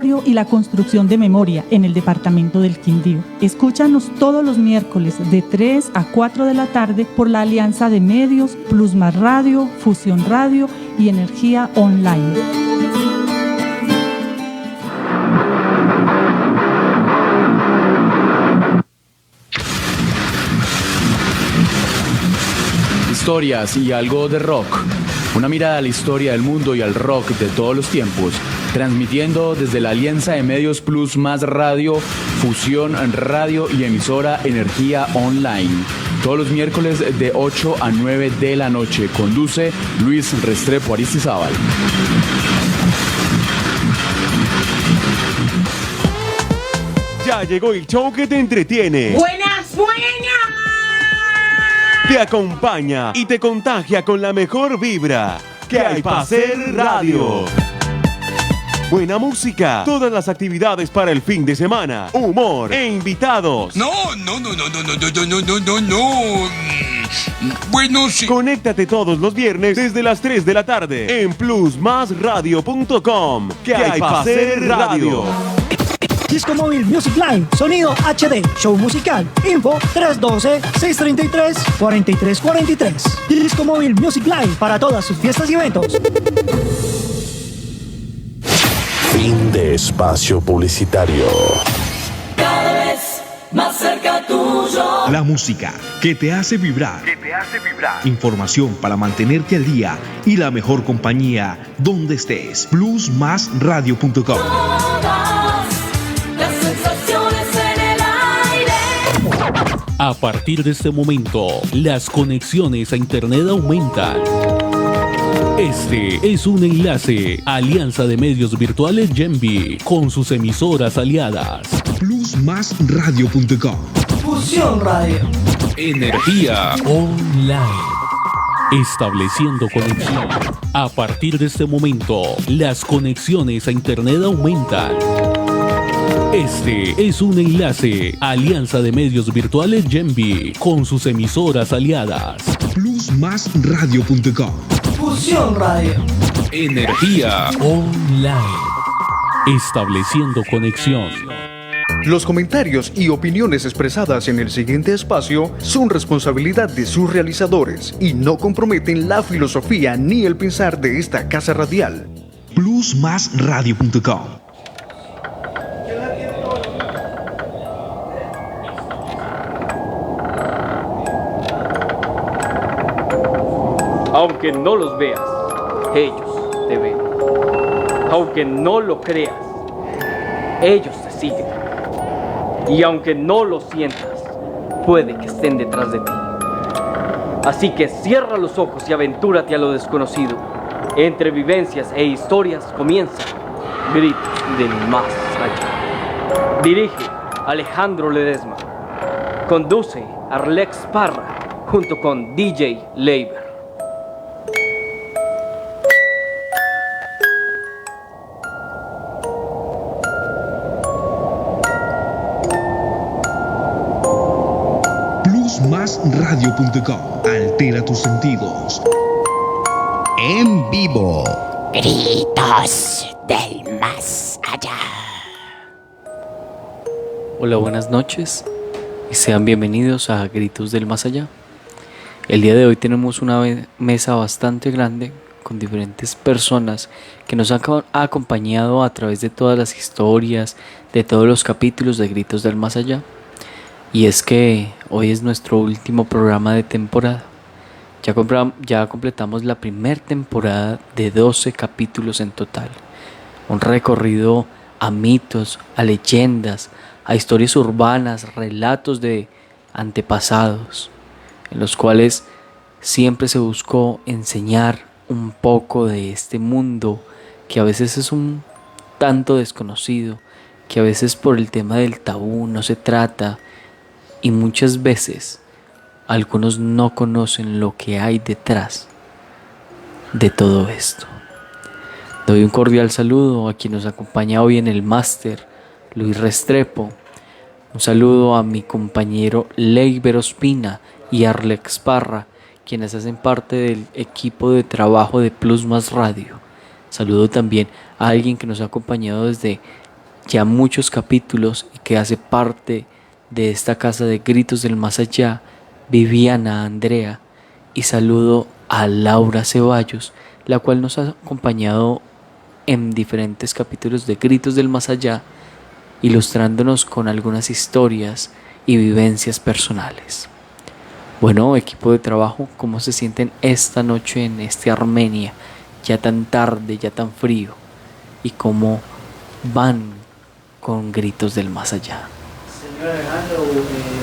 Radio y la construcción de memoria en el departamento del Quindío. Escúchanos todos los miércoles de 3 a 4 de la tarde por la alianza de medios Plus Más Radio, Fusión Radio y Energía Online. Historias y algo de rock. Una mirada a la historia del mundo y al rock de todos los tiempos. Transmitiendo desde la alianza de medios Plus Más Radio, Fusión Radio y emisora Energía Online. Todos los miércoles de 8 a 9 de la noche. Conduce Luis Restrepo Aristizábal. Ya llegó el show que te entretiene. ¡Buenas, buenas! Te acompaña y te contagia con la mejor vibra. ¿Qué hay para hacer radio? Buena música, todas las actividades para el fin de semana, humor e invitados. No. Bueno, sí. Conéctate todos los viernes desde las 3 de la tarde en plusmasradio.com. ¿Qué hay para hacer radio? Disco Móvil Music Live, sonido HD, show musical, info 312-633-4343. Disco Móvil Music Live para todas sus fiestas y eventos. Fin de espacio publicitario. Cada vez más cerca tuyo. La música que te hace vibrar. Información para mantenerte al día y la mejor compañía donde estés. plusmasradio.com. A partir de este momento, las conexiones a Internet aumentan. Este es un enlace. Alianza de Medios Virtuales Genvi, con sus emisoras aliadas. plusmasradio.com. Fusión Radio. Energía Online. Estableciendo conexión. A partir de este momento, las conexiones a Internet aumentan. Este es un enlace. Alianza de Medios Virtuales Genvi, con sus emisoras aliadas. plusmasradio.com. Fusión Radio. Energía Online. Estableciendo conexión. Los comentarios y opiniones expresadas en el siguiente espacio son responsabilidad de sus realizadores y no comprometen la filosofía ni el pensar de esta casa radial. plusmasradio.com. Aunque no los veas, ellos te ven. Aunque no lo creas, ellos te siguen. Y aunque no lo sientas, puede que estén detrás de ti. Así que cierra los ojos y aventúrate a lo desconocido. Entre vivencias e historias comienza Gritos del Más Allá. Dirige Alejandro Ledesma. Conduce Arlex Parra junto con DJ Leiber. plusmasradio.com. Altera tus sentidos. En vivo. Gritos del Más Allá. Hola, buenas noches y sean bienvenidos a Gritos del Más Allá. El día de hoy tenemos una mesa bastante grande con diferentes personas que nos han acompañado a través de todas las historias, de todos los capítulos de Gritos del Más Allá. Y es que hoy es nuestro último programa de temporada. Ya completamos la primera temporada de 12 capítulos en total. Un recorrido a mitos, a leyendas, a historias urbanas, relatos de antepasados, en los cuales siempre se buscó enseñar un poco de este mundo que a veces es un tanto desconocido, que a veces por el tema del tabú no se trata, y muchas veces algunos no conocen lo que hay detrás de todo esto. Doy un cordial saludo a quien nos acompaña hoy en el máster, Luis Restrepo. Un saludo a mi compañero Leiber Ospina y Arlex Parra, quienes hacen parte del equipo de trabajo de Plus Más Radio. Saludo también a alguien que nos ha acompañado desde ya muchos capítulos y que hace parte de esta casa de Gritos del Más Allá, Viviana Andrea, y saludo a Laura Ceballos, la cual nos ha acompañado en diferentes capítulos de Gritos del Más Allá, ilustrándonos con algunas historias y vivencias personales. Bueno, equipo de trabajo, ¿cómo se sienten esta noche en este Armenia, ya tan tarde, ya tan frío? ¿Y cómo van con Gritos del Más Allá? Señor Alejandro,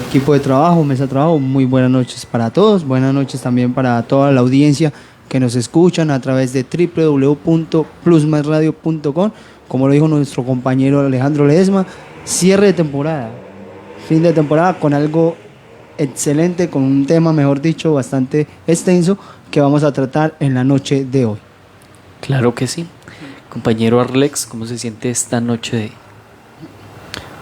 equipo de trabajo, mesa de trabajo, muy buenas noches para todos, buenas noches también para toda la audiencia que nos escuchan a través de www.plusmasradio.com. Como lo dijo nuestro compañero Alejandro Ledesma, cierre de temporada, fin de temporada con algo excelente, con un tema, mejor dicho, bastante extenso que vamos a tratar en la noche de hoy. Claro que sí. Compañero Arlex, ¿cómo se siente esta noche de...?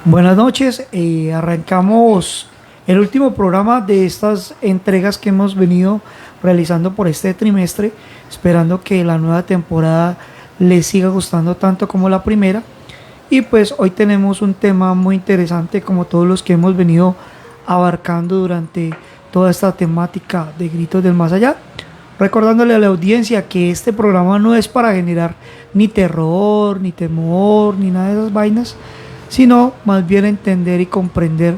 Buenas noches, arrancamos el último programa de estas entregas que hemos venido realizando por este trimestre, esperando que la nueva temporada les siga gustando tanto como la primera. Y pues hoy tenemos un tema muy interesante, como todos los que hemos venido abarcando durante toda esta temática de Gritos del Más Allá, recordándole a la audiencia que este programa no es para generar ni terror, ni temor, ni nada de esas vainas, sino más bien entender y comprender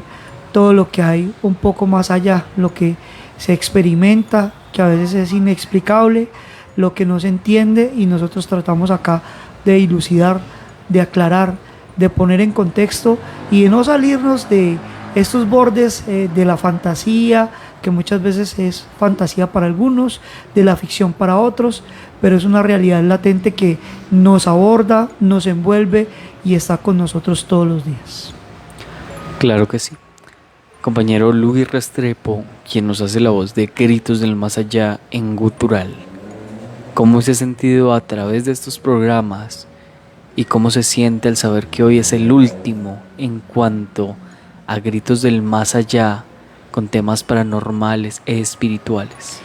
todo lo que hay un poco más allá, lo que se experimenta, que a veces es inexplicable, lo que no se entiende, y nosotros tratamos acá de dilucidar, de aclarar, de poner en contexto y de no salirnos de estos bordes de la fantasía, que muchas veces es fantasía para algunos, de la ficción para otros, pero es una realidad latente que nos aborda, nos envuelve y está con nosotros todos los días. Claro que sí. Compañero Luis Restrepo, quien nos hace la voz de Gritos del Más Allá en Gutural. ¿Cómo se ha sentido a través de estos programas y cómo se siente al saber que hoy es el último en cuanto a Gritos del Más Allá con temas paranormales e espirituales?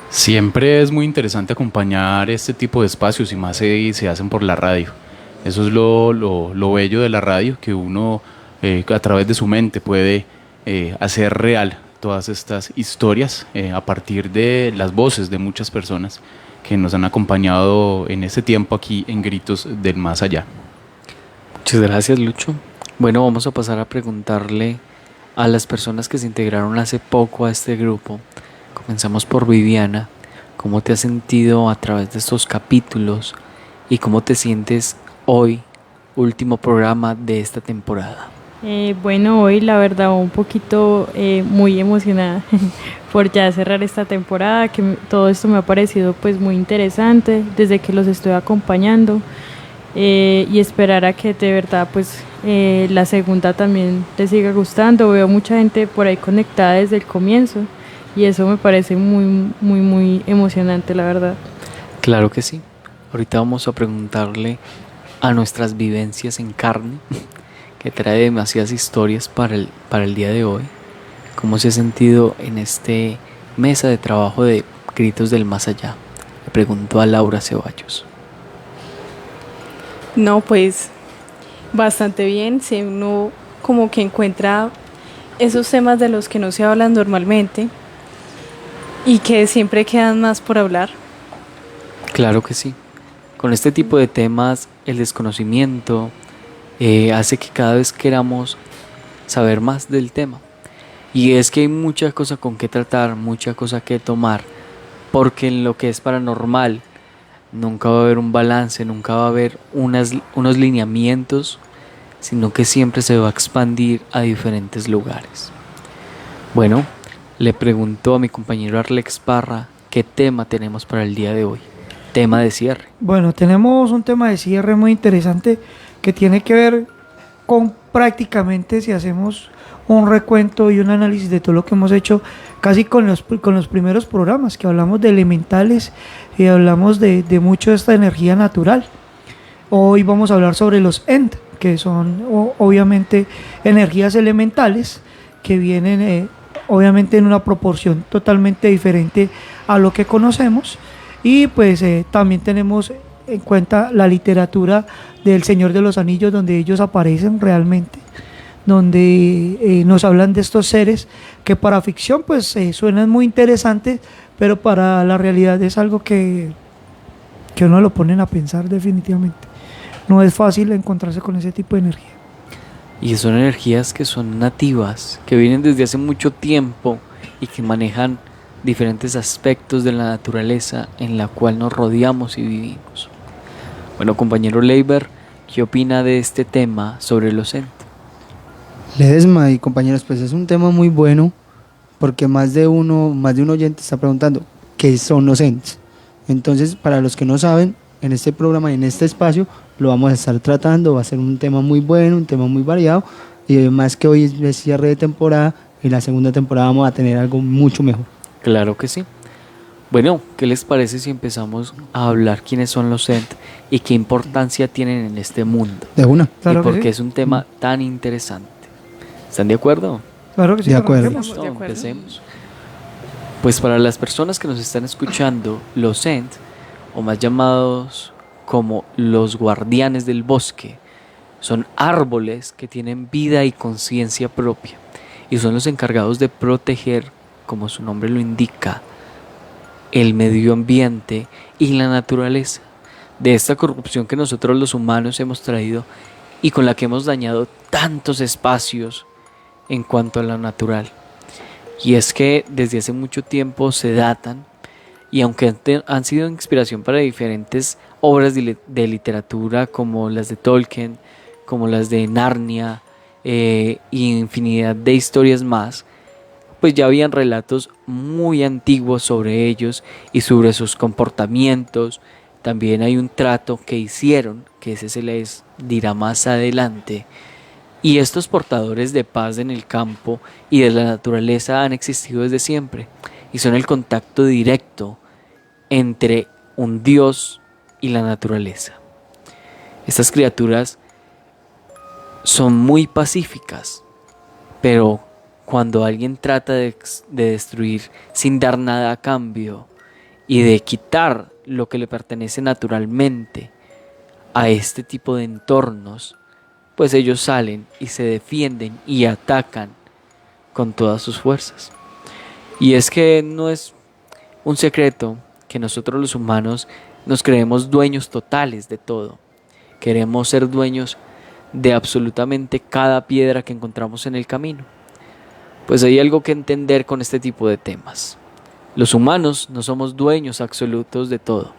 Siempre es muy interesante acompañar este tipo de espacios, y más si se hacen por la radio. Eso es lo bello de la radio, que uno a través de su mente puede hacer real todas estas historias a partir de las voces de muchas personas que nos han acompañado en este tiempo aquí en Gritos del Más Allá. Muchas gracias, Lucho. Bueno, vamos a pasar a preguntarle a las personas que se integraron hace poco a este grupo. Comenzamos por Viviana. ¿Cómo te has sentido a través de estos capítulos y cómo te sientes hoy, último programa de esta temporada? Bueno, hoy la verdad un poquito muy emocionada por ya cerrar esta temporada, que todo esto me ha parecido pues muy interesante desde que los estoy acompañando, y esperar a que de verdad pues la segunda también les siga gustando. Veo mucha gente por ahí conectada desde el comienzo y eso me parece muy emocionante, la verdad. Claro que sí. Ahorita vamos a preguntarle a nuestras vivencias en carne, que trae demasiadas historias para el día de hoy. ¿Cómo se ha sentido en este mesa de trabajo de Gritos del Más Allá? Le pregunto a Laura Ceballos. No, pues bastante bien. Si uno como que encuentra esos temas de los que no se hablan normalmente y que siempre quedan más por hablar. Claro que sí. Con este tipo de temas, el desconocimiento hace que cada vez queramos saber más del tema. Y es que hay mucha cosa con que tratar, mucha cosa que tomar, porque en lo que es paranormal nunca va a haber un balance, nunca va a haber unos lineamientos, sino que siempre se va a expandir a diferentes lugares. Bueno, le pregunto a mi compañero Arlex Parra qué tema tenemos para el día de hoy. Tema de cierre. Bueno, tenemos un tema de cierre muy interesante que tiene que ver con prácticamente, si hacemos un recuento y un análisis de todo lo que hemos hecho casi con los primeros programas, que hablamos de elementales y hablamos de mucho de esta energía natural. Hoy vamos a hablar sobre los End, que son obviamente energías elementales que vienen obviamente en una proporción totalmente diferente a lo que conocemos. Y pues también tenemos en cuenta la literatura del Señor de los Anillos, donde ellos aparecen realmente, donde nos hablan de estos seres que para ficción pues suenan muy interesantes, pero para la realidad es algo que uno lo ponen a pensar definitivamente. No es fácil encontrarse con ese tipo de energía. Y son energías que son nativas, que vienen desde hace mucho tiempo y que manejan diferentes aspectos de la naturaleza en la cual nos rodeamos y vivimos. Bueno, compañero Leiber, ¿qué opina de este tema sobre los entes? Ledesma y compañeros, pues es un tema muy bueno porque más de un oyente está preguntando ¿qué son los entes? Entonces, para los que no saben, en este programa y en este espacio lo vamos a estar tratando, va a ser un tema muy bueno, un tema muy variado, y además que hoy es cierre de temporada y la segunda temporada vamos a tener algo mucho mejor. Claro que sí. Bueno, ¿qué les parece si empezamos a hablar quiénes son los entes y qué importancia tienen en este mundo? De una. Claro y por qué sí. es un tema tan interesante. ¿Están de acuerdo? Claro que sí. De acuerdo. Listo, empecemos. Pues para las personas que nos están escuchando, los entes, o más llamados como los guardianes del bosque, son árboles que tienen vida y conciencia propia y son los encargados de proteger, como su nombre lo indica, el medio ambiente y la naturaleza de esta corrupción que nosotros los humanos hemos traído y con la que hemos dañado tantos espacios en cuanto a lo natural. Y es que desde hace mucho tiempo se datan, y aunque han sido inspiración para diferentes obras de literatura como las de Tolkien, como las de Narnia, y infinidad de historias más, pues ya habían relatos muy antiguos sobre ellos y sobre sus comportamientos. También hay un trato que hicieron, que ese se les dirá más adelante. Y estos portadores de paz en el campo y de la naturaleza han existido desde siempre y son el contacto directo entre un Dios y la naturaleza. Estas criaturas son muy pacíficas, pero cuando alguien trata de destruir sin dar nada a cambio y de quitar lo que le pertenece naturalmente a este tipo de entornos, pues ellos salen y se defienden y atacan con todas sus fuerzas. Y es que no es un secreto que nosotros los humanos nos creemos dueños totales de todo. Queremos ser dueños de absolutamente cada piedra que encontramos en el camino. Pues hay algo que entender con este tipo de temas. Los humanos no somos dueños absolutos de todo.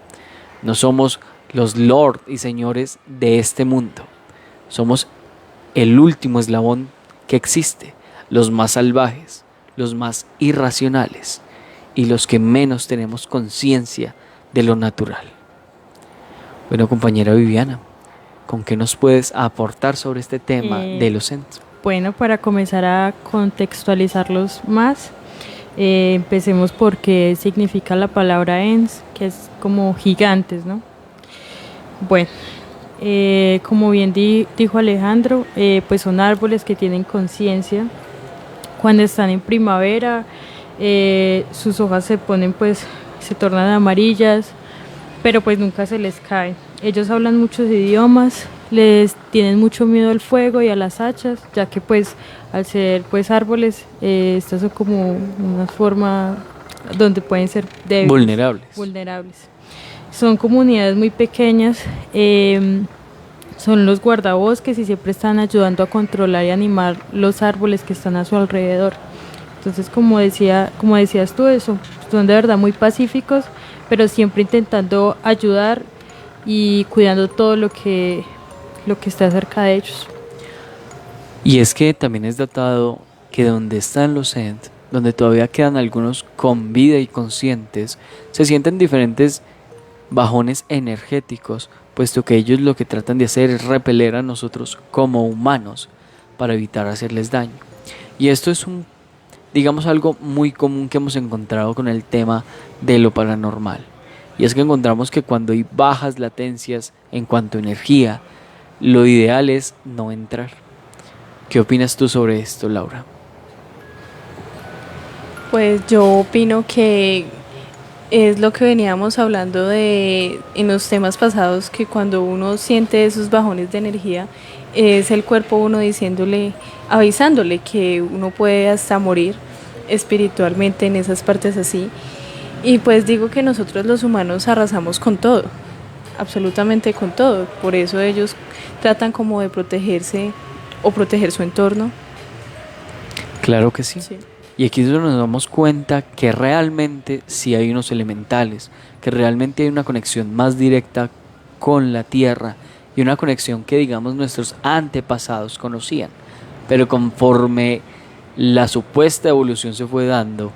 No somos los lord y señores de este mundo. Somos el último eslabón que existe, los más salvajes, los más irracionales y los que menos tenemos conciencia de lo natural. Bueno, compañera Viviana, ¿con qué nos puedes aportar sobre este tema de los entes? Bueno, para comenzar a contextualizarlos más, empecemos por qué significa la palabra ens, que es como gigantes, ¿no? Bueno, como bien dijo Alejandro, pues son árboles que tienen conciencia. Cuando están en primavera, sus hojas se tornan amarillas, pero pues nunca se les cae. Ellos hablan muchos idiomas, les tienen mucho miedo al fuego y a las hachas, ya que pues al ser pues árboles, estas son como una forma donde pueden ser débiles, vulnerables. Son comunidades muy pequeñas, son los guardabosques y siempre están ayudando a controlar y animar los árboles que están a su alrededor. Entonces, como decías tú, son de verdad muy pacíficos, pero siempre intentando ayudar y cuidando todo lo que está cerca de ellos. Y es que también es datado que donde están los ents, donde todavía quedan algunos con vida y conscientes, se sienten diferentes bajones energéticos, puesto que ellos lo que tratan de hacer es repeler a nosotros como humanos para evitar hacerles daño. Y esto es digamos algo muy común que hemos encontrado con el tema de lo paranormal. Y es que encontramos que cuando hay bajas latencias en cuanto a energía, lo ideal es no entrar. ¿Qué opinas tú sobre esto, Laura? Pues yo opino que es lo que veníamos hablando en los temas pasados, que cuando uno siente esos bajones de energía, es el cuerpo uno diciéndole, avisándole que uno puede hasta morir espiritualmente en esas partes así. Y pues digo que nosotros los humanos arrasamos con todo, absolutamente con todo. Por eso ellos tratan como de protegerse o proteger su entorno. Claro que sí. Y aquí es donde nos damos cuenta que realmente sí hay unos elementales, que realmente hay una conexión más directa con la tierra y una conexión que, digamos, nuestros antepasados conocían. Pero conforme la supuesta evolución se fue dando,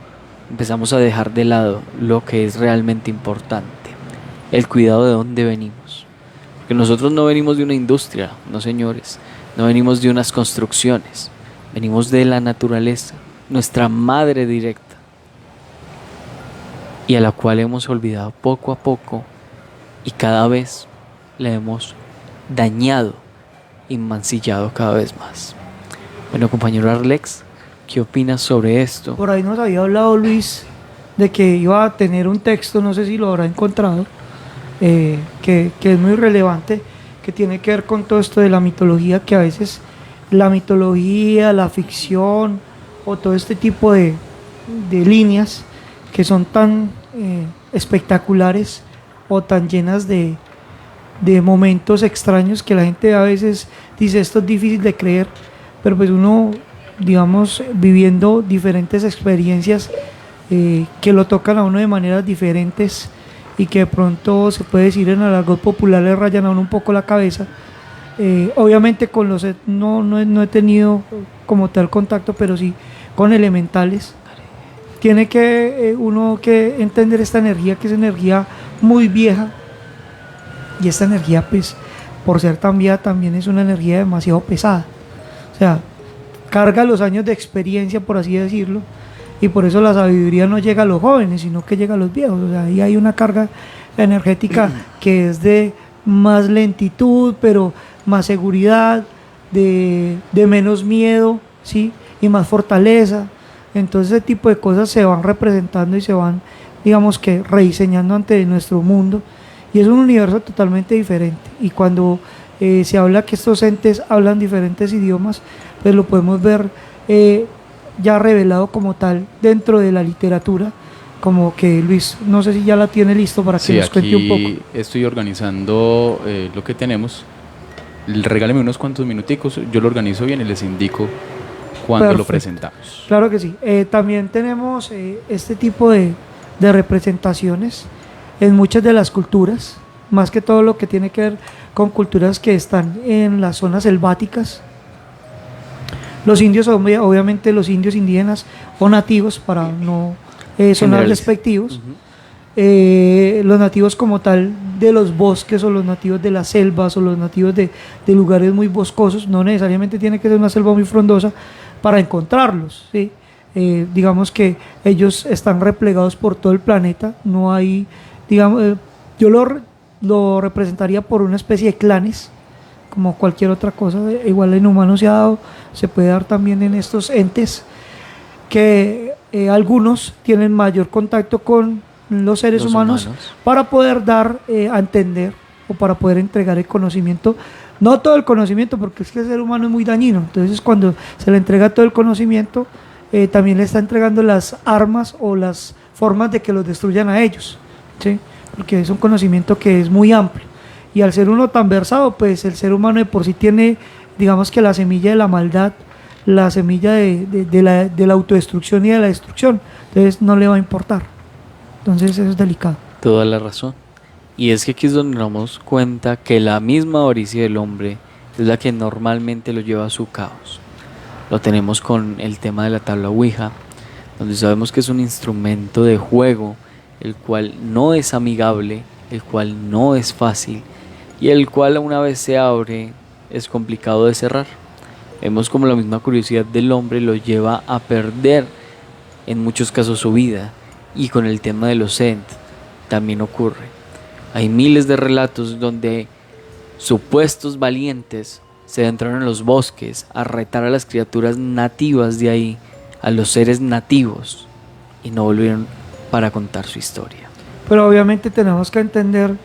empezamos a dejar de lado lo que es realmente importante, el cuidado de dónde venimos. Porque nosotros no venimos de una industria, no señores, no venimos de unas construcciones, venimos de la naturaleza, nuestra madre directa, y a la cual hemos olvidado poco a poco y cada vez la hemos dañado y mancillado cada vez más. Bueno, compañero Arlex, ¿qué opinas sobre esto? Por ahí nos había hablado Luis de que iba a tener un texto, no sé si lo habrá encontrado, que es muy relevante, que tiene que ver con todo esto de la mitología, que a veces la mitología, la ficción o todo este tipo de líneas que son tan espectaculares o tan llenas de momentos extraños que la gente a veces dice esto es difícil de creer, pero pues uno, digamos, viviendo diferentes experiencias que lo tocan a uno de maneras diferentes y que de pronto se puede decir en el argot popular le rayan a uno un poco la cabeza. Obviamente con los no he tenido como tal contacto, pero sí con elementales. Tiene que uno que entender esta energía, que es energía muy vieja, y esta energía, pues, por ser tan vieja, también es una energía demasiado pesada. O sea, carga los años de experiencia, por así decirlo, y por eso la sabiduría no llega a los jóvenes, sino que llega a los viejos. O sea, ahí hay una carga energética que es de más lentitud, pero más seguridad, de menos miedo, ¿sí? Y más fortaleza. Entonces ese tipo de cosas se van representando y se van, digamos que, rediseñando ante nuestro mundo, y es un universo totalmente diferente. Y cuando se habla que estos entes hablan diferentes idiomas, pues lo podemos ver ya revelado como tal dentro de la literatura, como que Luis, no sé si ya la tiene listo para que nos cuente un poco. Sí, aquí estoy organizando lo que tenemos. Regáleme unos cuantos minuticos, yo lo organizo bien y les indico cuando lo presentamos. Claro que sí. También tenemos este tipo de representaciones en muchas de las culturas, más que todo lo que tiene que ver con culturas que están en las zonas selváticas. Los indios, obviamente los indios indígenas o nativos, para no sonar despectivos, los nativos como tal de los bosques o los nativos de las selvas o los nativos de lugares muy boscosos, no necesariamente tiene que ser una selva muy frondosa para encontrarlos, ¿sí? Digamos que ellos están replegados por todo el planeta, no hay, digamos, yo lo representaría por una especie de clanes, como cualquier otra cosa. Igual en humanos se puede dar también en estos entes, que algunos tienen mayor contacto con los seres humanos para poder dar a entender o para poder entregar el conocimiento. No todo el conocimiento, porque es que el ser humano es muy dañino. Entonces cuando se le entrega todo el conocimiento, también le está entregando las armas o las formas de que los destruyan a ellos, ¿sí? Porque es un conocimiento que es muy amplio. Y al ser uno tan versado, pues el ser humano de por sí tiene, digamos que la semilla de la maldad, la semilla de la autodestrucción y de la destrucción. Entonces no le va a importar. Entonces eso es delicado. Toda la razón. Y es que aquí es donde nos damos cuenta que la misma avaricia del hombre es la que normalmente lo lleva a su caos. Lo tenemos con el tema de la tabla Ouija, donde sabemos que es un instrumento de juego, el cual no es amigable, el cual no es fácil, y el cual una vez se abre es complicado de cerrar. Vemos como la misma curiosidad del hombre lo lleva a perder en muchos casos su vida, y con el tema de los Ent también ocurre. Hay miles de relatos donde supuestos valientes se adentraron en los bosques a retar a las criaturas nativas de ahí, a los seres nativos, y no volvieron para contar su historia. pero obviamente tenemos que entender,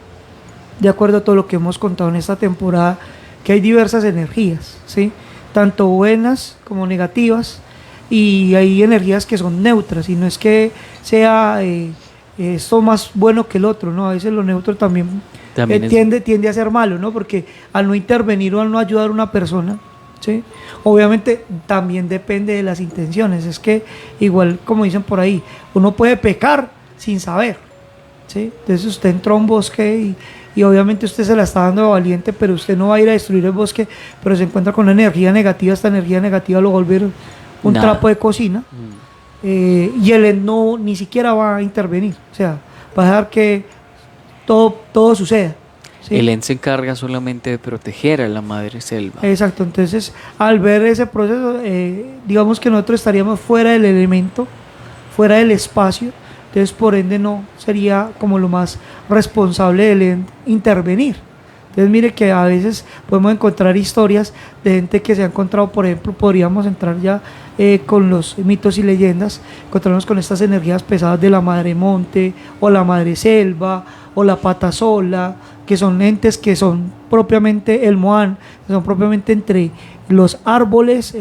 de acuerdo a todo lo que hemos contado en esta temporada, que hay diversas energías, ¿sí? Tanto buenas como negativas, y hay energías que son neutras, y no es que sea esto más bueno que el otro, ¿no? A veces lo neutro también tiende a ser malo, ¿no? Porque al no intervenir o al no ayudar a una persona, ¿sí? Obviamente también depende de las intenciones. Es que igual, como dicen por ahí, uno puede pecar sin saber, ¿sí? Entonces usted entró a un bosque y obviamente usted se la está dando de valiente, pero usted no va a ir a destruir el bosque, pero se encuentra con una energía negativa. Esta energía negativa lo va a volver un trapo de cocina, y él no ni siquiera va a intervenir, o sea, va a dejar que todo suceda, ¿sí? El EN se encarga solamente de proteger a la madre selva. Exacto, entonces al ver ese proceso, digamos que nosotros estaríamos fuera del elemento, fuera del espacio, entonces por ende no sería como lo más responsable del EN intervenir. Entonces mire que a veces podemos encontrar historias de gente que se ha encontrado, por ejemplo, podríamos entrar ya con los mitos y leyendas, encontrarnos con estas energías pesadas de la madre monte, o la madre selva, o la pata sola, que son entes que son propiamente el Moan, que son propiamente entre los árboles,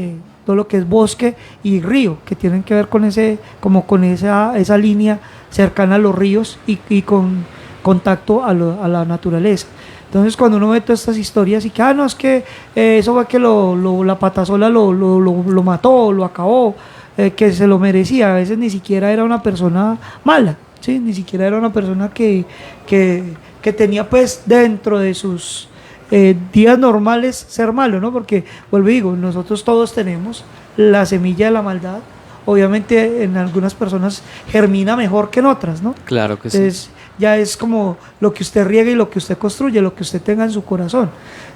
todo lo que es bosque y río, que tienen que ver con esa línea cercana a los ríos y con contacto a la naturaleza. Entonces cuando uno ve todas estas historias y que no, es que eso fue que la patasola lo mató, lo acabó, que se lo merecía, a veces ni siquiera era una persona mala, ¿sí? Ni siquiera era una persona que tenía pues dentro de sus días normales ser malo, ¿no? Porque, vuelvo y digo, nosotros todos tenemos la semilla de la maldad. Obviamente en algunas personas germina mejor que en otras, ¿no? Claro que Entonces, sí. Ya es como lo que usted riega y lo que usted construye, lo que usted tenga en su corazón.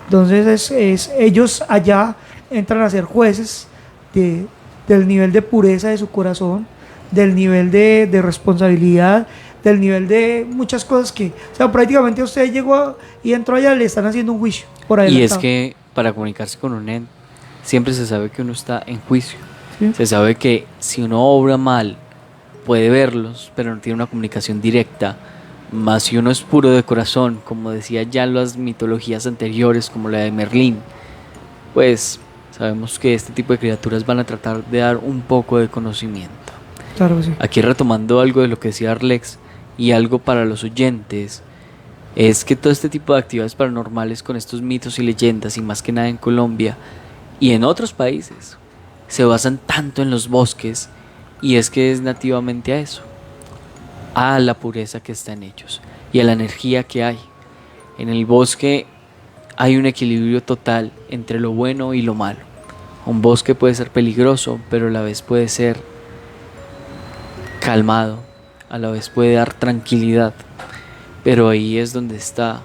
Entonces ellos allá entran a ser jueces del nivel de pureza de su corazón, del nivel de responsabilidad, del nivel de muchas cosas que, o sea, prácticamente usted llegó y entró allá, le están haciendo un juicio por adelantado. Y es que para comunicarse con un EN siempre se sabe que uno está en juicio. ¿Sí? Se sabe que si uno obra mal puede verlos, pero no tiene una comunicación directa. Más si uno es puro de corazón, como decía ya las mitologías anteriores, como la de Merlín, pues sabemos que este tipo de criaturas van a tratar de dar un poco de conocimiento. Claro que sí. Aquí retomando algo de lo que decía Arlex y algo para los oyentes, es que todo este tipo de actividades paranormales con estos mitos y leyendas, y más que nada en Colombia y en otros países, se basan tanto en los bosques, y es que es nativamente a eso, a la pureza que está en ellos y a la energía que hay. En el bosque hay un equilibrio total entre lo bueno y lo malo. Un bosque puede ser peligroso, pero a la vez puede ser calmado, a la vez puede dar tranquilidad, pero ahí es donde está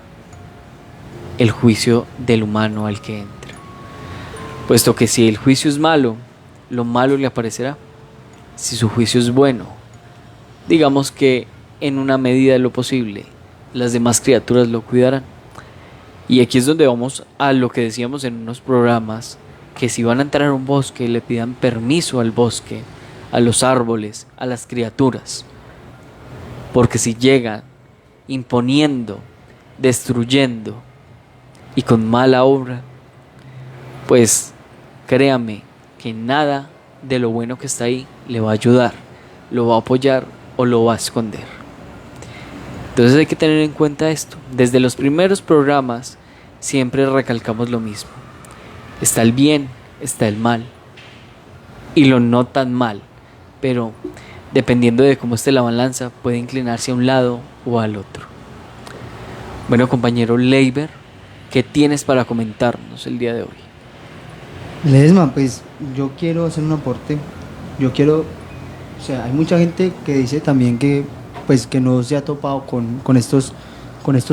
el juicio del humano al que entra, puesto que si el juicio es malo, lo malo le aparecerá. Si su juicio es bueno, digamos que en una medida de lo posible, las demás criaturas lo cuidarán. Y aquí es donde vamos a lo que decíamos en unos programas, que si van a entrar a un bosque, le pidan permiso al bosque, a los árboles, a las criaturas. Porque si llegan imponiendo, destruyendo y con mala obra, pues créame que nada de lo bueno que está ahí le va a ayudar, lo va a apoyar o lo va a esconder. Entonces hay que tener en cuenta esto. Desde los primeros programas siempre recalcamos lo mismo. Está el bien, está el mal y lo no tan mal, pero dependiendo de cómo esté la balanza puede inclinarse a un lado o al otro. Bueno, compañero Leiber, ¿qué tienes para comentarnos el día de hoy? Ledesma, pues yo quiero hacer un aporte. O sea, hay mucha gente que dice también que pues que no se ha topado con estos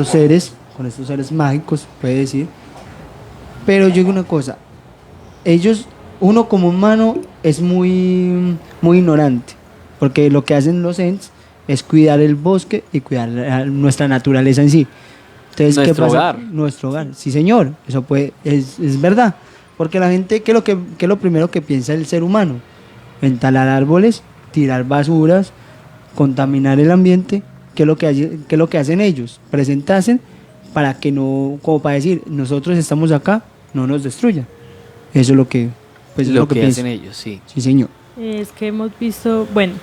seres mágicos, puede decir. Pero yo digo una cosa, uno como humano es muy ignorante, porque lo que hacen los Ents es cuidar el bosque y cuidar nuestra naturaleza en sí. Entonces, ¿qué pasa? Hogar. Nuestro hogar, sí señor, eso es verdad, porque la gente, ¿qué es lo primero que piensa el ser humano? En talar árboles, tirar basuras, contaminar el ambiente, ¿qué es lo que hacen ellos? Presentarse para que no, como para decir, nosotros estamos acá, no nos destruyan. Eso es lo que, pues, lo que pienso. hacen ellos, sí. Sí, señor. Es que hemos visto, bueno,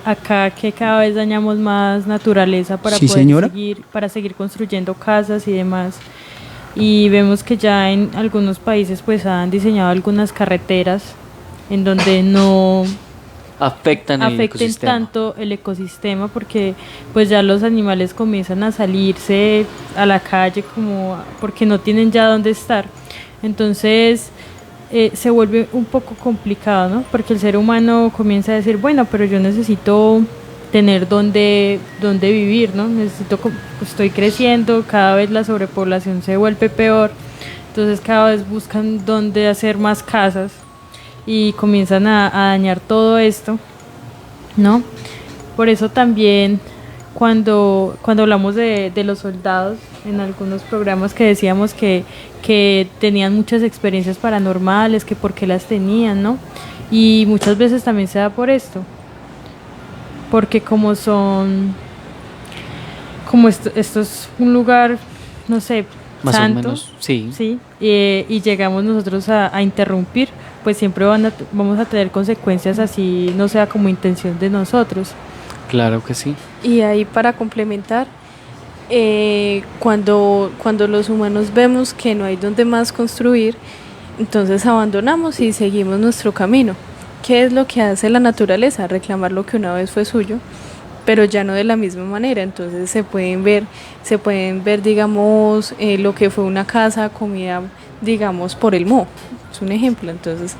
acá que cada vez dañamos más naturaleza para Sí, poder señora. seguir construyendo casas y demás. Y vemos que ya en algunos países pues han diseñado algunas carreteras en donde no Afecten tanto el ecosistema, porque pues ya los animales comienzan a salirse a la calle como porque no tienen ya dónde estar. Entonces se vuelve un poco complicado, ¿no? Porque el ser humano comienza a decir, bueno, pero yo necesito tener dónde vivir, ¿no? Estoy creciendo, cada vez la sobrepoblación se vuelve peor, entonces cada vez buscan dónde hacer más casas y comienzan a dañar todo esto, ¿no? Por eso también cuando hablamos de los soldados en algunos programas que decíamos que tenían muchas experiencias paranormales, que por qué las tenían, ¿no? Y muchas veces también se da por esto, porque como esto es un lugar, no sé, más santo, o menos, sí. Y llegamos nosotros a interrumpir, pues siempre vamos a tener consecuencias, así no sea como intención de nosotros. Claro que sí. Y ahí para complementar, cuando los humanos vemos que no hay donde más construir, entonces abandonamos y seguimos nuestro camino. ¿Qué es lo que hace la naturaleza? Reclamar lo que una vez fue suyo, pero ya no de la misma manera. Entonces se pueden ver, digamos, lo que fue una casa comida, digamos, por el moho. Es un ejemplo. Entonces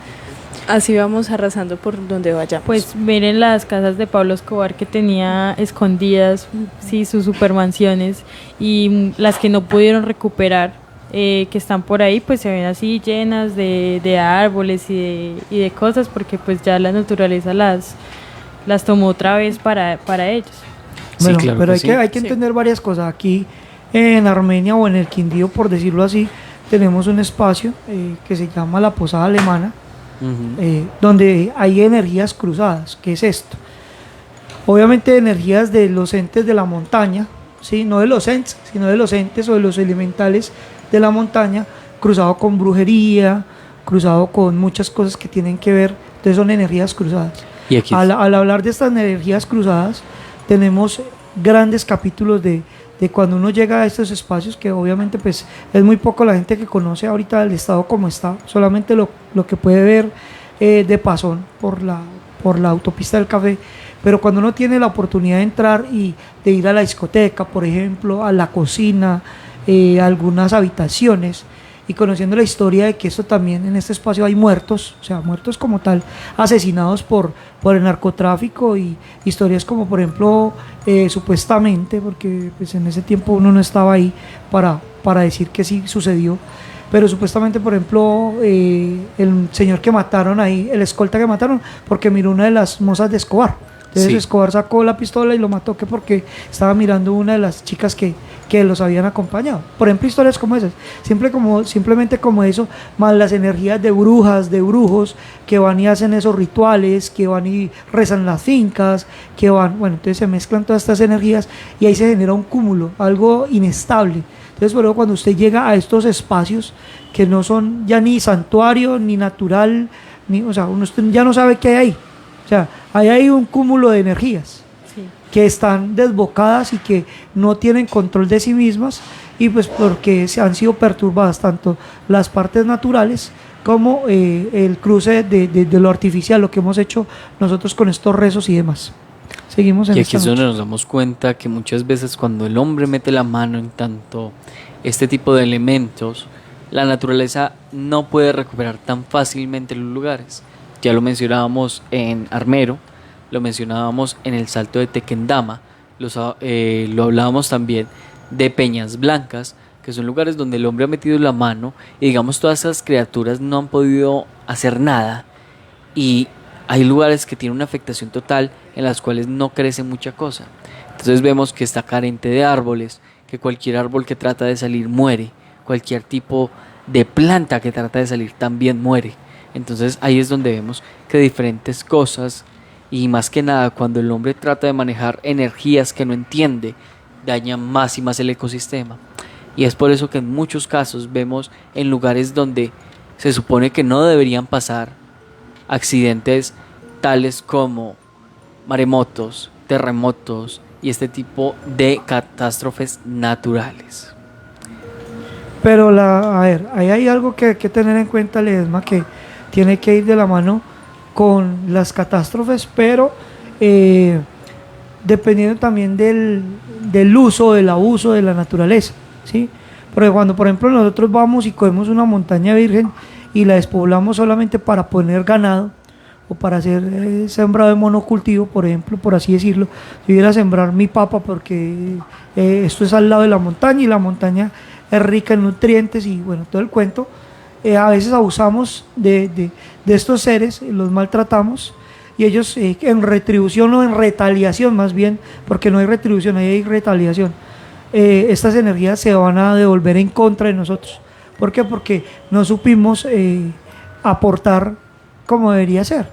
así vamos arrasando por donde vayamos. Pues miren las casas de Pablo Escobar que tenía escondidas, sí, sus supermansiones, y las que no pudieron recuperar, que están por ahí, pues se ven así llenas de árboles y de cosas, porque pues ya la naturaleza las tomó otra vez para ellos. Bueno, sí, claro, pero que hay que entender varias cosas. Aquí en Armenia o en el Quindío, por decirlo así, tenemos un espacio que se llama la Posada Alemana, donde hay energías cruzadas. ¿Qué es esto? Obviamente energías de los entes de la montaña, ¿sí? No de los entes, sino de los entes o de los elementales de la montaña, cruzado con brujería, cruzado con muchas cosas que tienen que ver. Entonces son energías cruzadas. Y aquí Al hablar de estas energías cruzadas, tenemos grandes capítulos de cuando uno llega a estos espacios, que obviamente pues es muy poco la gente que conoce ahorita el estado como está, solamente lo que puede ver de pasón por la autopista del café, pero cuando uno tiene la oportunidad de entrar y de ir a la discoteca, por ejemplo, a la cocina, a algunas habitaciones, y conociendo la historia de que esto también en este espacio hay muertos, o sea, muertos como tal, asesinados por el narcotráfico, y historias como por ejemplo, supuestamente, porque pues en ese tiempo uno no estaba ahí para decir que sí sucedió, pero supuestamente por ejemplo el señor que mataron ahí, el escolta que mataron, porque miró una de las mozas de Escobar. Entonces Sí. Escobar sacó la pistola y lo mató, que porque estaba mirando una de las chicas que los habían acompañado. Por ejemplo, historias como esas, simplemente como eso, más las energías de brujas, de brujos, que van y hacen esos rituales, que van y rezan las fincas, que van, bueno, entonces se mezclan todas estas energías y ahí se genera un cúmulo, algo inestable. Entonces, por ejemplo, cuando usted llega a estos espacios que no son ya ni santuario, ni natural, o sea, uno ya no sabe qué hay ahí. O sea, ahí hay un cúmulo de energías que están desbocadas y que no tienen control de sí mismas, y pues porque se han sido perturbadas tanto las partes naturales como el cruce de lo artificial, lo que hemos hecho nosotros con estos rezos y demás. Seguimos en Y esta aquí es donde noche. nos damos cuenta que muchas veces cuando el hombre mete la mano en tanto este tipo de elementos, la naturaleza no puede recuperar tan fácilmente los lugares. Ya lo mencionábamos en Armero, lo mencionábamos en el Salto de Tequendama, lo hablábamos también de Peñas Blancas, que son lugares donde el hombre ha metido la mano y digamos todas esas criaturas no han podido hacer nada, y hay lugares que tienen una afectación total en las cuales no crece mucha cosa. Entonces vemos que está carente de árboles, que cualquier árbol que trata de salir muere, cualquier tipo de planta que trata de salir también muere. Entonces ahí es donde vemos que diferentes cosas Y más que nada, cuando el hombre trata de manejar energías que no entiende, daña más y más el ecosistema. Y es por eso que en muchos casos vemos en lugares donde se supone que no deberían pasar accidentes tales como maremotos, terremotos y este tipo de catástrofes naturales. Pero a ver, ahí hay algo que hay que tener en cuenta, Ledesma, que tiene que ir de la mano con las catástrofes, pero dependiendo también del uso, del abuso de la naturaleza, ¿sí? Porque cuando, por ejemplo, nosotros vamos y cogemos una montaña virgen y la despoblamos solamente para poner ganado o para hacer sembrado de monocultivo, por ejemplo, por así decirlo, yo iba a sembrar mi papa porque esto es al lado de la montaña y la montaña es rica en nutrientes y bueno, todo el cuento. A veces abusamos de estos seres, los maltratamos y ellos en retribución o en retaliación más bien, porque no hay retribución, ahí hay retaliación, estas energías se van a devolver en contra de nosotros. ¿Por qué? Porque no supimos aportar como debería ser.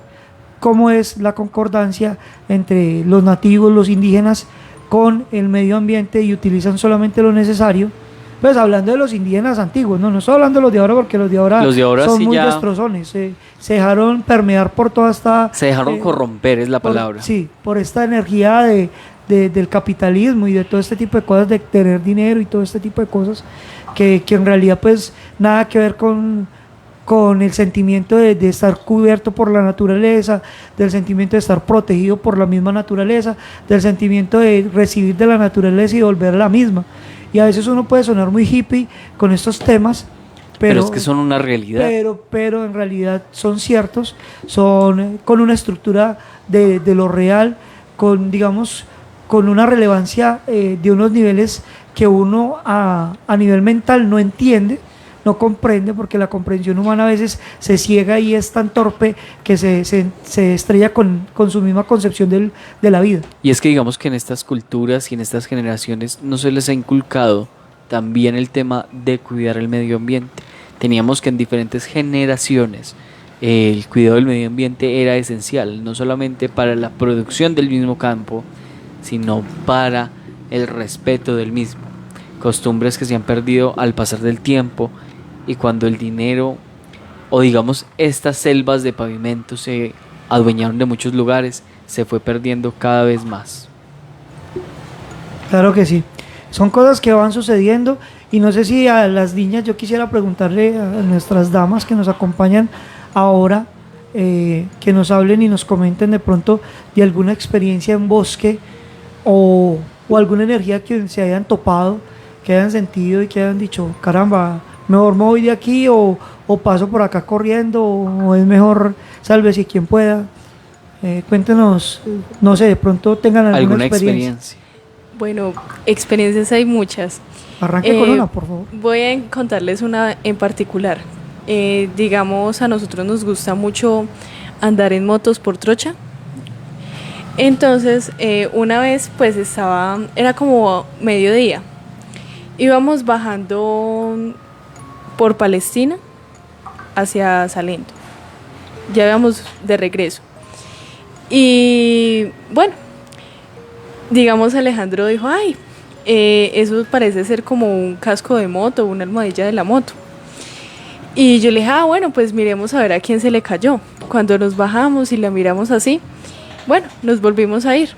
¿Cómo es la concordancia entre los nativos, los indígenas con el medio ambiente y utilizan solamente lo necesario? Pues hablando de los indígenas antiguos, no estoy hablando de los de ahora porque los de ahora son sí muy destrozones, se dejaron permear por toda esta... Se dejaron corromper, es la palabra. Sí, por esta energía del capitalismo y de todo este tipo de cosas, de tener dinero y todo este tipo de cosas, que en realidad pues nada que ver con el sentimiento de estar cubierto por la naturaleza, del sentimiento de estar protegido por la misma naturaleza, del sentimiento de recibir de la naturaleza y volver a la misma. Y a veces uno puede sonar muy hippie con estos temas, pero es que son una realidad. Pero en realidad son ciertos, son con una estructura de lo real, con digamos con una relevancia de unos niveles que uno a nivel mental no entiende, no comprende, porque la comprensión humana a veces se ciega y es tan torpe que se estrella con su misma concepción de la vida. Y es que digamos que en estas culturas y en estas generaciones no se les ha inculcado también el tema de cuidar el medio ambiente. Teníamos que en diferentes generaciones el cuidado del medio ambiente era esencial, no solamente para la producción del mismo campo, sino para el respeto del mismo. Costumbres que se han perdido al pasar del tiempo y cuando el dinero o digamos estas selvas de pavimento se adueñaron de muchos lugares, se fue perdiendo cada vez más. Claro que sí, son cosas que van sucediendo y no sé si a las niñas, yo quisiera preguntarle a nuestras damas que nos acompañan ahora, que nos hablen y nos comenten de pronto de alguna experiencia en bosque o alguna energía que se hayan topado, que hayan sentido y que hayan dicho, caramba, mejor me voy de aquí o paso por acá corriendo o es mejor sálvese quien pueda. Cuéntenos, no sé, de pronto tengan alguna experiencia. Bueno, experiencias hay muchas. Arranque con una, por favor. Voy a contarles una en particular. Digamos, a nosotros nos gusta mucho andar en motos por trocha. Entonces, una vez pues era como mediodía. Íbamos bajando por Palestina hacia Salento. Ya íbamos de regreso. Y bueno, digamos Alejandro dijo, ay, eso parece ser como un casco de moto, una almohadilla de la moto. Y yo le dije, bueno, pues miremos a ver a quién se le cayó. Cuando nos bajamos y la miramos así, bueno, nos volvimos a ir,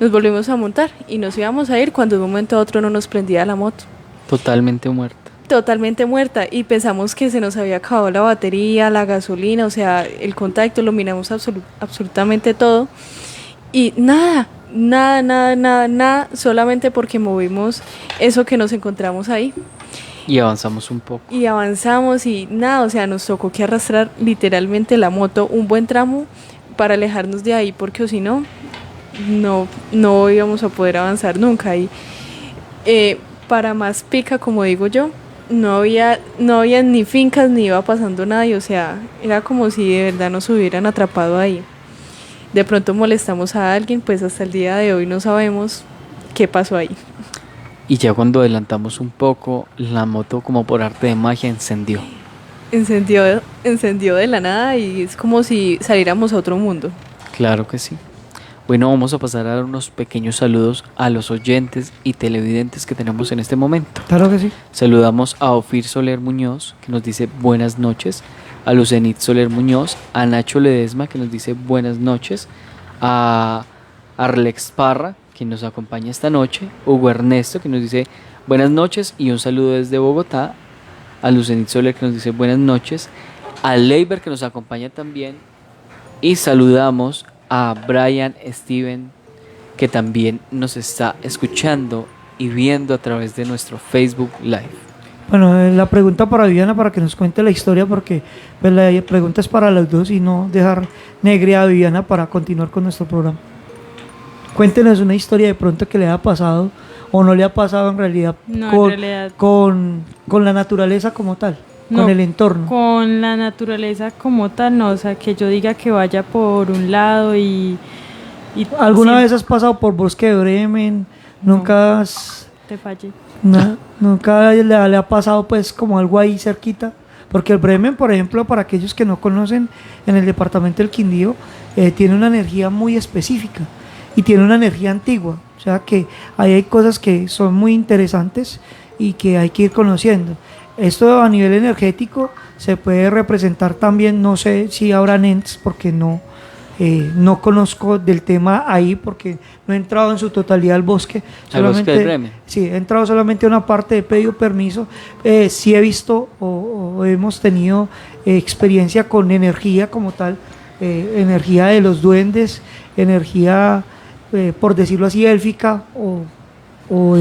nos volvimos a montar y nos íbamos a ir cuando de un momento a otro no nos prendía la moto. Totalmente muerta. Totalmente muerta y pensamos que se nos había acabado la batería, la gasolina, o sea, el contacto, lo miramos absolutamente todo y nada, solamente porque movimos eso que nos encontramos ahí. Y avanzamos un poco. Y avanzamos y nada, o sea, nos tocó que arrastrar literalmente la moto un buen tramo para alejarnos de ahí, porque o si no íbamos a poder avanzar nunca. Y para más pica, como digo yo, no había ni fincas ni iba pasando nadie, o sea, era como si de verdad nos hubieran atrapado ahí. De pronto molestamos a alguien, pues hasta el día de hoy no sabemos qué pasó ahí. Y ya cuando adelantamos un poco, la moto como por arte de magia encendió de la nada y es como si saliéramos a otro mundo. Claro que sí. Bueno, vamos a pasar a dar unos pequeños saludos a los oyentes y televidentes que tenemos en este momento. Claro que sí. Saludamos a Ofir Soler Muñoz, que nos dice buenas noches, a Lucenit Soler Muñoz, a Nacho Ledesma, que nos dice buenas noches, a Arlex Parra, que nos acompaña esta noche, Hugo Ernesto, que nos dice buenas noches y un saludo desde Bogotá, a Lucenit Soler, que nos dice buenas noches, a Leiber, que nos acompaña también, y saludamos a Brian Steven, que también nos está escuchando y viendo a través de nuestro Facebook Live. Bueno, la pregunta para Viviana, para que nos cuente la historia, porque pues, la pregunta es para los dos y no dejar negra a Viviana para continuar con nuestro programa. Cuéntenos una historia de pronto que le haya pasado o no le ha pasado en realidad, con la naturaleza como tal, con el entorno. Con la naturaleza como tal, no, o sea, que yo diga que vaya por un lado y ¿Alguna vez has pasado por Bosque de Bremen? ¿Nunca has...? Te fallé. ¿Nunca le ha pasado pues como algo ahí cerquita? Porque el Bremen, por ejemplo, para aquellos que no conocen, en el departamento del Quindío, tiene una energía muy específica y tiene una energía antigua. O sea que ahí hay cosas que son muy interesantes y que hay que ir conociendo. Esto a nivel energético se puede representar también, no sé si habrá entes, porque no conozco del tema ahí, porque no he entrado en su totalidad al bosque. ¿Al bosque de Bremen? Sí, he entrado solamente a una parte, he pedido permiso. Sí he visto o hemos tenido experiencia con energía como tal, energía de los duendes, energía, por decirlo así, élfica o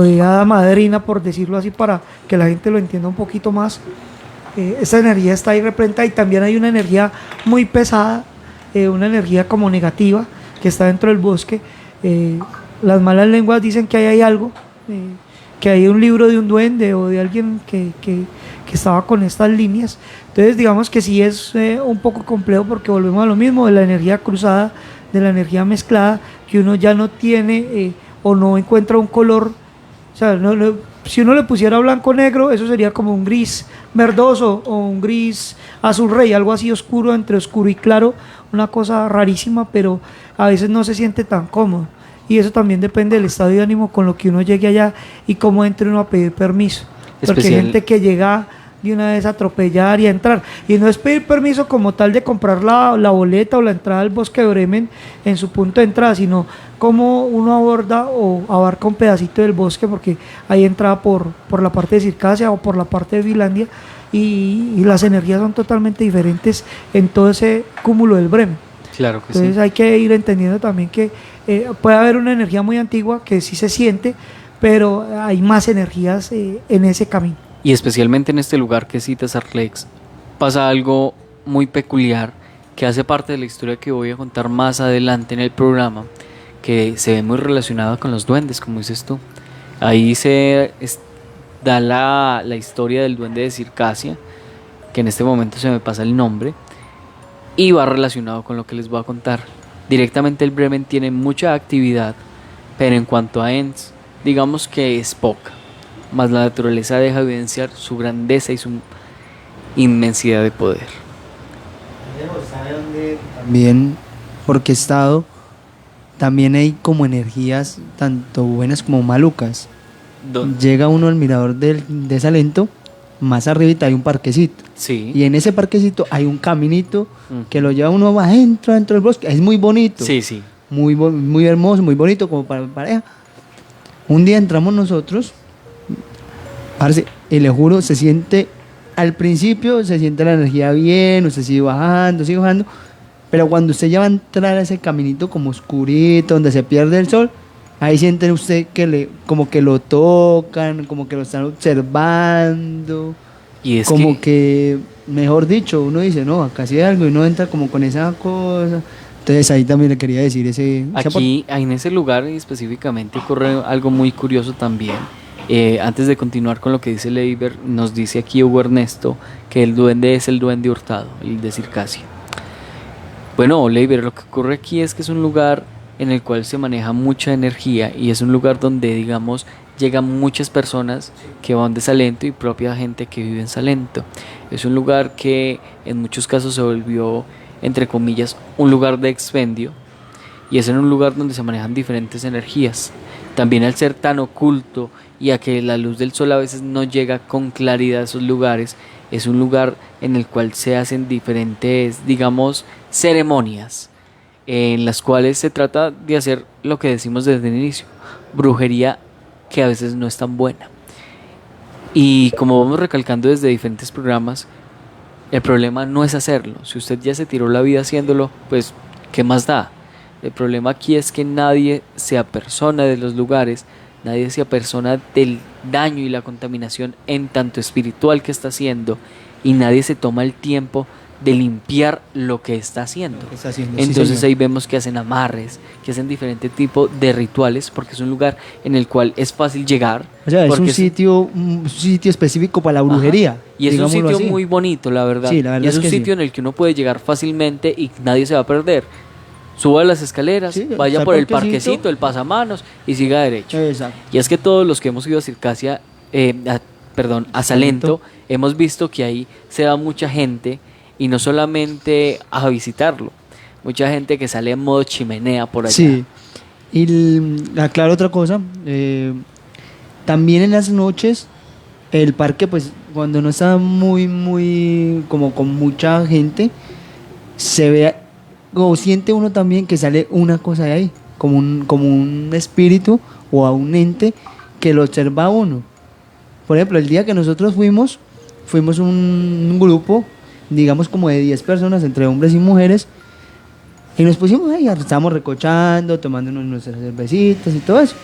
de hada madrina, por decirlo así, para que la gente lo entienda un poquito más. Esa energía está ahí representada y también hay una energía muy pesada, una energía como negativa que está dentro del bosque. Las malas lenguas dicen que ahí hay algo, que hay un libro de un duende o de alguien que estaba con estas líneas. Entonces digamos que sí es un poco complejo, porque volvemos a lo mismo de la energía cruzada, de la energía mezclada, que uno ya no tiene o no encuentra un color. O sea, si uno le pusiera blanco negro, eso sería como un gris verdoso o un gris azul rey, algo así oscuro, entre oscuro y claro, una cosa rarísima, pero a veces no se siente tan cómodo. Y eso también depende del estado de ánimo con lo que uno llegue allá y cómo entre uno a pedir permiso. Porque hay gente que llega de una vez a atropellar y a entrar. Y no es pedir permiso como tal de comprar la boleta o la entrada al Bosque de Bremen en su punto de entrada, sino cómo uno aborda o abarca un pedacito del bosque, porque hay entrada por la parte de Circasia o por la parte de Vilandia, y las energías son totalmente diferentes en todo ese cúmulo del Bremen. Claro que Entonces hay que ir entendiendo también que puede haber una energía muy antigua que sí se siente, pero hay más energías en ese camino. Y especialmente en este lugar que citas, Arlex, pasa algo muy peculiar que hace parte de la historia que voy a contar más adelante en el programa, que se ve muy relacionada con los duendes, como dices tú. Ahí da la historia del duende de Circasia, que en este momento se me pasa el nombre, y va relacionado con lo que les voy a contar. Directamente el Bremen tiene mucha actividad, pero en cuanto a ents, digamos que es poca. Más la naturaleza deja evidenciar su grandeza y su inmensidad de poder. También, porque he estado, también hay como energías tanto buenas como malucas. ¿Dónde? Llega uno al mirador de Salento, más arribita hay un parquecito. Sí. Y en ese parquecito hay un caminito que lo lleva uno adentro del bosque. Es muy bonito. Sí, sí. Muy hermoso, muy bonito, como para pareja. Un día entramos nosotros, parce, y le juro, se siente, al principio se siente la energía bien, usted sigue bajando, pero cuando usted ya va a entrar a ese caminito como oscurito, donde se pierde el sol, ahí siente usted que como que lo tocan, como que lo están observando, y es como que, mejor dicho, uno dice, no, acá sí hay algo, y uno entra como con esa cosa. Entonces ahí también le quería decir aquí en ese lugar específicamente ocurre algo muy curioso también. Antes de continuar con lo que dice Leiber, nos dice aquí Hugo Ernesto que el duende es el duende hurtado, el de Circasia. Bueno, Leiber, lo que ocurre aquí es que es un lugar en el cual se maneja mucha energía y es un lugar donde, digamos, llegan muchas personas que van de Salento y propia gente que vive en Salento. Es un lugar que en muchos casos se volvió, entre comillas, un lugar de expendio, y es en un lugar donde se manejan diferentes energías. También al ser tan oculto y a que la luz del sol a veces no llega con claridad a esos lugares, es un lugar en el cual se hacen diferentes, digamos, ceremonias, en las cuales se trata de hacer lo que decimos desde el inicio, brujería que a veces no es tan buena. Y como vamos recalcando desde diferentes programas, el problema no es hacerlo. Si usted ya se tiró la vida haciéndolo, pues ¿qué más da? El problema aquí es que nadie se apersona de los lugares, nadie se apersona del daño y la contaminación en tanto espiritual que está haciendo, y nadie se toma el tiempo de limpiar lo que está haciendo. Entonces sí, ahí vemos que hacen amarres, que hacen diferente tipo de rituales, porque es un lugar en el cual es fácil llegar. O sea, es un sitio específico para la brujería. Ajá. Y es un sitio muy bonito, la verdad. Sí, la verdad y es un que sitio en el que uno puede llegar fácilmente y nadie se va a perder. Suba las escaleras, vaya por el parquecito, el pasamanos y siga derecho. Exacto. Y es que todos los que hemos ido a Circasia, a Salento, hemos visto que ahí se da mucha gente, y no solamente a visitarlo, mucha gente que sale en modo chimenea por allá. Sí, y aclaro otra cosa, también en las noches el parque, pues cuando no está muy como con mucha gente, se ve o siente uno también que sale una cosa de ahí, como un espíritu o a un ente que lo observa a uno. Por ejemplo, el día que nosotros fuimos un grupo, digamos como de 10 personas, entre hombres y mujeres, y nos pusimos ahí, estábamos recochando, tomándonos nuestras cervecitas y todo eso.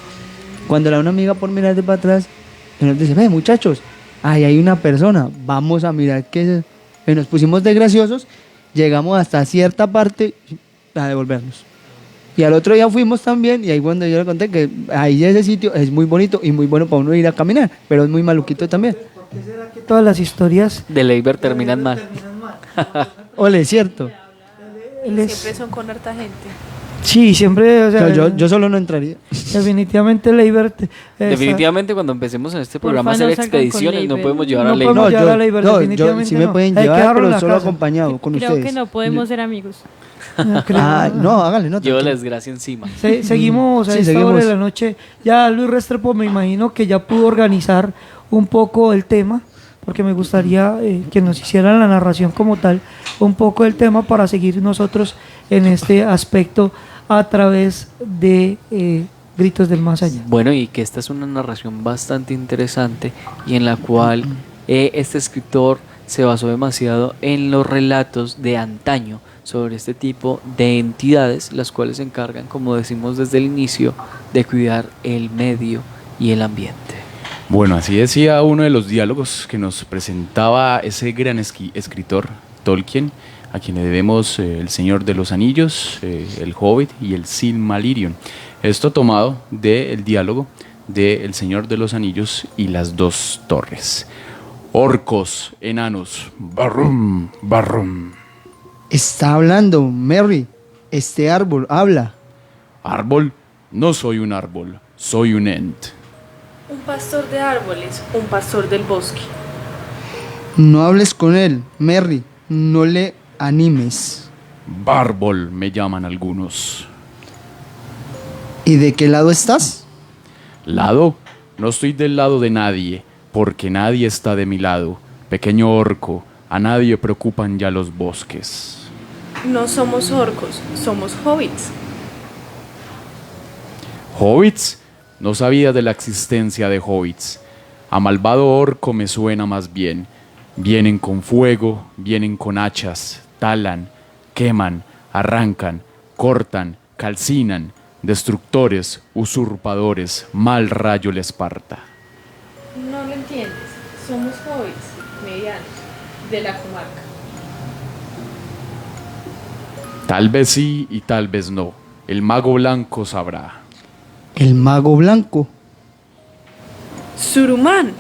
Cuando una amiga, por mirar de para atrás, nos dice: muchachos, ahí hay una persona, vamos a mirar qué es. Y nos pusimos de graciosos, llegamos hasta cierta parte a devolvernos. Y al otro día fuimos también, y ahí cuando yo le conté que ahí ese sitio es muy bonito y muy bueno para uno ir a caminar, pero es muy maluquito también. ¿Por qué será que todas las historias de Leiber terminan mal? Ole, es cierto. Siempre son con harta gente. Sí, siempre, o sea, yo solo no entraría. Definitivamente Leiber. Definitivamente cuando empecemos en este programa a hacer expediciones no podemos llevar a Leiber. No, definitivamente sí me pueden llevar, pero solo acompañado con Creo ustedes. que no podemos ser amigos. No, hágale, no. Llevo la desgracia encima. Seguimos a esta hora de la noche. Ya Luis Restrepo me imagino que ya pudo organizar un poco el tema, porque me gustaría que nos hicieran la narración como tal, un poco del tema para seguir nosotros en este aspecto a través de Gritos del Más Allá. Bueno, y que esta es una narración bastante interesante y en la cual este escritor se basó demasiado en los relatos de antaño sobre este tipo de entidades, las cuales se encargan, como decimos desde el inicio, de cuidar el medio y el ambiente. Bueno, así decía uno de los diálogos que nos presentaba ese gran escritor Tolkien, a quien le debemos El Señor de los Anillos, El Hobbit y El Silmarillion. Esto tomado del diálogo de El Señor de los Anillos y las dos torres. Orcos, enanos, barrum, barrum. Está hablando, Merry. Este árbol habla. ¿Árbol? No soy un árbol, soy un ent. Un pastor de árboles, un pastor del bosque. No hables con él, Merry. No le animes. Bárbol me llaman algunos. ¿Y de qué lado estás? ¿Lado? No estoy del lado de nadie, porque nadie está de mi lado. Pequeño orco, a nadie preocupan ya los bosques. No somos orcos, somos hobbits. ¿Hobbits? No sabía de la existencia de hobbits. A malvado orco me suena más bien. Vienen con fuego, vienen con hachas, talan, queman, arrancan, cortan, calcinan, destructores, usurpadores, mal rayo les parta. No lo entiendes, somos hobbits, medianos, de la comarca. Tal vez sí y tal vez no. El mago blanco sabrá. ¿El mago blanco? Surumán.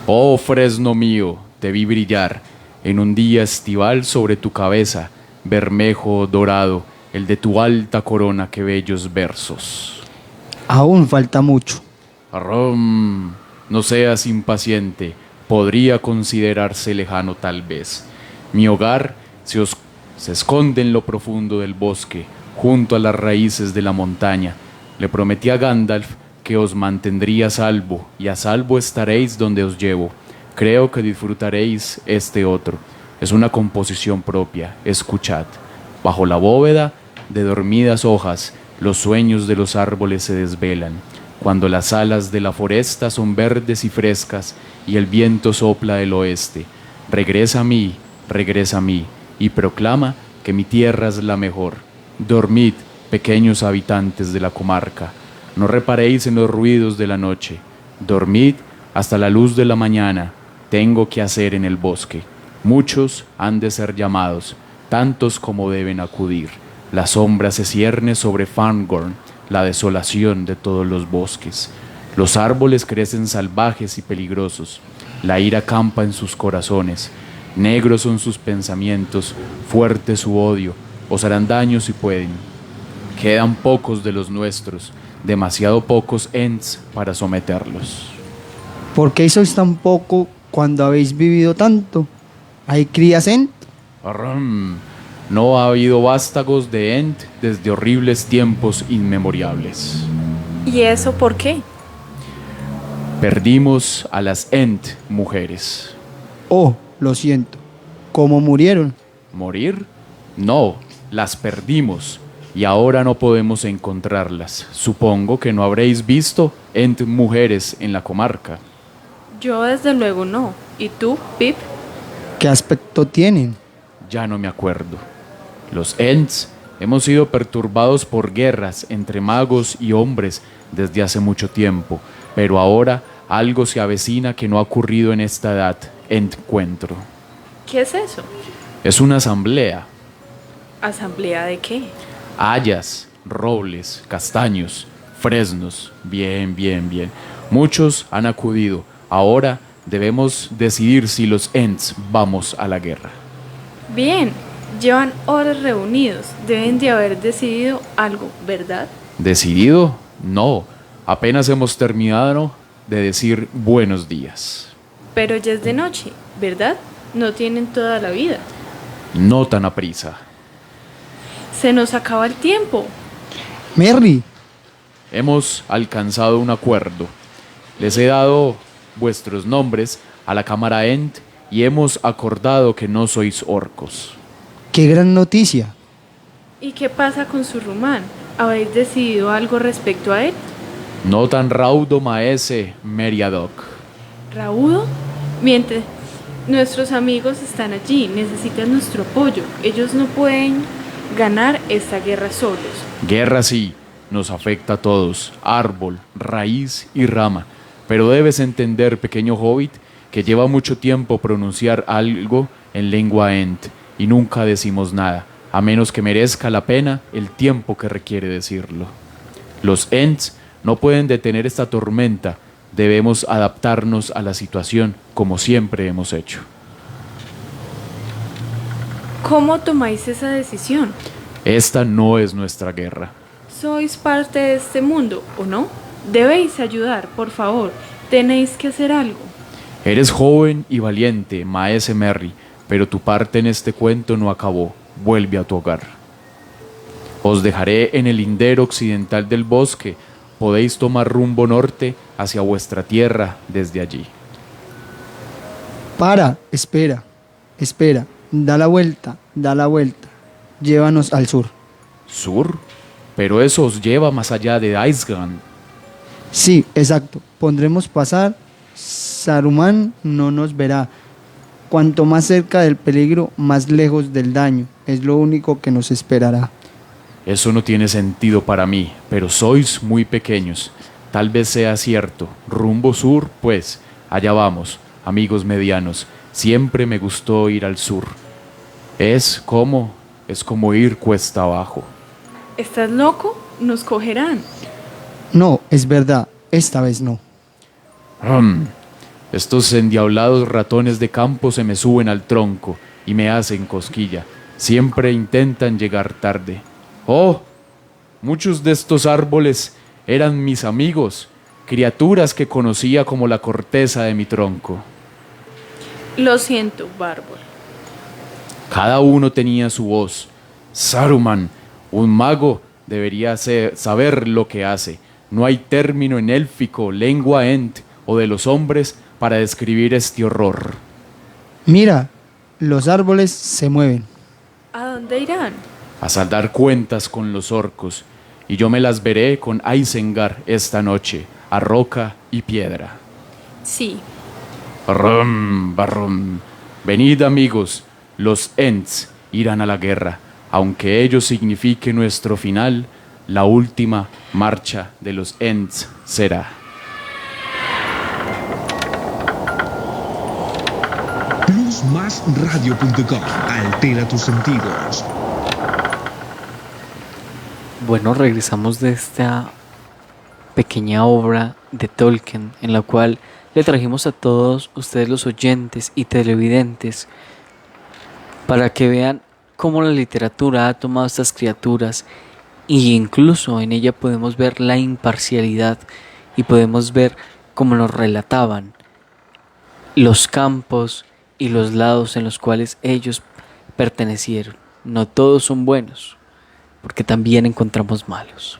Oh fresno mío, te vi brillar en un día estival sobre tu cabeza, bermejo dorado, el de tu alta corona, qué bellos versos. Aún falta mucho. Arrom, no seas impaciente, podría considerarse lejano tal vez. Mi hogar se esconde en lo profundo del bosque, junto a las raíces de la montaña. Le prometí a Gandalf que os mantendría a salvo, y a salvo estaréis donde os llevo. Creo que disfrutaréis este otro. Es una composición propia, escuchad. Bajo la bóveda de dormidas hojas, los sueños de los árboles se desvelan. Cuando las alas de la foresta son verdes y frescas, y el viento sopla del oeste, regresa a mí, y proclama que mi tierra es la mejor. Dormid, pequeños habitantes de la comarca, no reparéis en los ruidos de la noche. Dormid hasta la luz de la mañana. Tengo que hacer en el bosque. Muchos han de ser llamados, tantos como deben acudir. La sombra se cierne sobre Fangorn, la desolación de todos los bosques. Los árboles crecen salvajes y peligrosos. La ira campa en sus corazones. Negros son sus pensamientos, fuerte su odio. Os harán daño si pueden. Quedan pocos de los nuestros, demasiado pocos Ents para someterlos. ¿Por qué sois tan poco cuando habéis vivido tanto? ¿Hay crías Ent? Arram. No ha habido vástagos de Ent desde horribles tiempos inmemoriales. ¿Y eso por qué? Perdimos a las Ent mujeres. Oh, lo siento. ¿Cómo murieron? ¿Morir? No, las perdimos y ahora no podemos encontrarlas. Supongo que no habréis visto Ent mujeres en la comarca. Yo desde luego no. ¿Y tú, Pip? ¿Qué aspecto tienen? Ya no me acuerdo. Los Ents hemos sido perturbados por guerras entre magos y hombres desde hace mucho tiempo, pero ahora algo se avecina que no ha ocurrido en esta edad. Encuentro. ¿Qué es eso? Es una asamblea. ¿Asamblea de qué? Hayas, robles, castaños, fresnos. Bien. Muchos han acudido. Ahora debemos decidir si los Ents vamos a la guerra. Bien, llevan horas reunidos. Deben de haber decidido algo, ¿verdad? ¿Decidido? No. Apenas hemos terminado de decir buenos días. Pero ya es de noche, ¿verdad? No tienen toda la vida. No tan aprisa. Se nos acaba el tiempo. Merry. Hemos alcanzado un acuerdo. Les he dado vuestros nombres a la cámara Ent y hemos acordado que no sois orcos. ¡Qué gran noticia! ¿Y qué pasa con Surrumán? ¿Habéis decidido algo respecto a él? No tan raudo maese Meriadoc. ¿Raudo? Mientras nuestros amigos están allí, necesitan nuestro apoyo. Ellos no pueden ganar esta guerra solos. Guerra sí, nos afecta a todos, árbol, raíz y rama. Pero debes entender, pequeño hobbit, que lleva mucho tiempo pronunciar algo en lengua Ent y nunca decimos nada, a menos que merezca la pena el tiempo que requiere decirlo. Los Ents no pueden detener esta tormenta. Debemos adaptarnos a la situación como siempre hemos hecho. ¿Cómo tomáis esa decisión? Esta no es nuestra guerra. Sois parte de este mundo, ¿o no? Debéis ayudar, por favor. Tenéis que hacer algo. Eres joven y valiente, maese Merry, pero tu parte en este cuento no acabó. Vuelve a tu hogar. Os dejaré en el lindero occidental del bosque. Podéis tomar rumbo norte hacia vuestra tierra desde allí. Espera. Da la vuelta. Llévanos al sur. ¿Sur? Pero eso os lleva más allá de Isgard. Sí, exacto. Pondremos pasar. Saruman no nos verá. Cuanto más cerca del peligro, más lejos del daño. Es lo único que nos esperará. Eso no tiene sentido para mí, pero sois muy pequeños. Tal vez sea cierto. Rumbo sur, pues, allá vamos, amigos medianos. Siempre me gustó ir al sur. Es como ir cuesta abajo. ¿Estás loco? Nos cogerán. No, es verdad. Esta vez no. Estos endiablados ratones de campo se me suben al tronco y me hacen cosquilla. Siempre intentan llegar tarde. ¡Oh! Muchos de estos árboles eran mis amigos, criaturas que conocía como la corteza de mi tronco. Lo siento, Bárbaro. Cada uno tenía su voz. Saruman, Un mago debería saber lo que hace. No hay término en élfico, lengua ent o de los hombres para describir este horror. Mira, los árboles se mueven. ¿A dónde irán? A saldar cuentas con los orcos, y yo me las veré con Isengard esta noche, a roca y piedra. Sí. Barrum, barrum. Venid, amigos, los Ents irán a la guerra, aunque ello signifique nuestro final, la última marcha de los Ents será. Plusmasradio.com. Altera tus sentidos. Bueno, regresamos de esta pequeña obra de Tolkien en la cual le trajimos a todos ustedes los oyentes y televidentes para que vean cómo la literatura ha tomado estas criaturas e incluso en ella podemos ver la imparcialidad y podemos ver cómo nos relataban los campos y los lados en los cuales ellos pertenecieron. No todos son buenos, porque también encontramos malos.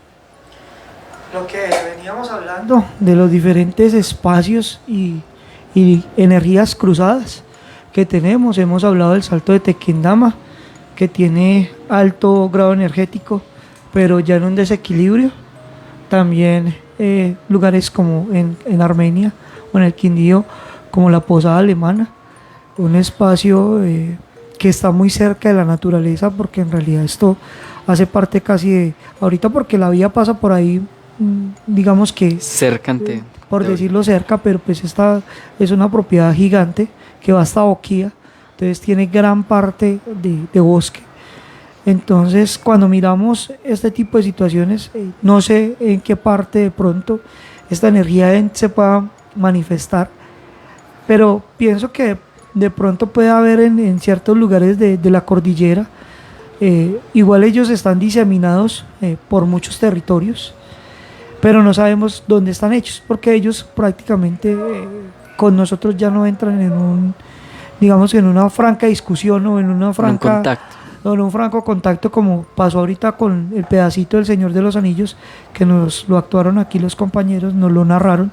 Lo que veníamos hablando de los diferentes espacios y energías cruzadas que tenemos, hemos hablado del salto de Tequendama, que tiene alto grado energético, pero ya en un desequilibrio. También lugares como en Armenia o en el Quindío, como la Posada Alemana, un espacio que está muy cerca de la naturaleza, porque en realidad esto hace parte casi de ahorita, porque la vía pasa por ahí, digamos que cercante, por decirlo cerca, pero pues esta es una propiedad gigante que va hasta Boquía, entonces tiene gran parte de bosque. Entonces cuando miramos este tipo de situaciones, no sé en qué parte de pronto esta energía se pueda manifestar, pero pienso que de pronto puede haber en ciertos lugares de la cordillera. Igual ellos están diseminados por muchos territorios, pero no sabemos dónde están hechos, porque ellos prácticamente con nosotros ya no entran en un, digamos, en una franca discusión o en una franca contacto. O en un franco contacto, como pasó ahorita con el pedacito del Señor de los Anillos, que nos lo actuaron aquí los compañeros, nos lo narraron,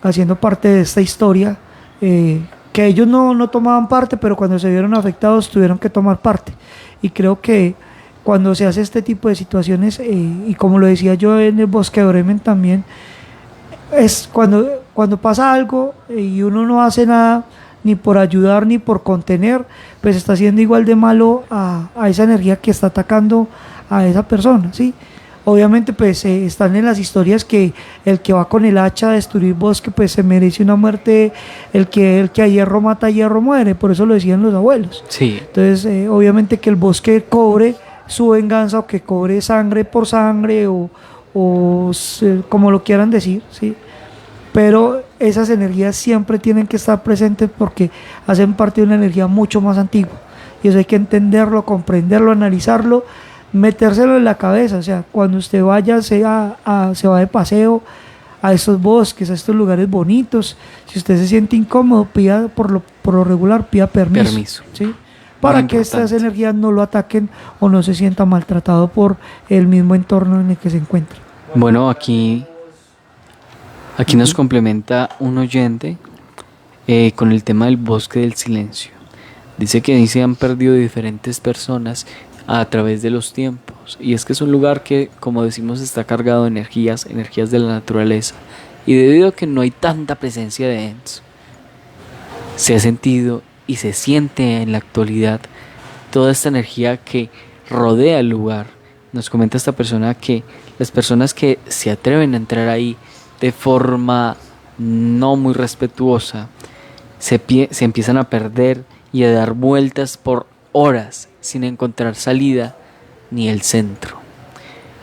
haciendo parte de esta historia, que ellos no tomaban parte, pero cuando se vieron afectados tuvieron que tomar parte. Y creo que cuando se hace este tipo de situaciones, y como lo decía yo en el Bosque de Bremen también, es cuando pasa algo y uno no hace nada ni por ayudar ni por contener, pues está siendo igual de malo a esa energía que está atacando a esa persona, ¿sí? Obviamente pues están en las historias que el que va con el hacha a destruir bosque pues se merece una muerte, el que a hierro mata, a hierro muere, por eso lo decían los abuelos. Sí. Entonces obviamente que el bosque cobre su venganza, o que cobre sangre por sangre, o como lo quieran decir, ¿sí? Pero esas energías siempre tienen que estar presentes porque hacen parte de una energía mucho más antigua, y eso hay que entenderlo, comprenderlo, analizarlo, metérselo en la cabeza. O sea, cuando usted vaya, se va de paseo a estos bosques, a estos lugares bonitos, si usted se siente incómodo, pida por lo regular, pida permiso. ¿Sí? Para que estas energías no lo ataquen o no se sienta maltratado por el mismo entorno en el que se encuentra. Bueno, aquí nos complementa un oyente con el tema del bosque del silencio. Dice que ahí se han perdido diferentes personas a través de los tiempos, y es que es un lugar que, como decimos, está cargado de energías de la naturaleza, y debido a que no hay tanta presencia de Ents, se ha sentido y se siente en la actualidad toda esta energía que rodea el lugar. Nos comenta esta persona que las personas que se atreven a entrar ahí de forma no muy respetuosa se empiezan a perder y a dar vueltas por horas sin encontrar salida ni el centro,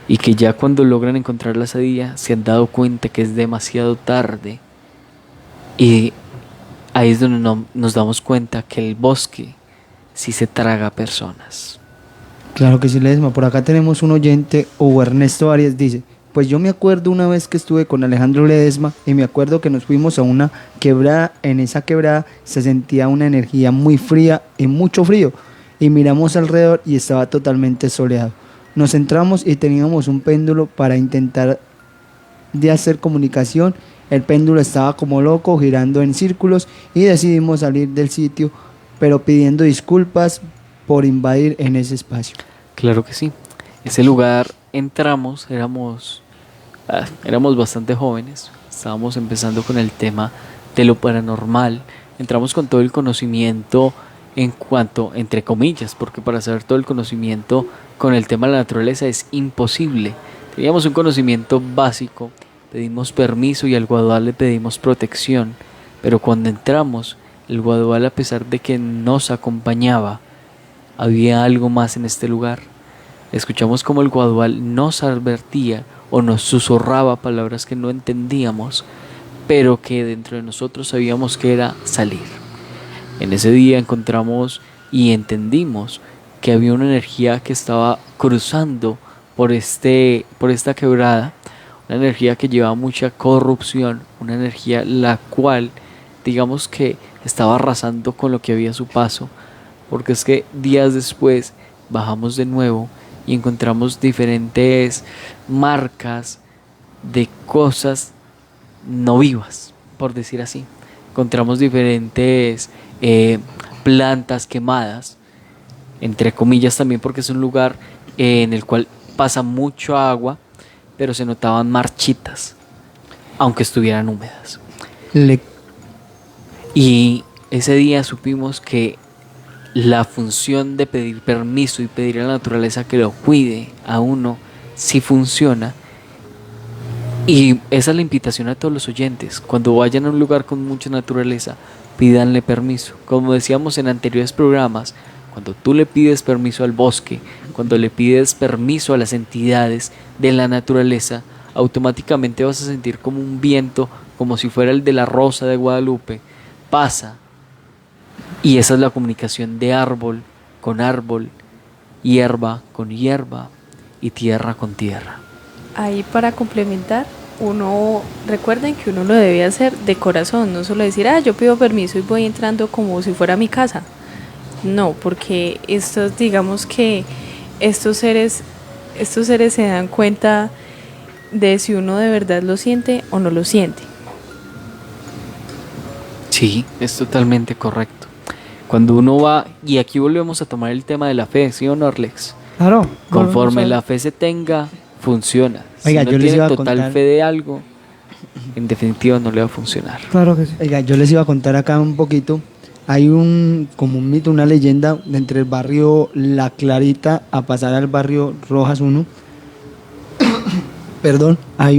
y que ya cuando logran encontrar la salida se han dado cuenta que es demasiado tarde, y ahí es donde nos damos cuenta que el bosque sí se traga personas. Claro que sí, Ledesma. Por acá tenemos un oyente, o Ernesto Arias, dice: pues yo me acuerdo una vez que estuve con Alejandro Ledesma, y me acuerdo que nos fuimos a una quebrada. En esa quebrada se sentía una energía muy fría y mucho frío, y miramos alrededor y estaba totalmente soleado. Nos centramos y teníamos un péndulo para intentar de hacer comunicación. El péndulo estaba como loco, girando en círculos, y decidimos salir del sitio, pero pidiendo disculpas por invadir en ese espacio. Claro que sí. Ese lugar entramos, éramos bastante jóvenes, estábamos empezando con el tema de lo paranormal, entramos con todo el conocimiento en cuanto, entre comillas, porque para saber todo el conocimiento con el tema de la naturaleza es imposible. Teníamos un conocimiento básico, pedimos permiso y al Guadual le pedimos protección, pero cuando entramos, el Guadual, a pesar de que nos acompañaba, había algo más en este lugar. Escuchamos como el Guadual nos advertía o nos susurraba palabras que no entendíamos, pero que dentro de nosotros sabíamos que era salir. En ese día encontramos y entendimos que había una energía que estaba cruzando por esta quebrada, una energía que llevaba mucha corrupción, una energía la cual, digamos que estaba arrasando con lo que había a su paso, porque es que días después bajamos de nuevo y encontramos diferentes marcas de cosas no vivas, por decir así. Encontramos diferentes plantas quemadas, entre comillas también, porque es un lugar en el cual pasa mucho agua, pero se notaban marchitas, aunque estuvieran húmedas. Y ese día supimos que la función de pedir permiso y pedir a la naturaleza que lo cuide a uno sí funciona. Y esa es la invitación a todos los oyentes: cuando vayan a un lugar con mucha naturaleza, pídanle permiso. Como decíamos en anteriores programas, cuando tú le pides permiso al bosque, cuando le pides permiso a las entidades de la naturaleza, automáticamente vas a sentir como un viento, como si fuera el de la Rosa de Guadalupe, pasa. Y esa es la comunicación de árbol con árbol, hierba con hierba y tierra con tierra. Ahí, para complementar, recuerden que uno lo debe hacer de corazón, no solo decir, yo pido permiso y voy entrando como si fuera mi casa. No, porque digamos que estos seres se dan cuenta de si uno de verdad lo siente o no lo siente. Sí, es totalmente correcto. Cuando uno va, y aquí volvemos a tomar el tema de la fe, ¿sí o no, Arlex? Claro. Conforme la fe se tenga, funciona. Oiga, si no yo les tiene iba a total contar... fe de algo, en definitiva no le va a funcionar. Claro que sí. Oiga, yo les iba a contar acá un poquito. Hay como un mito, una leyenda entre el barrio La Clarita a pasar al barrio Rojas 1. Perdón, hay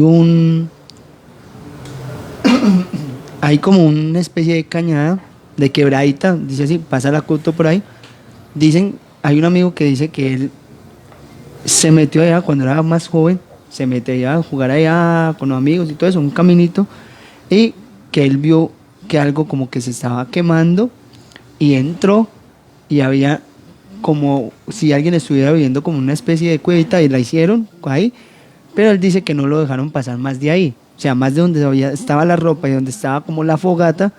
como una especie de cañada, de quebradita, dice así, pasa la Cuto por ahí. Hay un amigo que dice que él se metió allá cuando era más joven, se metió allá a jugar allá con los amigos y todo eso, un caminito, y que él vio que algo como que se estaba quemando y entró y había como si alguien estuviera viviendo como una especie de cuevita y la hicieron ahí, pero él dice que no lo dejaron pasar más de ahí, o sea, más de donde estaba la ropa y donde estaba como la fogata,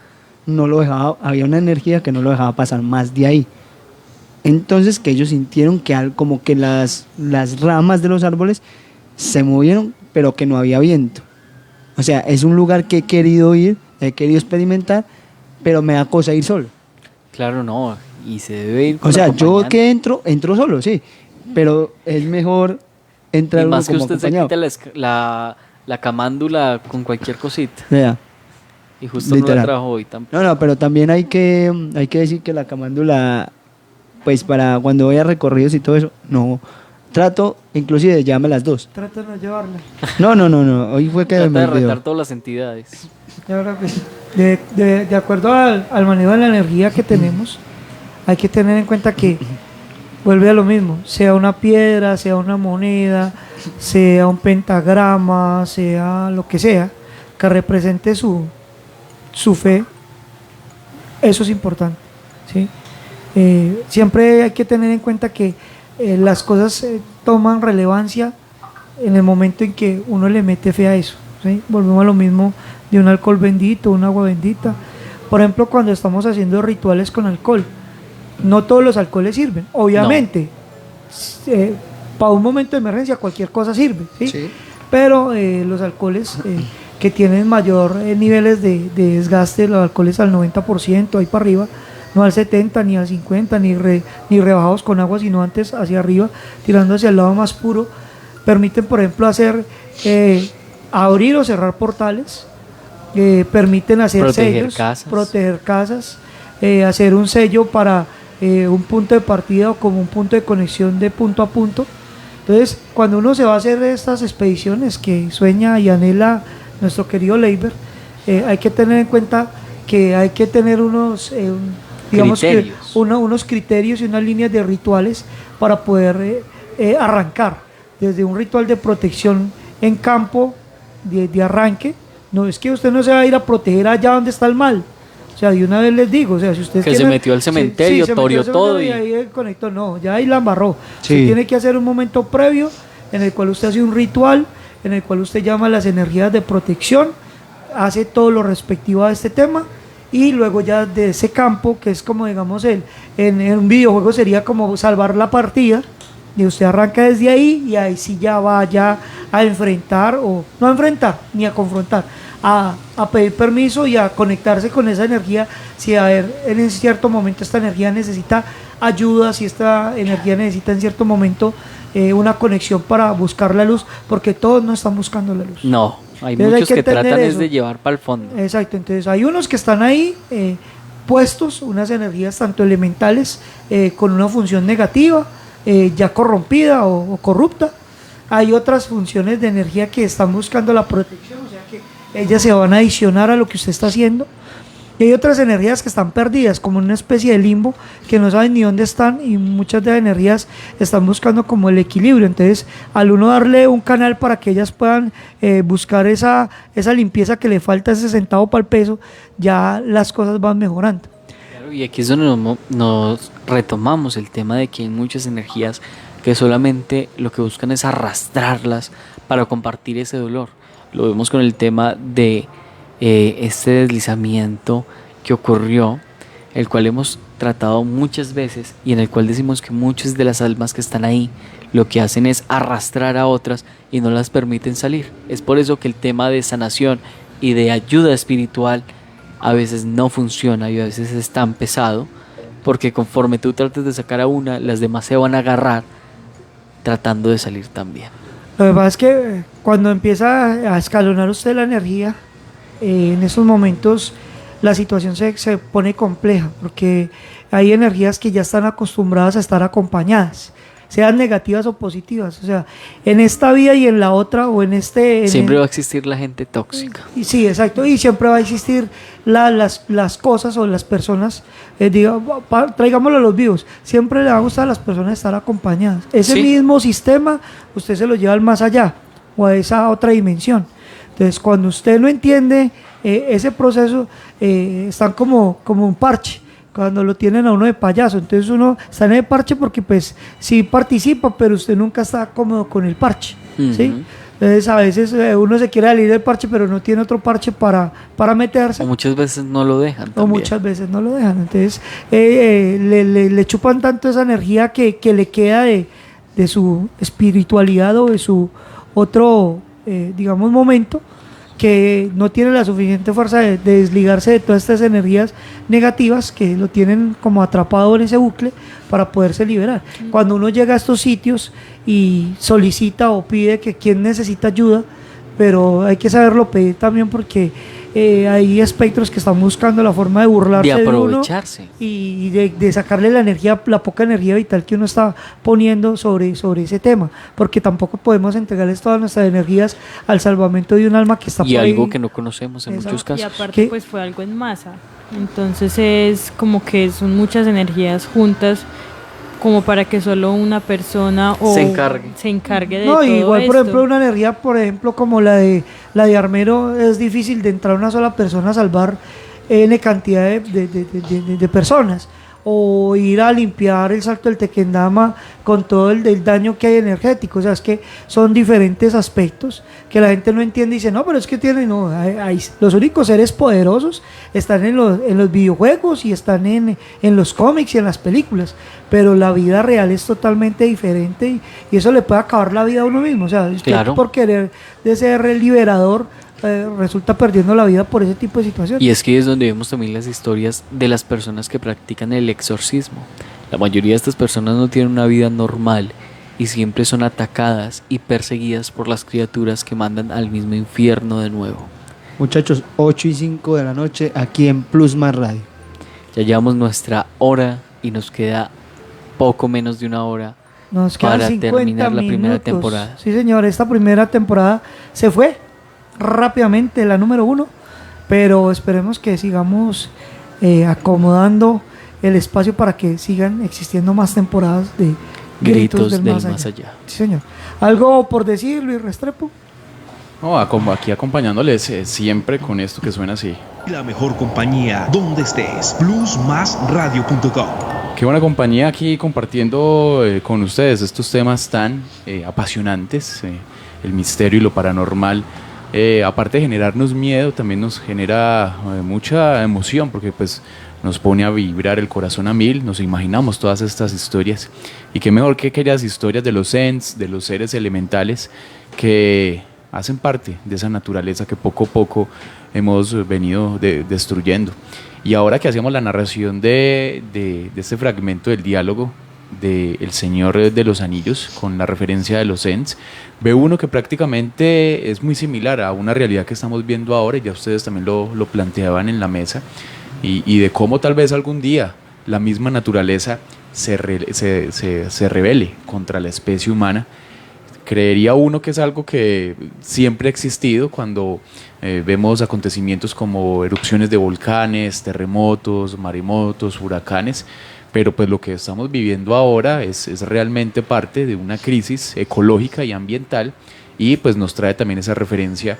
no lo dejaba, había una energía que no lo dejaba pasar más de ahí. Entonces que ellos sintieron que como que las ramas de los árboles se movieron, pero que no había viento. O sea, es un lugar que he querido ir, he querido experimentar, pero me da cosa ir solo. Claro, no, y se debe ir con O sea, yo acompañante. que entro solo, sí, pero es mejor entrar Y uno más que como usted se acompañado. quite la camándula con cualquier cosita. Ya. Y justo no Literal. la trajo hoy tampoco. No, pero también hay que decir que la camándula, pues para cuando voy a recorridos y todo eso, no trato, inclusive llévame las dos. Trata de no llevarla. No, hoy fue que Trata me de olvidó. retar todas las entidades. Yo creo que sí. De acuerdo al manejo de la energía que tenemos, hay que tener en cuenta que vuelve a lo mismo, sea una piedra, sea una moneda, sea un pentagrama, sea lo que sea, que represente su fe, eso es importante, ¿sí? Siempre hay que tener en cuenta que las cosas toman relevancia en el momento en que uno le mete fe a eso, ¿sí? Volvemos a lo mismo de un alcohol bendito, un agua bendita. Por ejemplo, cuando estamos haciendo rituales con alcohol, no todos los alcoholes sirven, obviamente. para un momento de emergencia cualquier cosa sirve, ¿sí? Sí. Pero los alcoholes que tienen mayor niveles de desgaste, los alcoholes al 90%, ahí para arriba, no al 70 ni al 50 ni rebajados con agua, sino antes hacia arriba, tirando hacia el lado más puro, permiten, por ejemplo, hacer abrir o cerrar portales, permiten hacer proteger sellos, proteger casas, hacer un sello para un punto de partida o como un punto de conexión de punto a punto. Entonces, cuando uno se va a hacer estas expediciones que sueña y anhela nuestro querido Leiber, hay que tener en cuenta que hay que tener unos digamos criterios. Unos criterios y unas líneas de rituales para poder arrancar desde un ritual de protección en campo de arranque. No es que usted no se va a ir a proteger allá donde está el mal, o sea, de una vez les digo, o sea, si usted que se metió al cementerio, torió todo y ahí conectó, no, ya ahí la embarró. Usted tiene que hacer un momento previo en el cual usted hace un ritual, en el cual usted llama a las energías de protección, hace todo lo respectivo a este tema, y luego ya de ese campo, que es como digamos en un videojuego sería como salvar la partida, y usted arranca desde ahí y ahí sí ya vaya a enfrentar, o no a enfrentar, ni a confrontar, a pedir permiso y a conectarse con esa energía, si en cierto momento esta energía necesita ayuda, si esta energía necesita en cierto momento una conexión para buscar la luz, porque todos no están buscando la luz. No, hay muchos que tratan es de llevar para el fondo. Exacto, entonces hay unos que están ahí puestos, unas energías tanto elementales con una función negativa, ya corrompida o corrupta. Hay otras funciones de energía que están buscando la protección, o sea que ellas se van a adicionar a lo que usted está haciendo. Y hay otras energías que están perdidas, como una especie de limbo, que no saben ni dónde están, y muchas de las energías están buscando como el equilibrio. Entonces, al uno darle un canal para que ellas puedan buscar esa limpieza que le falta, ese centavo para el peso, ya las cosas van mejorando. Claro, y aquí es donde nos retomamos el tema de que hay muchas energías que solamente lo que buscan es arrastrarlas para compartir ese dolor. Lo vemos con el tema de este deslizamiento que ocurrió, el cual hemos tratado muchas veces y en el cual decimos que muchas de las almas que están ahí lo que hacen es arrastrar a otras y no las permiten salir. Es por eso que el tema de sanación y de ayuda espiritual a veces no funciona y a veces es tan pesado, porque conforme tú trates de sacar a una, las demás se van a agarrar tratando de salir también. Lo que pasa es que cuando empieza a escalonar usted la energía, en esos momentos la situación se pone compleja, porque hay energías que ya están acostumbradas a estar acompañadas, sean negativas o positivas. O sea, en esta vida y en la otra, o en siempre va a existir la gente tóxica. Sí, exacto, y siempre va a existir las cosas o las personas, traigámoslo a los vivos, siempre le va a gustar a las personas estar acompañadas. Ese mismo sistema usted se lo lleva al más allá o a esa otra dimensión. Entonces, cuando usted no entiende ese proceso, están como un parche, cuando lo tienen a uno de payaso. Entonces uno está en el parche porque pues sí participa, pero usted nunca está cómodo con el parche, ¿sí? Entonces a veces uno se quiere salir del parche, pero no tiene otro parche para meterse. O muchas veces no lo dejan también. O muchas veces no lo dejan. Entonces le chupan tanto esa energía que le queda de su espiritualidad o de su otro, digamos, momento, que no tiene la suficiente fuerza de desligarse de todas estas energías negativas que lo tienen como atrapado en ese bucle para poderse liberar. Cuando uno llega a estos sitios y solicita o pide que quien necesita ayuda, pero hay que saberlo pedir también, porque hay espectros que están buscando la forma de burlarse de aprovecharse de uno y de sacarle la energía, la poca energía vital que uno está poniendo sobre ese tema, porque tampoco podemos entregarles todas nuestras energías al salvamento de un alma que está y por algo ahí, que no conocemos en muchos casos. Y aparte pues fue algo en masa, entonces es como que son muchas energías juntas como para que solo una persona se encargue de todo igual por esto. ejemplo una energía, por ejemplo como la de Armero, es difícil de entrar una sola persona a salvar N cantidad de personas, o ir a limpiar el Salto del Tequendama con todo el daño que hay energético. O sea, es que son diferentes aspectos que la gente no entiende y dice, no, pero es que tienen, no, los únicos seres poderosos están en los videojuegos y están en los cómics y en las películas, pero la vida real es totalmente diferente y eso le puede acabar la vida a uno mismo. O sea, usted Claro. por querer de ser el liberador resulta perdiendo la vida por ese tipo de situaciones. Y es que es donde vemos también las historias de las personas que practican el exorcismo. La mayoría de estas personas no tienen una vida normal y siempre son atacadas y perseguidas por las criaturas que mandan al mismo infierno de nuevo. Muchachos, 8:05 de la noche aquí en Plus Más Radio. Ya llevamos nuestra hora y nos queda poco menos de una hora Nos quedan para 50 terminar la primera minutos. temporada. Sí, señor, esta primera temporada se fue rápidamente, la número 1, pero esperemos que sigamos acomodando el espacio para que sigan existiendo más temporadas de Gritos del Más Allá. Sí, señor. ¿Algo por decir, Luis Restrepo? No, aquí acompañándoles siempre con esto que suena así. La mejor compañía donde estés. plusmasradio.com. Qué buena compañía aquí compartiendo con ustedes estos temas tan apasionantes, el misterio y lo paranormal. Aparte de generarnos miedo, también nos genera mucha emoción porque pues nos pone a vibrar el corazón a mil, nos imaginamos todas estas historias y qué mejor que aquellas historias de los ents, de los seres elementales que hacen parte de esa naturaleza que poco a poco hemos venido destruyendo. Y ahora que hacíamos la narración de este fragmento del diálogo de El Señor de los Anillos con la referencia de los ents, ve uno que prácticamente es muy similar a una realidad que estamos viendo ahora, y ya ustedes también lo planteaban en la mesa, y de cómo tal vez algún día la misma naturaleza se rebele contra la especie humana. Creería uno que es algo que siempre ha existido cuando vemos acontecimientos como erupciones de volcanes, terremotos, maremotos, huracanes, pero pues lo que estamos viviendo ahora es realmente parte de una crisis ecológica y ambiental, y pues nos trae también esa referencia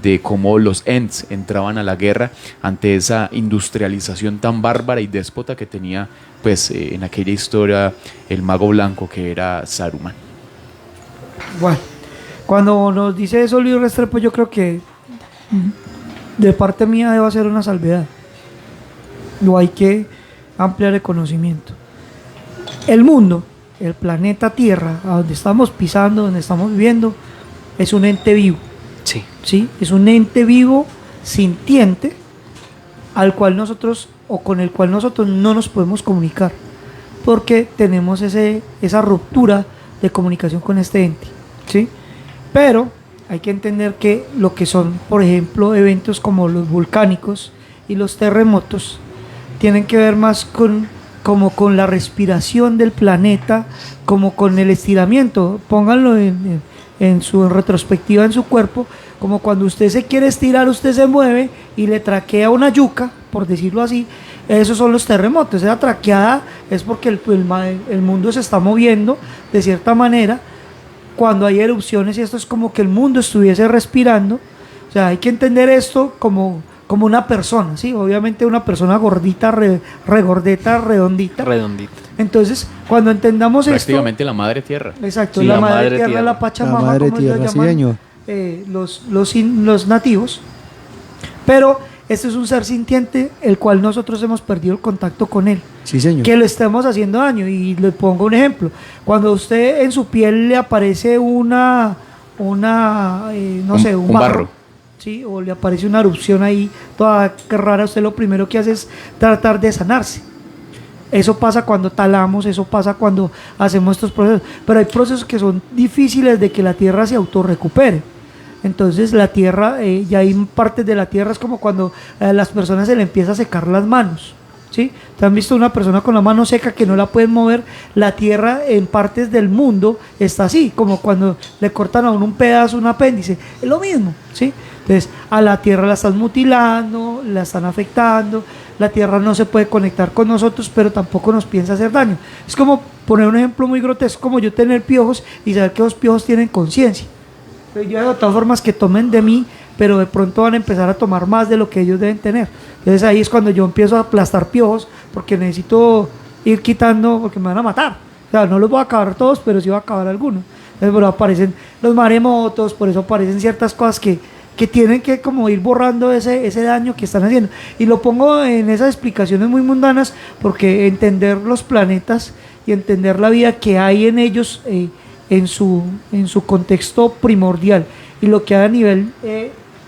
de cómo los ents entraban a la guerra ante esa industrialización tan bárbara y déspota que tenía pues en aquella historia el mago blanco que era Saruman. Bueno, cuando nos dice eso Luis Restrepo, yo creo que de parte mía debo hacer una salvedad. No hay que ampliar el conocimiento. El mundo, el planeta Tierra, a donde estamos pisando, donde estamos viviendo, es un ente vivo. Sí. ¿Sí? Es un ente vivo, sintiente, al cual nosotros, o con el cual nosotros no nos podemos comunicar, porque tenemos esa ruptura de comunicación con este ente, ¿sí? Pero hay que entender que lo que son, por ejemplo, eventos como los volcánicos y los terremotos tienen que ver más como con la respiración del planeta, como con el estiramiento. Pónganlo en su retrospectiva en su cuerpo, como cuando usted se quiere estirar, usted se mueve y le traquea una yuca, por decirlo así. Esos son los terremotos. Esa traqueada es porque el mundo se está moviendo de cierta manera. Cuando hay erupciones, y esto es como que el mundo estuviese respirando. O sea, hay que entender esto como una persona, ¿sí? Obviamente una persona gordita, regordeta, redondita. Entonces, cuando entendamos prácticamente la madre tierra. Exacto, sí, la madre tierra, la Pachamama, la madre como tierra, lo llaman los nativos. Pero este es un ser sintiente, el cual nosotros hemos perdido el contacto con él. Sí, señor. Que lo estemos haciendo daño. Y le pongo un ejemplo. Cuando a usted en su piel le aparece un barro, ¿sí? O le aparece una erupción ahí toda rara, usted lo primero que hace es tratar de sanarse. Eso pasa cuando talamos, eso pasa cuando hacemos estos procesos. Pero hay procesos que son difíciles de que la tierra se autorrecupere. Entonces la tierra, ya hay partes de la tierra, es como cuando a las personas se le empieza a secar las manos, ¿sí? ¿Te han visto una persona con la mano seca que no la pueden mover? La tierra en partes del mundo está así, como cuando le cortan a uno un pedazo, un apéndice, es lo mismo, ¿sí? Entonces a la tierra la están mutilando, la están afectando, la tierra no se puede conectar con nosotros, pero tampoco nos piensa hacer daño. Es como poner un ejemplo muy grotesco, como yo tener piojos y saber que los piojos tienen conciencia. Yo he adoptado formas que tomen de mí, pero de pronto van a empezar a tomar más de lo que ellos deben tener. Entonces ahí es cuando yo empiezo a aplastar piojos, porque necesito ir quitando porque me van a matar. O sea, no los voy a acabar todos, pero sí voy a acabar algunos. Entonces, pero aparecen los maremotos, por eso aparecen ciertas cosas que tienen que como ir borrando ese daño que están haciendo. Y lo pongo en esas explicaciones muy mundanas porque entender los planetas y entender la vida que hay en ellos en su contexto primordial y lo que hay a nivel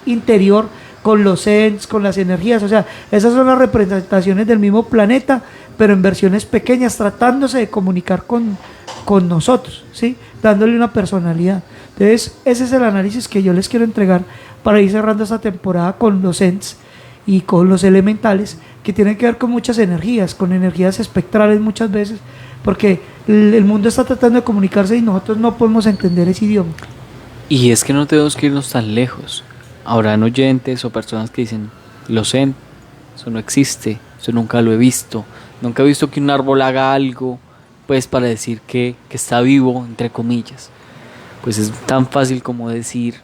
interior con los Ents, con las energías, o sea, esas son las representaciones del mismo planeta, pero en versiones pequeñas, tratándose de comunicar con nosotros, ¿sí? Dándole una personalidad. Entonces, ese es el análisis que yo les quiero entregar para ir cerrando esta temporada con los Ents y con los elementales, que tienen que ver con muchas energías, con energías espectrales muchas veces, porque el mundo está tratando de comunicarse y nosotros no podemos entender ese idioma. Y es que no tenemos que irnos tan lejos. Habrán oyentes o personas que dicen, lo sé, eso no existe, eso nunca lo he visto, nunca he visto que un árbol haga algo, pues para decir que está vivo, entre comillas. Pues es tan fácil como decir,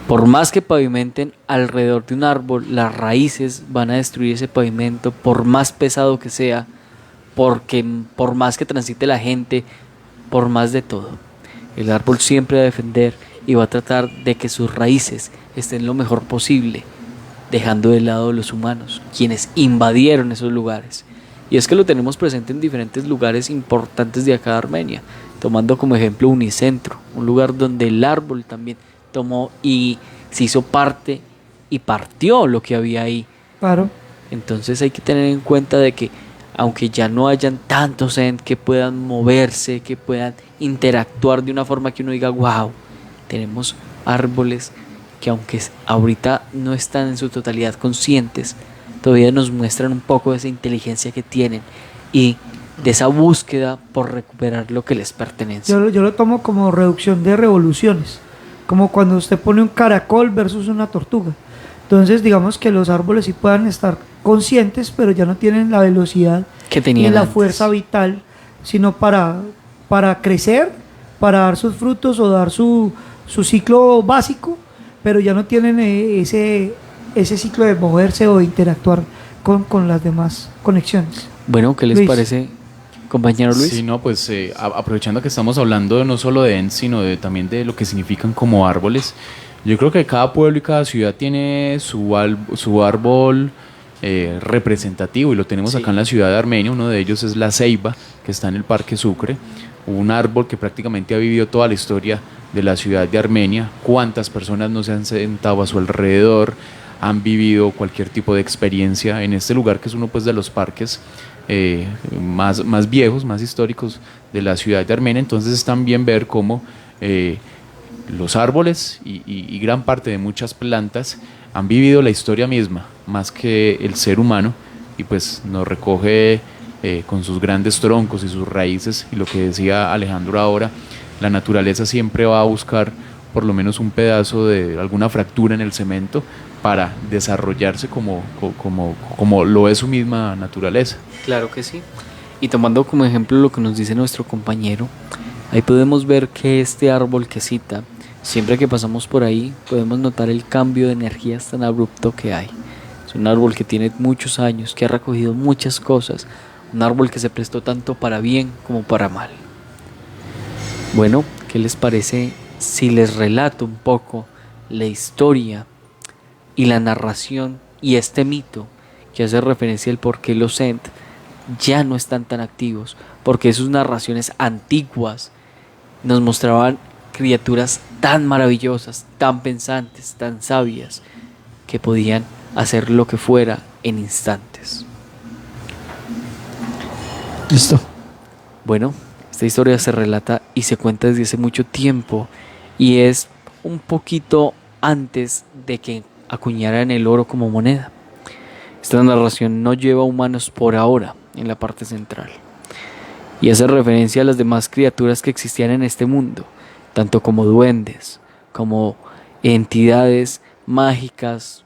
por más que pavimenten alrededor de un árbol, las raíces van a destruir ese pavimento, por más pesado que sea, porque por más que transite la gente, por más de todo. El árbol siempre va a defender y va a tratar de que sus raíces estén lo mejor posible, dejando de lado a los humanos, quienes invadieron esos lugares. Y es que lo tenemos presente en diferentes lugares importantes de acá de Armenia, tomando como ejemplo Unicentro, un lugar donde el árbol también tomó y se hizo parte y partió lo que había ahí. Claro. Entonces hay que tener en cuenta de que aunque ya no hayan tantos Ents que puedan moverse, que puedan interactuar de una forma que uno diga, wow, tenemos árboles que aunque ahorita no están en su totalidad conscientes, todavía nos muestran un poco de esa inteligencia que tienen y de esa búsqueda por recuperar lo que les pertenece. Yo lo tomo como reducción de revoluciones, como cuando usted pone un caracol versus una tortuga. Entonces digamos que los árboles sí puedan estar conscientes, pero ya no tienen la velocidad que tenían ni la antes. fuerza vital, sino para crecer, para dar sus frutos o dar su ciclo básico, pero ya no tienen ese ciclo de moverse o de interactuar con las demás conexiones. Bueno, ¿qué les Luis. parece, compañero Luis? Sí, no, pues aprovechando que estamos hablando no solo de Ents, sino también de lo que significan como árboles. Yo creo que cada pueblo y cada ciudad tiene su árbol representativo, y lo tenemos acá en la ciudad de Armenia. Uno de ellos es la ceiba, que está en el Parque Sucre, un árbol que prácticamente ha vivido toda la historia de la ciudad de Armenia. Cuántas personas no se han sentado a su alrededor, han vivido cualquier tipo de experiencia en este lugar, que es uno pues de los parques más viejos, más históricos de la ciudad de Armenia. Entonces es también ver cómo los árboles y gran parte de muchas plantas han vivido la historia misma, más que el ser humano, y pues nos recoge con sus grandes troncos y sus raíces. Y lo que decía Alejandro ahora, la naturaleza siempre va a buscar por lo menos un pedazo de alguna fractura en el cemento para desarrollarse como lo es su misma naturaleza. Claro que sí. Y tomando como ejemplo lo que nos dice nuestro compañero, ahí podemos ver que este árbol que cita, siempre que pasamos por ahí, podemos notar el cambio de energías tan abrupto que hay. Es un árbol que tiene muchos años, que ha recogido muchas cosas, un árbol que se prestó tanto para bien como para mal. Bueno, ¿qué les parece si les relato un poco la historia y la narración y este mito que hace referencia al por qué los Ent ya no están tan activos? Porque sus narraciones antiguas nos mostraban criaturas tan maravillosas, tan pensantes, tan sabias, que podían hacer lo que fuera en instantes. Listo. Bueno, esta historia se relata y se cuenta desde hace mucho tiempo, y es un poquito antes de que acuñaran el oro como moneda. Esta narración no lleva humanos por ahora en la parte central, y hace referencia a las demás criaturas que existían en este mundo, tanto como duendes, como entidades mágicas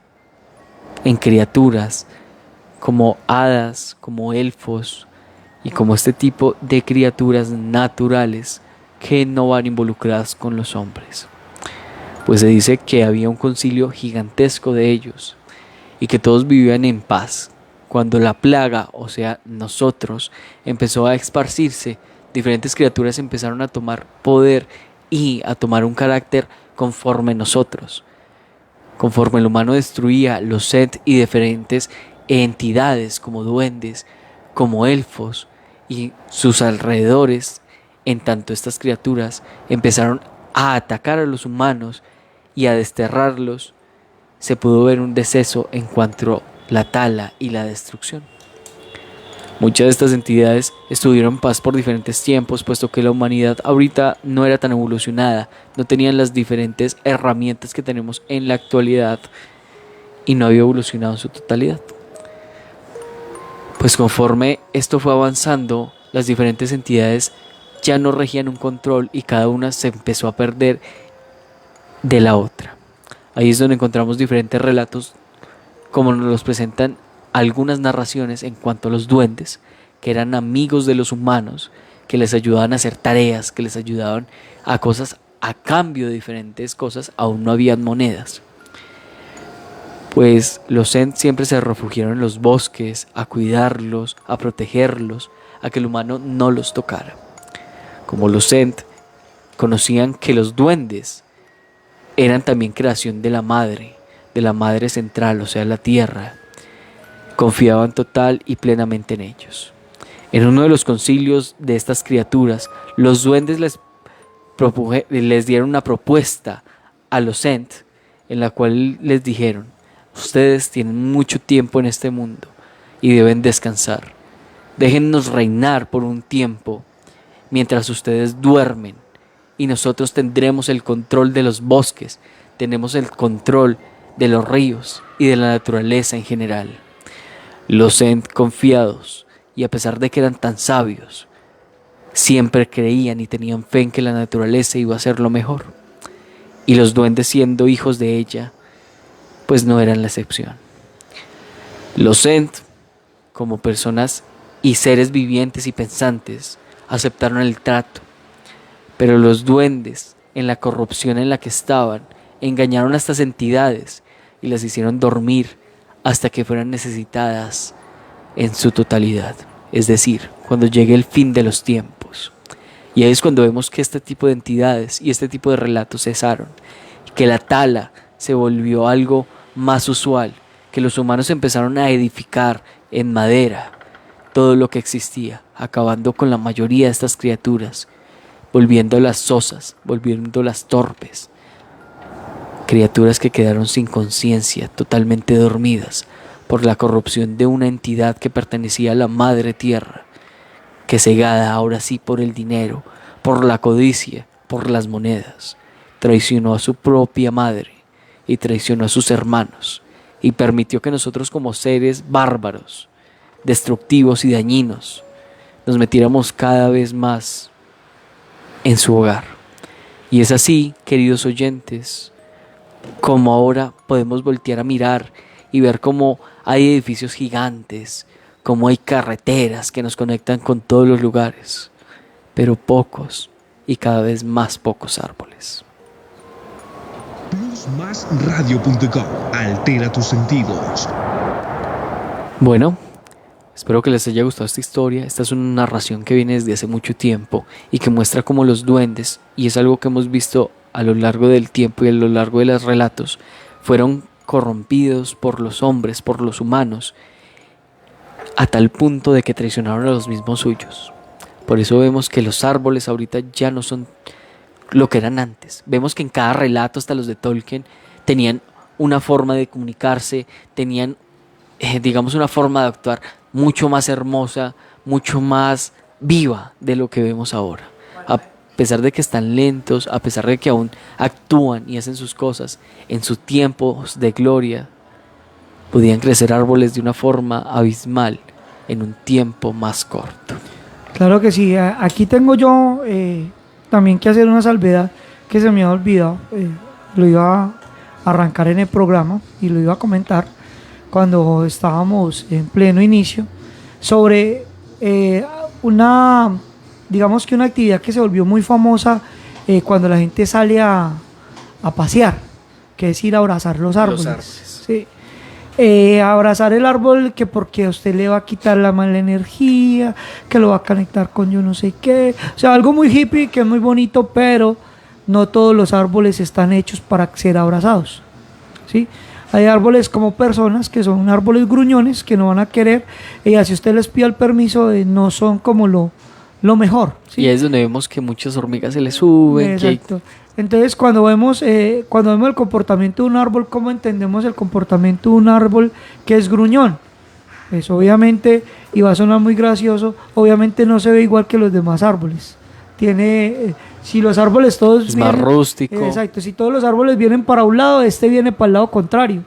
en criaturas, como hadas, como elfos, y como este tipo de criaturas naturales que no van involucradas con los hombres. Pues se dice que había un concilio gigantesco de ellos y que todos vivían en paz, cuando la plaga, o sea, nosotros, empezó a esparcirse, diferentes criaturas empezaron a tomar poder y a tomar un carácter conforme nosotros. Conforme el humano destruía los Seth y diferentes entidades como duendes, como elfos y sus alrededores, en tanto estas criaturas empezaron a atacar a los humanos y a desterrarlos, se pudo ver un deceso en cuanto a la tala y la destrucción. Muchas de estas entidades estuvieron en paz por diferentes tiempos, puesto que la humanidad ahorita no era tan evolucionada, no tenían las diferentes herramientas que tenemos en la actualidad y no había evolucionado en su totalidad. Pues conforme esto fue avanzando, las diferentes entidades ya no regían un control y cada una se empezó a perder de la otra. Ahí es donde encontramos diferentes relatos, como nos los presentan algunas narraciones en cuanto a los duendes, que eran amigos de los humanos, que les ayudaban a hacer tareas, que les ayudaban a cosas a cambio de diferentes cosas, aún no habían monedas. Pues los Ent siempre se refugiaron en los bosques, a cuidarlos, a protegerlos, a que el humano no los tocara. Como los Ent conocían que los duendes eran también creación de la madre central, o sea, la tierra, confiaban total y plenamente en ellos. En uno de los concilios de estas criaturas, los duendes les dieron una propuesta a los Ent, en la cual les dijeron: ustedes tienen mucho tiempo en este mundo y deben descansar. Déjennos reinar por un tiempo mientras ustedes duermen, y nosotros tendremos el control de los bosques, tenemos el control de los ríos y de la naturaleza en general. Los Ent, confiados, y a pesar de que eran tan sabios, siempre creían y tenían fe en que la naturaleza iba a ser lo mejor. Y los duendes, siendo hijos de ella, pues no eran la excepción. Los Ent, como personas y seres vivientes y pensantes, aceptaron el trato, pero los duendes, en la corrupción en la que estaban, engañaron a estas entidades y las hicieron dormir hasta que fueran necesitadas en su totalidad, es decir, cuando llegue el fin de los tiempos. Y ahí es cuando vemos que este tipo de entidades y este tipo de relatos cesaron, que la tala se volvió algo más usual, que los humanos empezaron a edificar en madera todo lo que existía, acabando con la mayoría de estas criaturas, volviéndolas sosas, volviéndolas torpes, criaturas que quedaron sin conciencia, totalmente dormidas por la corrupción de una entidad que pertenecía a la madre tierra, que cegada ahora sí por el dinero, por la codicia, por las monedas, traicionó a su propia madre y traicionó a sus hermanos, y permitió que nosotros, como seres bárbaros, destructivos y dañinos, nos metiéramos cada vez más en su hogar. Y es así, queridos oyentes, como ahora podemos voltear a mirar y ver cómo hay edificios gigantes, cómo hay carreteras que nos conectan con todos los lugares, pero pocos y cada vez más pocos árboles. Plusmasradio.com. Altera tus sentidos. Bueno, espero que les haya gustado esta historia. Esta es una narración que viene desde hace mucho tiempo y que muestra cómo los duendes, y es algo que hemos visto a lo largo del tiempo y a lo largo de los relatos, fueron corrompidos por los hombres, por los humanos, a tal punto de que traicionaron a los mismos suyos. Por eso vemos que los árboles ahorita ya no son lo que eran antes. Vemos que en cada relato, hasta los de Tolkien, tenían una forma de comunicarse, tenían digamos una forma de actuar mucho más hermosa, mucho más viva de lo que vemos ahora. A pesar de que están lentos, a pesar de que aún actúan y hacen sus cosas en sus tiempos de gloria, podían crecer árboles de una forma abismal en un tiempo más corto. Claro que sí. Aquí tengo yo también que hacer una salvedad que se me ha olvidado. Lo iba a arrancar en el programa y lo iba a comentar cuando estábamos en pleno inicio sobre digamos que una actividad que se volvió muy famosa cuando la gente sale a pasear, que es ir a abrazar los árboles. Sí. abrazar el árbol que porque a usted le va a quitar la mala energía, que lo va a conectar con yo no sé qué, o sea, algo muy hippie que es muy bonito, pero no todos los árboles están hechos para ser abrazados, ¿sí? Hay árboles como personas que son árboles gruñones que no van a querer, y así usted les pide el permiso, no son como lo mejor, ¿sí? Y es donde vemos que muchas hormigas se le suben. Exacto. Entonces, cuando vemos el comportamiento de un árbol, ¿cómo entendemos el comportamiento de un árbol que es gruñón? Pues obviamente, y va a sonar muy gracioso, obviamente no se ve igual que los demás árboles. Si los árboles todos es más rústico. Exacto, si todos los árboles vienen para un lado, este viene para el lado contrario.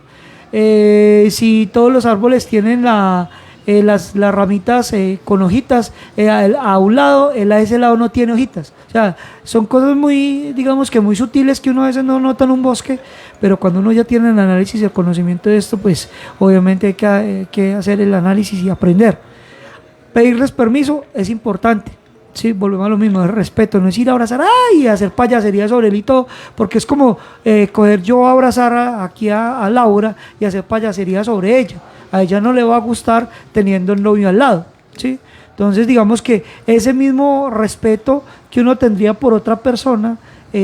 Si todos los árboles tienen las ramitas con hojitas a un lado, a ese lado no tiene hojitas. O sea, son cosas muy, digamos que muy sutiles que uno a veces no nota en un bosque, pero cuando uno ya tiene el análisis y el conocimiento de esto, pues obviamente hay que hacer el análisis y aprender. Pedirles permiso es importante. Sí, volvemos a lo mismo, el respeto, no es ir a abrazar y hacer payasería sobre él y todo, porque es como coger yo a abrazar aquí a Laura y hacer payasería sobre ella. A ella no le va a gustar teniendo el novio al lado, ¿sí? Entonces digamos que ese mismo respeto que uno tendría por otra persona,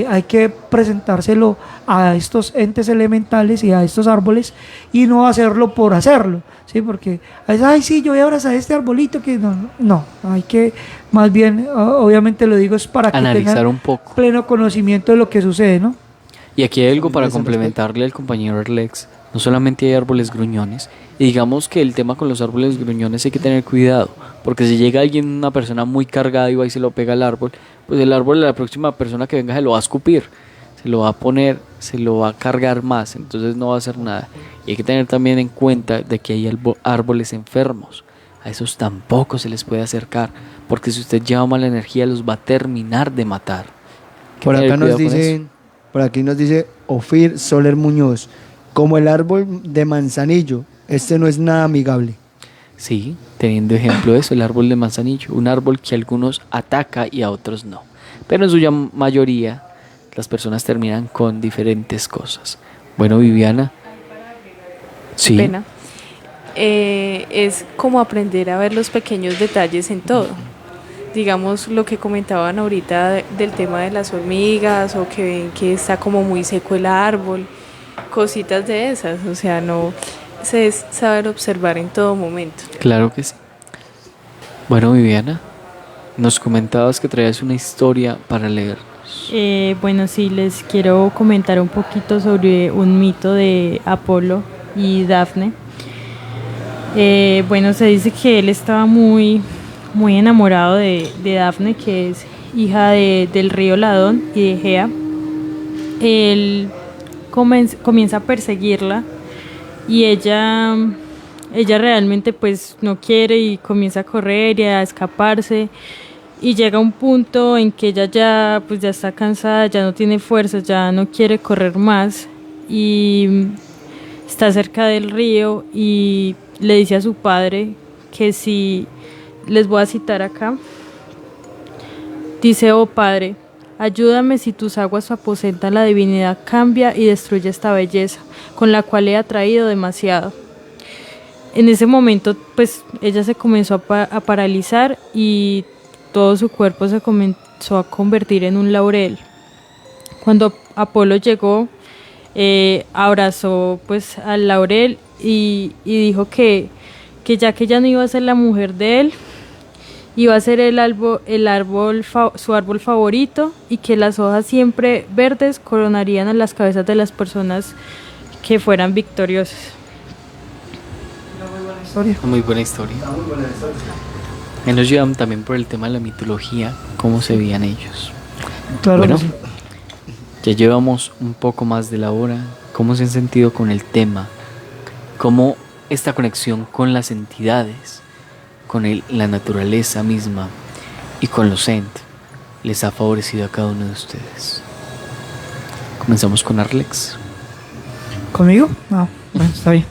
hay que presentárselo a estos entes elementales y a estos árboles y no hacerlo por hacerlo, ¿sí? Porque ay sí, yo voy a abrazar este arbolito que no, hay que más bien, obviamente lo digo es para que analizar tengan un poco, pleno conocimiento de lo que sucede, ¿no? Y aquí hay algo para complementarle al compañero Erlex. No solamente hay árboles gruñones, y digamos que el tema con los árboles gruñones hay que tener cuidado, porque si llega una persona muy cargada y va y se lo pega al árbol, pues el árbol, la próxima persona que venga se lo va a escupir, se lo va a poner, se lo va a cargar más, entonces no va a hacer nada. Y hay que tener también en cuenta de que hay árboles enfermos, a esos tampoco se les puede acercar, porque si usted lleva mala energía los va a terminar de matar. Por aquí nos dice Ofir Soler Muñoz, como el árbol de manzanillo, este no es nada amigable. Sí, teniendo ejemplo de eso, el árbol de manzanillo, un árbol que a algunos ataca y a otros no. Pero en su mayoría, las personas terminan con diferentes cosas. Bueno, Viviana. Sí. Pena. Es como aprender a ver los pequeños detalles en todo. Digamos lo que comentaban ahorita del tema de las hormigas, o que ven que está como muy seco el árbol. Cositas de esas, o sea, no es saber observar en todo momento. Claro que sí. Bueno, Viviana, nos comentabas que traías una historia para leernos. Bueno, sí, les quiero comentar un poquito sobre un mito de Apolo y Dafne. Bueno, se dice que él estaba muy, muy enamorado de Dafne, que es hija del río Ladón y de Gea. Él comienza a perseguirla y ella realmente pues no quiere y comienza a correr y a escaparse, y llega un punto en que ella ya está cansada, ya no tiene fuerzas, ya no quiere correr más, y está cerca del río y le dice a su padre que si, les voy a citar acá, dice: oh padre, ayúdame, si tus aguas aposentan la divinidad, cambia y destruye esta belleza, con la cual he atraído demasiado. En ese momento, pues, ella se comenzó a paralizar y todo su cuerpo se comenzó a convertir en un laurel. Cuando Apolo llegó, abrazó pues al laurel y dijo que ya que ella no iba a ser la mujer de él, iba a ser su árbol favorito, y que las hojas siempre verdes coronarían a las cabezas de las personas que fueran victoriosas. Muy buena historia. Y nos llevan también por el tema de la mitología, cómo se veían ellos. Claro, bueno, sí. Ya llevamos un poco más de la hora. ¿Cómo se han sentido con el tema? ¿Cómo esta conexión con las entidades, con la naturaleza misma y con los ent les ha favorecido a cada uno de ustedes? Comenzamos con Arlex. ¿Conmigo? No, bueno, está bien.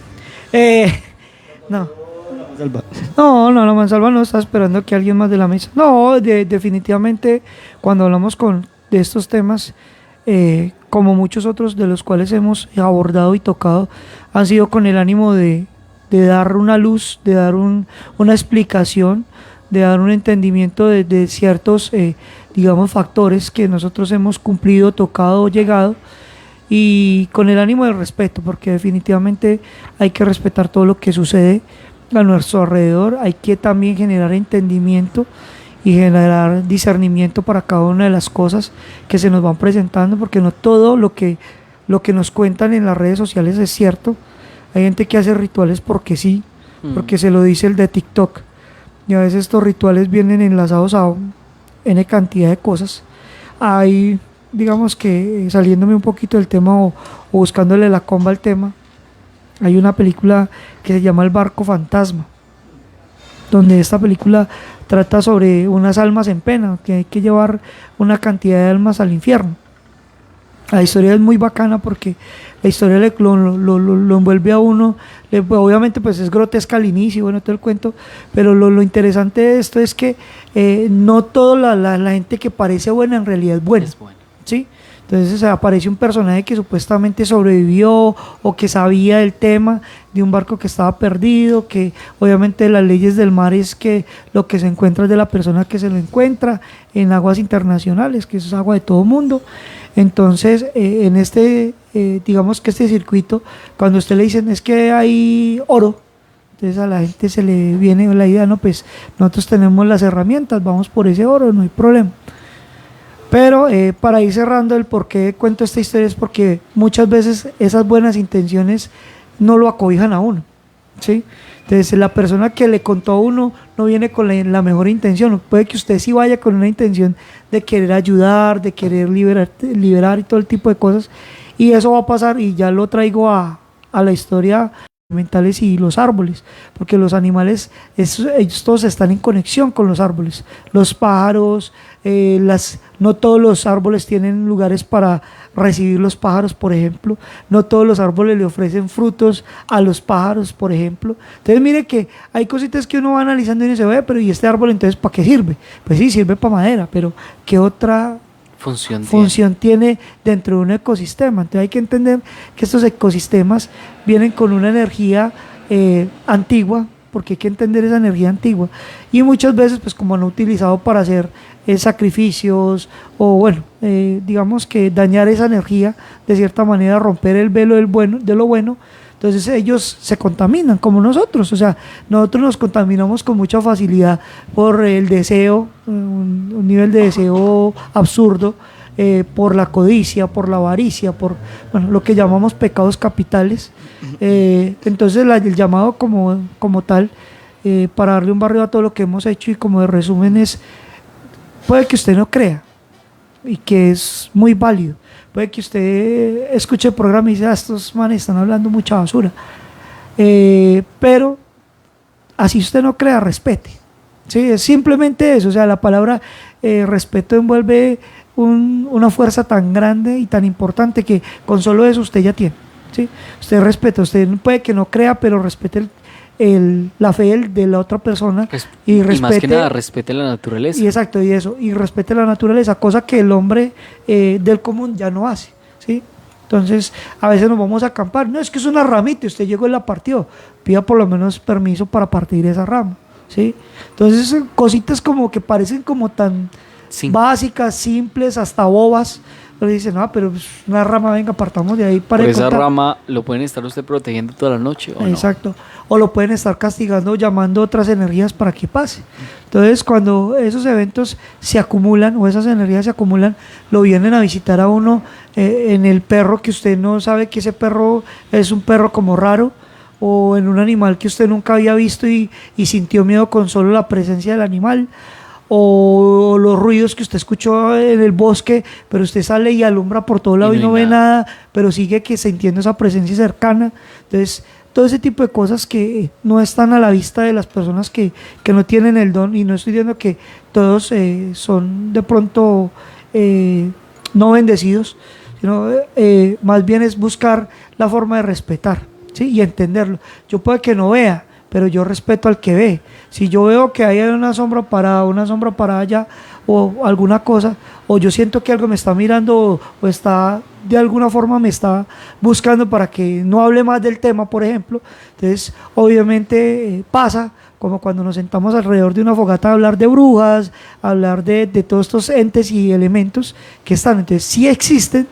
No, la mansalva no está esperando que alguien más de la mesa. No, definitivamente cuando hablamos de estos temas, como muchos otros de los cuales hemos abordado y tocado, han sido con el ánimo de dar una luz, de dar una explicación, de dar un entendimiento de ciertos, digamos, factores que nosotros hemos cumplido, tocado, llegado, y con el ánimo del respeto, porque definitivamente hay que respetar todo lo que sucede a nuestro alrededor, hay que también generar entendimiento y generar discernimiento para cada una de las cosas que se nos van presentando, porque no todo lo que nos cuentan en las redes sociales es cierto. Hay gente que hace rituales porque sí, porque se lo dice el de TikTok, y a veces estos rituales vienen enlazados a N cantidad de cosas. Hay, digamos que saliéndome un poquito del tema o buscándole la comba al tema, hay una película que se llama El Barco Fantasma, donde esta película trata sobre unas almas en pena, que hay que llevar una cantidad de almas al infierno. La historia es muy bacana porque la historia lo envuelve a uno, obviamente pues es grotesca al inicio, bueno, todo el cuento, pero lo interesante de esto es que no toda la gente que parece buena en realidad es buena, ¿sí? Entonces aparece un personaje que supuestamente sobrevivió o que sabía del tema de un barco que estaba perdido, que obviamente las leyes del mar es que lo que se encuentra es de la persona que se lo encuentra en aguas internacionales, que eso es agua de todo mundo. Entonces en digamos que este circuito, cuando usted le dicen es que hay oro, entonces a la gente se le viene la idea, no, pues nosotros tenemos las herramientas, vamos por ese oro, no hay problema. Pero para ir cerrando el por qué cuento esta historia es porque muchas veces esas buenas intenciones no lo acobijan a uno, ¿sí? Entonces la persona que le contó a uno no viene con la mejor intención. Puede que usted sí vaya con una intención de querer ayudar, de querer liberar y todo el tipo de cosas, y eso va a pasar, y ya lo traigo a la historia mentales y los árboles, porque los animales, ellos todos están en conexión con los árboles, los pájaros, no todos los árboles tienen lugares para recibir los pájaros, por ejemplo, no todos los árboles le ofrecen frutos a los pájaros, por ejemplo. Entonces mire que hay cositas que uno va analizando y dice, pero ¿y este árbol entonces para qué sirve? Pues sí, sirve para madera, pero ¿qué otra función tiene dentro de un ecosistema? Entonces hay que entender que estos ecosistemas vienen con una energía antigua, porque hay que entender esa energía antigua, y muchas veces pues como han utilizado para hacer sacrificios o bueno, digamos que dañar esa energía de cierta manera, romper el velo de lo bueno. Entonces ellos se contaminan como nosotros, o sea, nosotros nos contaminamos con mucha facilidad por el deseo, un nivel de deseo absurdo, por la codicia, por la avaricia, por lo que llamamos pecados capitales. Entonces el llamado como tal, para darle un barrio a todo lo que hemos hecho y como de resumen es, puede que usted no crea, y que es muy válido. Puede que usted escuche el programa y dice, estos manes están hablando mucha basura. Pero así usted no crea, respete. ¿Sí? Es simplemente eso. O sea, la palabra respeto envuelve una fuerza tan grande y tan importante que con solo eso usted ya tiene. ¿Sí? Usted respeta, usted puede que no crea, pero respete la fe de la otra persona, y respete, más que nada respete la naturaleza. Y exacto, y respete la naturaleza, cosa que el hombre del común ya no hace, ¿sí? Entonces a veces nos vamos a acampar, no, es que es una ramita, usted llegó y la partió, pida por lo menos permiso para partir esa rama, ¿sí? Entonces cositas como que parecen como tan básicas, simples, hasta bobas, pero dicen, no, pero una rama, venga, partamos de ahí para esa rama lo pueden estar usted protegiendo toda la noche, ¿o exacto, no? O lo pueden estar castigando, llamando otras energías para que pase. Entonces cuando esos eventos se acumulan o esas energías se acumulan, lo vienen a visitar a uno en el perro, que usted no sabe que ese perro es un perro como raro, o en un animal que usted nunca había visto y sintió miedo con solo la presencia del animal, o los ruidos que usted escuchó en el bosque, pero usted sale y alumbra por todo lado y no ve nada, pero sigue sintiendo esa presencia cercana. Entonces todo ese tipo de cosas que no están a la vista de las personas que no tienen el don, y no estoy diciendo que todos son de pronto no bendecidos, sino más bien es buscar la forma de respetar, ¿sí? Y entenderlo. Yo puede que no vea, pero yo respeto al que ve. Si yo veo que hay una sombra para allá o alguna cosa, o yo siento que algo me está mirando o está de alguna forma me está buscando para que no hable más del tema, por ejemplo. Entonces, obviamente pasa como cuando nos sentamos alrededor de una fogata a hablar de brujas, a hablar de todos estos entes y elementos que están. Entonces, sí existen,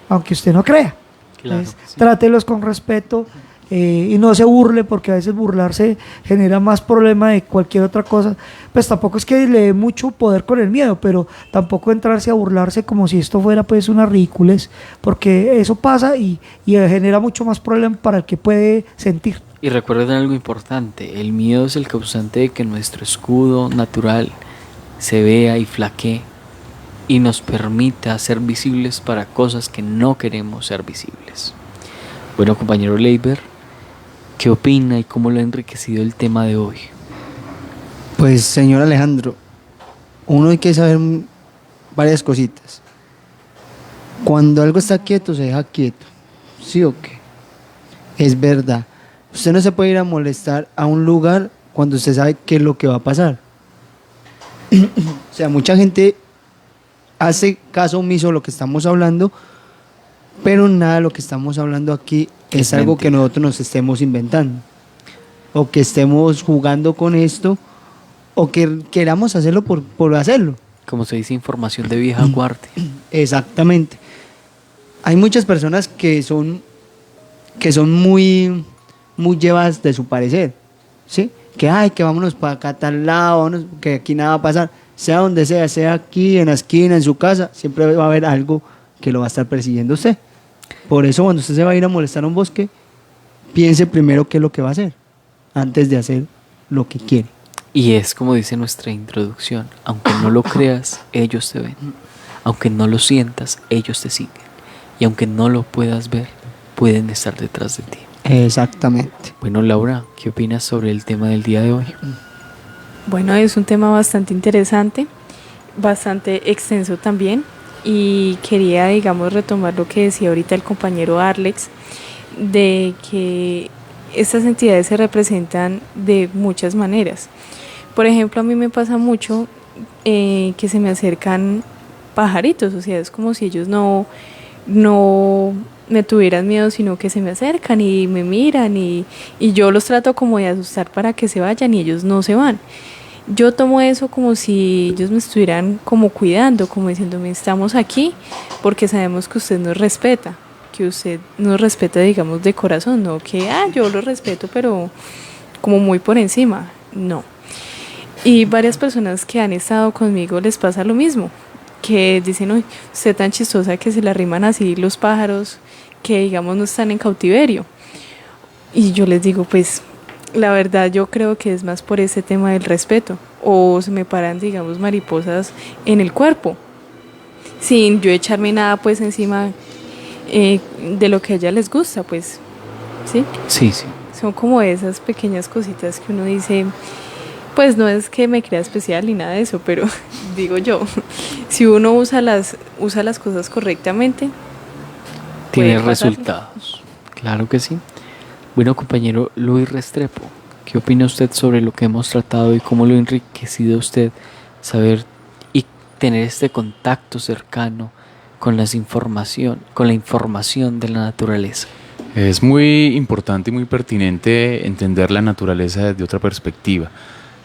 aunque usted no crea. Claro, Entonces, trátelos con respeto y no se burle, porque a veces burlarse genera más problema de cualquier otra cosa. Pues tampoco es que le dé mucho poder con el miedo, pero tampoco entrarse a burlarse como si esto fuera pues una ridiculez, porque eso pasa y genera mucho más problema para el que puede sentir. Y recuerden algo importante, el miedo es el causante de que nuestro escudo natural se vea y flaquee y nos permita ser visibles para cosas que no queremos ser visibles. Bueno, compañero Leiber, ¿qué opina y cómo lo ha enriquecido el tema de hoy? Pues, señor Alejandro, uno hay que saber varias cositas. Cuando algo está quieto, se deja quieto. ¿Sí o qué? Es verdad. Usted no se puede ir a molestar a un lugar cuando usted sabe qué es lo que va a pasar. O sea, mucha gente hace caso omiso a lo que estamos hablando, pero nada de lo que estamos hablando aquí es algo que nosotros nos estemos inventando, o que estemos jugando con esto, o que queramos hacerlo por hacerlo. Como se dice, información de vieja guardia. Exactamente. Hay muchas personas que son muy llevadas de su parecer, ¿sí? Que vámonos para acá a tal lado, que aquí nada va a pasar, sea donde sea aquí, en la esquina, en su casa, siempre va a haber algo que lo va a estar persiguiendo usted. Por eso cuando usted se va a ir a molestar a un bosque, piense primero qué es lo que va a hacer, antes de hacer lo que quiere. Y es como dice nuestra introducción, aunque no lo creas, ellos te ven. Aunque no lo sientas, ellos te siguen. Y aunque no lo puedas ver, pueden estar detrás de ti. Exactamente. Bueno, Laura, ¿qué opinas sobre el tema del día de hoy? Bueno, es un tema bastante interesante, bastante extenso también, y quería, digamos, retomar lo que decía ahorita el compañero Arlex, de que estas entidades se representan de muchas maneras. Por ejemplo, a mí me pasa mucho que se me acercan pajaritos, o sea, es como si ellos no me tuvieran miedo, sino que se me acercan y me miran y yo los trato como de asustar para que se vayan y ellos no se van. Yo tomo eso como si ellos me estuvieran como cuidando, como diciéndome, estamos aquí porque sabemos que usted nos respeta, que usted nos respeta, digamos, de corazón, no que yo lo respeto, pero como muy por encima, no. Y varias personas que han estado conmigo les pasa lo mismo, que dicen, uy, usted tan chistosa, que se le arriman así los pájaros que, digamos, no están en cautiverio. Y yo les digo, pues, la verdad yo creo que es más por ese tema del respeto, o se me paran, digamos, mariposas en el cuerpo, sin yo echarme nada, pues, encima de lo que a ella les gusta, pues, ¿sí? Sí, sí. Son como esas pequeñas cositas que uno dice, pues no es que me crea especial ni nada de eso, pero digo yo, si uno usa las cosas correctamente, tiene resultados. Claro que sí. Bueno, compañero Luis Restrepo, ¿qué opina usted sobre lo que hemos tratado y cómo lo ha enriquecido usted saber y tener este contacto cercano con la información de la naturaleza? Es muy importante y muy pertinente entender la naturaleza desde otra perspectiva,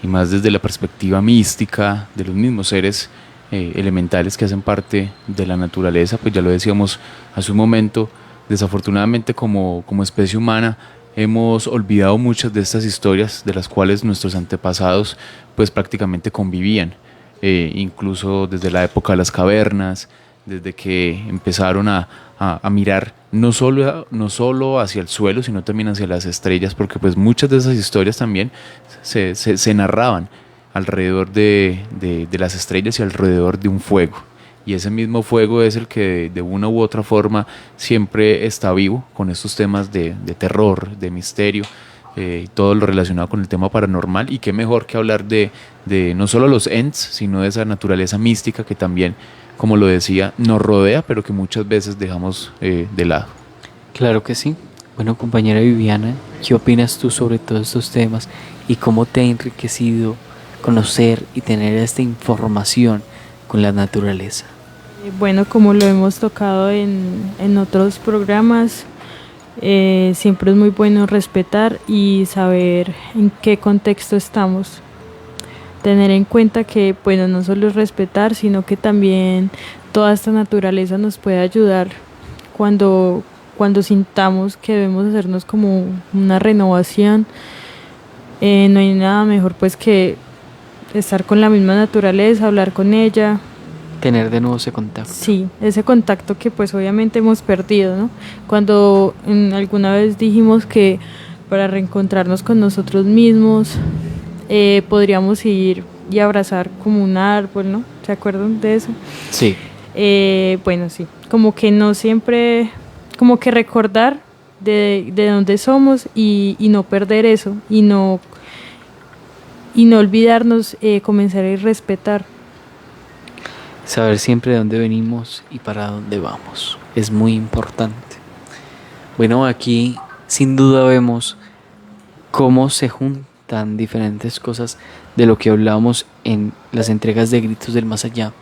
y más desde la perspectiva mística de los mismos seres elementales que hacen parte de la naturaleza. Pues ya lo decíamos hace un momento, desafortunadamente como especie humana hemos olvidado muchas de estas historias de las cuales nuestros antepasados pues prácticamente convivían, incluso desde la época de las cavernas, desde que empezaron a mirar no solo hacia el suelo, sino también hacia las estrellas, porque pues muchas de esas historias también se narraban alrededor de las estrellas y alrededor de un fuego. Y ese mismo fuego es el que de una u otra forma siempre está vivo con estos temas de terror, de misterio, y todo lo relacionado con el tema paranormal. Y qué mejor que hablar de no solo los ents, sino de esa naturaleza mística que también, como lo decía, nos rodea, pero que muchas veces dejamos de lado. Claro que sí. Bueno, compañera Viviana, ¿qué opinas tú sobre todos estos temas y cómo te ha enriquecido conocer y tener esta información con la naturaleza? Bueno, como lo hemos tocado en otros programas, siempre es muy bueno respetar y saber en qué contexto estamos. Tener en cuenta que, bueno, no solo es respetar, sino que también toda esta naturaleza nos puede ayudar cuando sintamos que debemos hacernos como una renovación. No hay nada mejor pues que estar con la misma naturaleza, hablar con ella. Tener de nuevo ese contacto. Sí, ese contacto que pues obviamente hemos perdido, ¿no? Cuando alguna vez dijimos que para reencontrarnos con nosotros mismos podríamos ir y abrazar como un árbol, ¿no? ¿Se acuerdan de eso? Sí. Bueno, sí, como que no siempre, como que recordar de dónde somos y no perder eso y no olvidarnos, comenzar a respetar. Saber siempre de dónde venimos y para dónde vamos es muy importante. Bueno, aquí sin duda vemos cómo se juntan diferentes cosas de lo que hablábamos en las entregas de Gritos del Más Allá.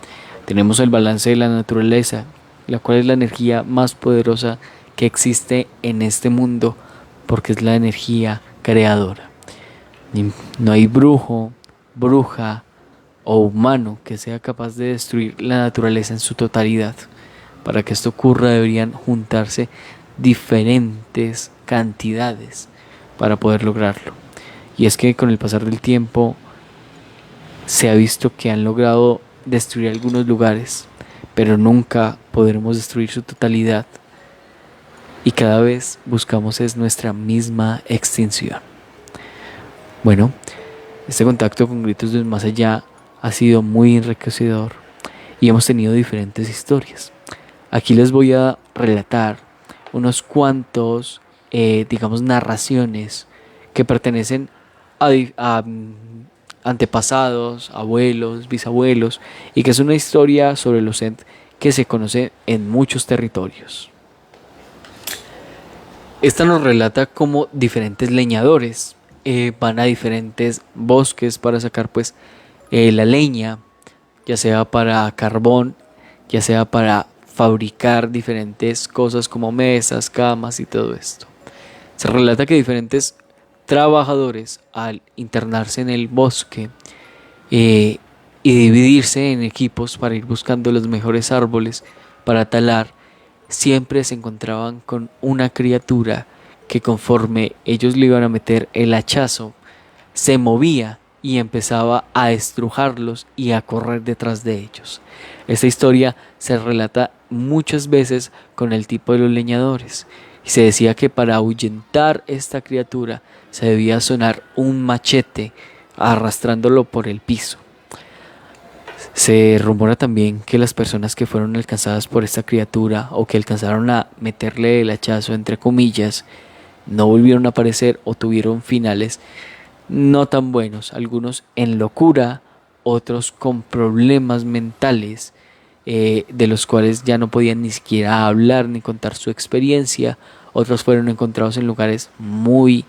Tenemos el balance de la naturaleza, la cual es la energía más poderosa que existe en este mundo, porque es la energía creadora. No hay brujo, bruja o humano que sea capaz de destruir la naturaleza en su totalidad. Para que esto ocurra deberían juntarse diferentes cantidades para poder lograrlo. Y es que con el pasar del tiempo se ha visto que han logrado destruir algunos lugares, pero nunca podremos destruir su totalidad. Y cada vez buscamos es nuestra misma extinción. Bueno, este contacto con Gritos del Más Allá ha sido muy enriquecedor y hemos tenido diferentes historias. Aquí les voy a relatar unos cuantos, digamos, narraciones que pertenecen a antepasados, abuelos, bisabuelos, y que es una historia sobre los Ent que se conoce en muchos territorios. Esta nos relata cómo diferentes leñadores van a diferentes bosques para sacar pues la leña, ya sea para carbón, ya sea para fabricar diferentes cosas como mesas, camas y todo esto. Se relata que diferentes trabajadores, al internarse en el bosque y dividirse en equipos para ir buscando los mejores árboles para talar, siempre se encontraban con una criatura que conforme ellos le iban a meter el hachazo, se movía y empezaba a estrujarlos y a correr detrás de ellos. Esta historia se relata muchas veces con el tipo de los leñadores, y se decía que para ahuyentar esta criatura se debía sonar un machete arrastrándolo por el piso. Se rumora también que las personas que fueron alcanzadas por esta criatura o que alcanzaron a meterle el hachazo entre comillas no volvieron a aparecer o tuvieron finales no tan buenos, algunos en locura, otros con problemas mentales, de los cuales ya no podían ni siquiera hablar ni contar su experiencia. Otros fueron encontrados en lugares muy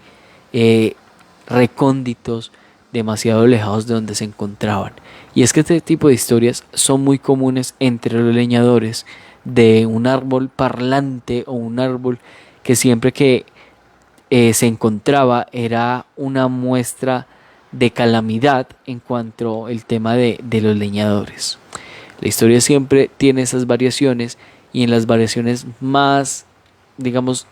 recónditos, demasiado alejados de donde se encontraban. Y es que este tipo de historias son muy comunes entre los leñadores, de un árbol parlante o un árbol que siempre que se encontraba era una muestra de calamidad en cuanto al tema de los leñadores. La historia siempre tiene esas variaciones, y en las variaciones más, digamos,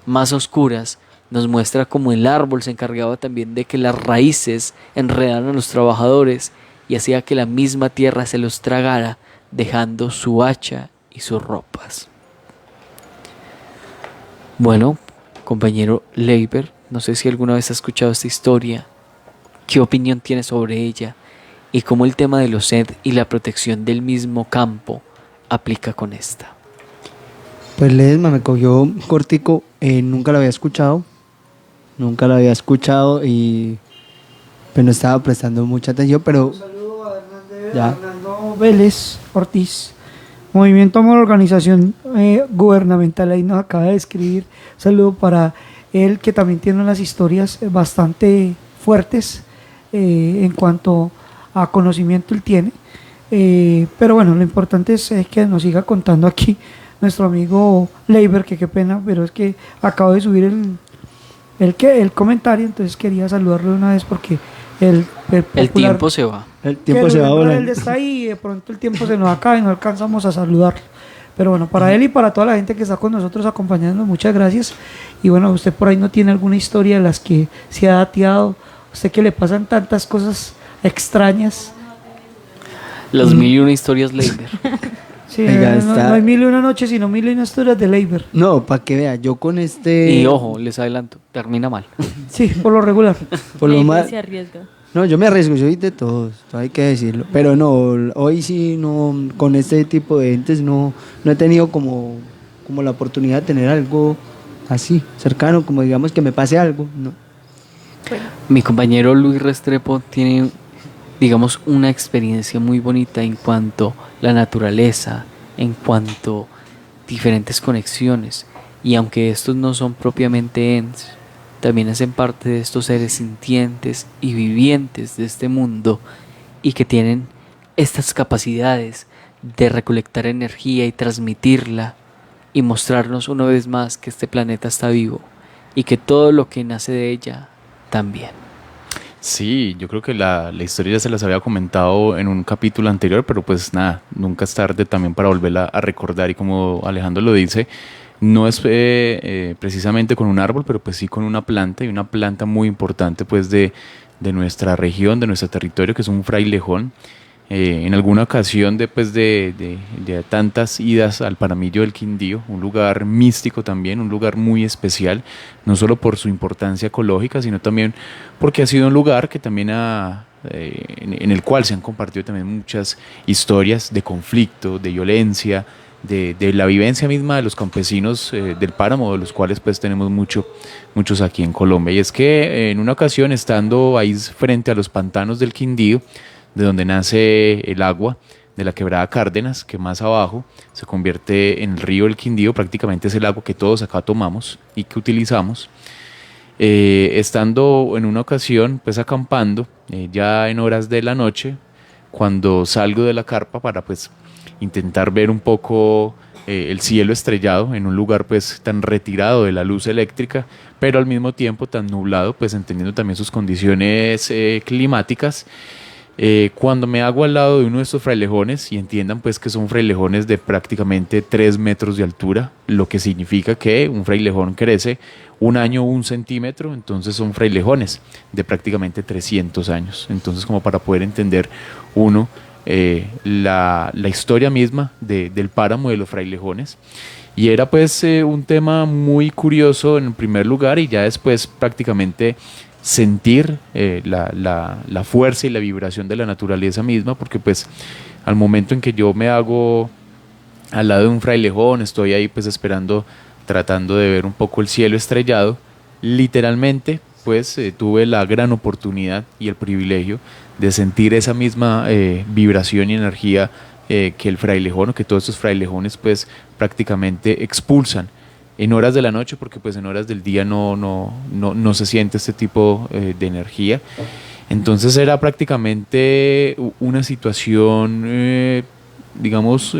más oscuras nos muestra cómo el árbol se encargaba también de que las raíces enredaran a los trabajadores y hacía que la misma tierra se los tragara, dejando su hacha y sus ropas. Bueno, compañero Leiber, no sé si alguna vez has escuchado esta historia. ¿Qué opinión tienes sobre ella? Y cómo el tema de los Ent y la protección del mismo campo aplica con esta. Pues Ledesma me cogió cortico, nunca la había escuchado y pues no estaba prestando mucha atención, pero... Un saludo a Hernando Vélez Ortiz, Movimiento Amor, organización gubernamental, ahí nos acaba de escribir. Un saludo para él, que también tiene unas historias bastante fuertes en cuanto a conocimiento él tiene. Pero bueno, lo importante es que nos siga contando aquí nuestro amigo Leiber, que qué pena, pero es que acabo de subir el comentario, entonces quería saludarlo una vez porque el tiempo se va. El tiempo se va volando. Él está ahí y de pronto el tiempo se nos acaba y no alcanzamos a saludarlo. Pero bueno, para él y para toda la gente que está con nosotros acompañándonos, muchas gracias. Y bueno, usted por ahí no tiene alguna historia de las que se ha dateado, usted que le pasan tantas cosas extrañas. Las 1001 historias Leiber. Sí, no hay 1001 noches, sino 1001 historias de Leiber. No, para que vea, yo con este... Y ojo, les adelanto, termina mal. Sí, por lo regular. Por lo más... se arriesga. No, yo me arriesgo, yo soy de todos, hay que decirlo. Pero no, hoy sí, no, con este tipo de entes no he tenido como la oportunidad de tener algo así, cercano, como digamos que me pase algo. No. Mi compañero Luis Restrepo tiene, digamos, una experiencia muy bonita en cuanto a la naturaleza, en cuanto a diferentes conexiones. Y aunque estos no son propiamente entes, también hacen parte de estos seres sintientes y vivientes de este mundo y que tienen estas capacidades de recolectar energía y transmitirla y mostrarnos una vez más que este planeta está vivo y que todo lo que nace de ella también. Sí, yo creo que la historia ya se las había comentado en un capítulo anterior, pero pues nada, nunca es tarde también para volverla a recordar, y como Alejandro lo dice, no es precisamente con un árbol, pero pues sí con una planta, y una planta muy importante pues de nuestra región, de nuestro territorio, que es un frailejón. En alguna ocasión después de tantas idas al Paramillo del Quindío, un lugar místico también, un lugar muy especial, no solo por su importancia ecológica, sino también porque ha sido un lugar que también en el cual se han compartido también muchas historias de conflicto, de violencia, de la vivencia misma de los campesinos del páramo, de los cuales pues tenemos muchos aquí en Colombia. Y es que en una ocasión, estando ahí frente a los pantanos del Quindío, de donde nace el agua de la quebrada Cárdenas, que más abajo se convierte en el río del Quindío, prácticamente es el agua que todos acá tomamos y que utilizamos. Estando en una ocasión pues acampando, ya en horas de la noche, cuando salgo de la carpa para pues intentar ver un poco el cielo estrellado en un lugar pues tan retirado de la luz eléctrica, pero al mismo tiempo tan nublado, pues entendiendo también sus condiciones climáticas. Cuando me hago al lado de uno de estos frailejones, y entiendan pues que son frailejones de prácticamente 3 metros de altura, lo que significa que un frailejón crece 1 año 1 centímetro, entonces son frailejones de prácticamente 300 años. Entonces, como para poder entender uno la historia misma del páramo de los frailejones. Y era pues un tema muy curioso en primer lugar, y ya después prácticamente sentir la fuerza y la vibración de la naturaleza misma, porque pues al momento en que yo me hago al lado de un frailejón, estoy ahí pues esperando, tratando de ver un poco el cielo estrellado, literalmente pues tuve la gran oportunidad y el privilegio de sentir esa misma vibración y energía que el frailejón, o que todos estos frailejones pues prácticamente expulsan en horas de la noche, porque pues en horas del día no se siente este tipo de energía. Entonces era prácticamente una situación, digamos,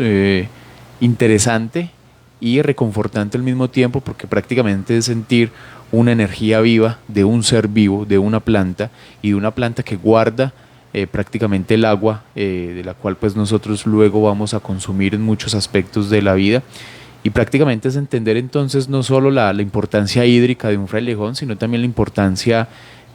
interesante y reconfortante al mismo tiempo, porque prácticamente es sentir una energía viva de un ser vivo, de una planta, y de una planta que guarda prácticamente el agua, de la cual pues nosotros luego vamos a consumir en muchos aspectos de la vida. Y prácticamente es entender entonces no solo la importancia hídrica de un frailejón, sino también la importancia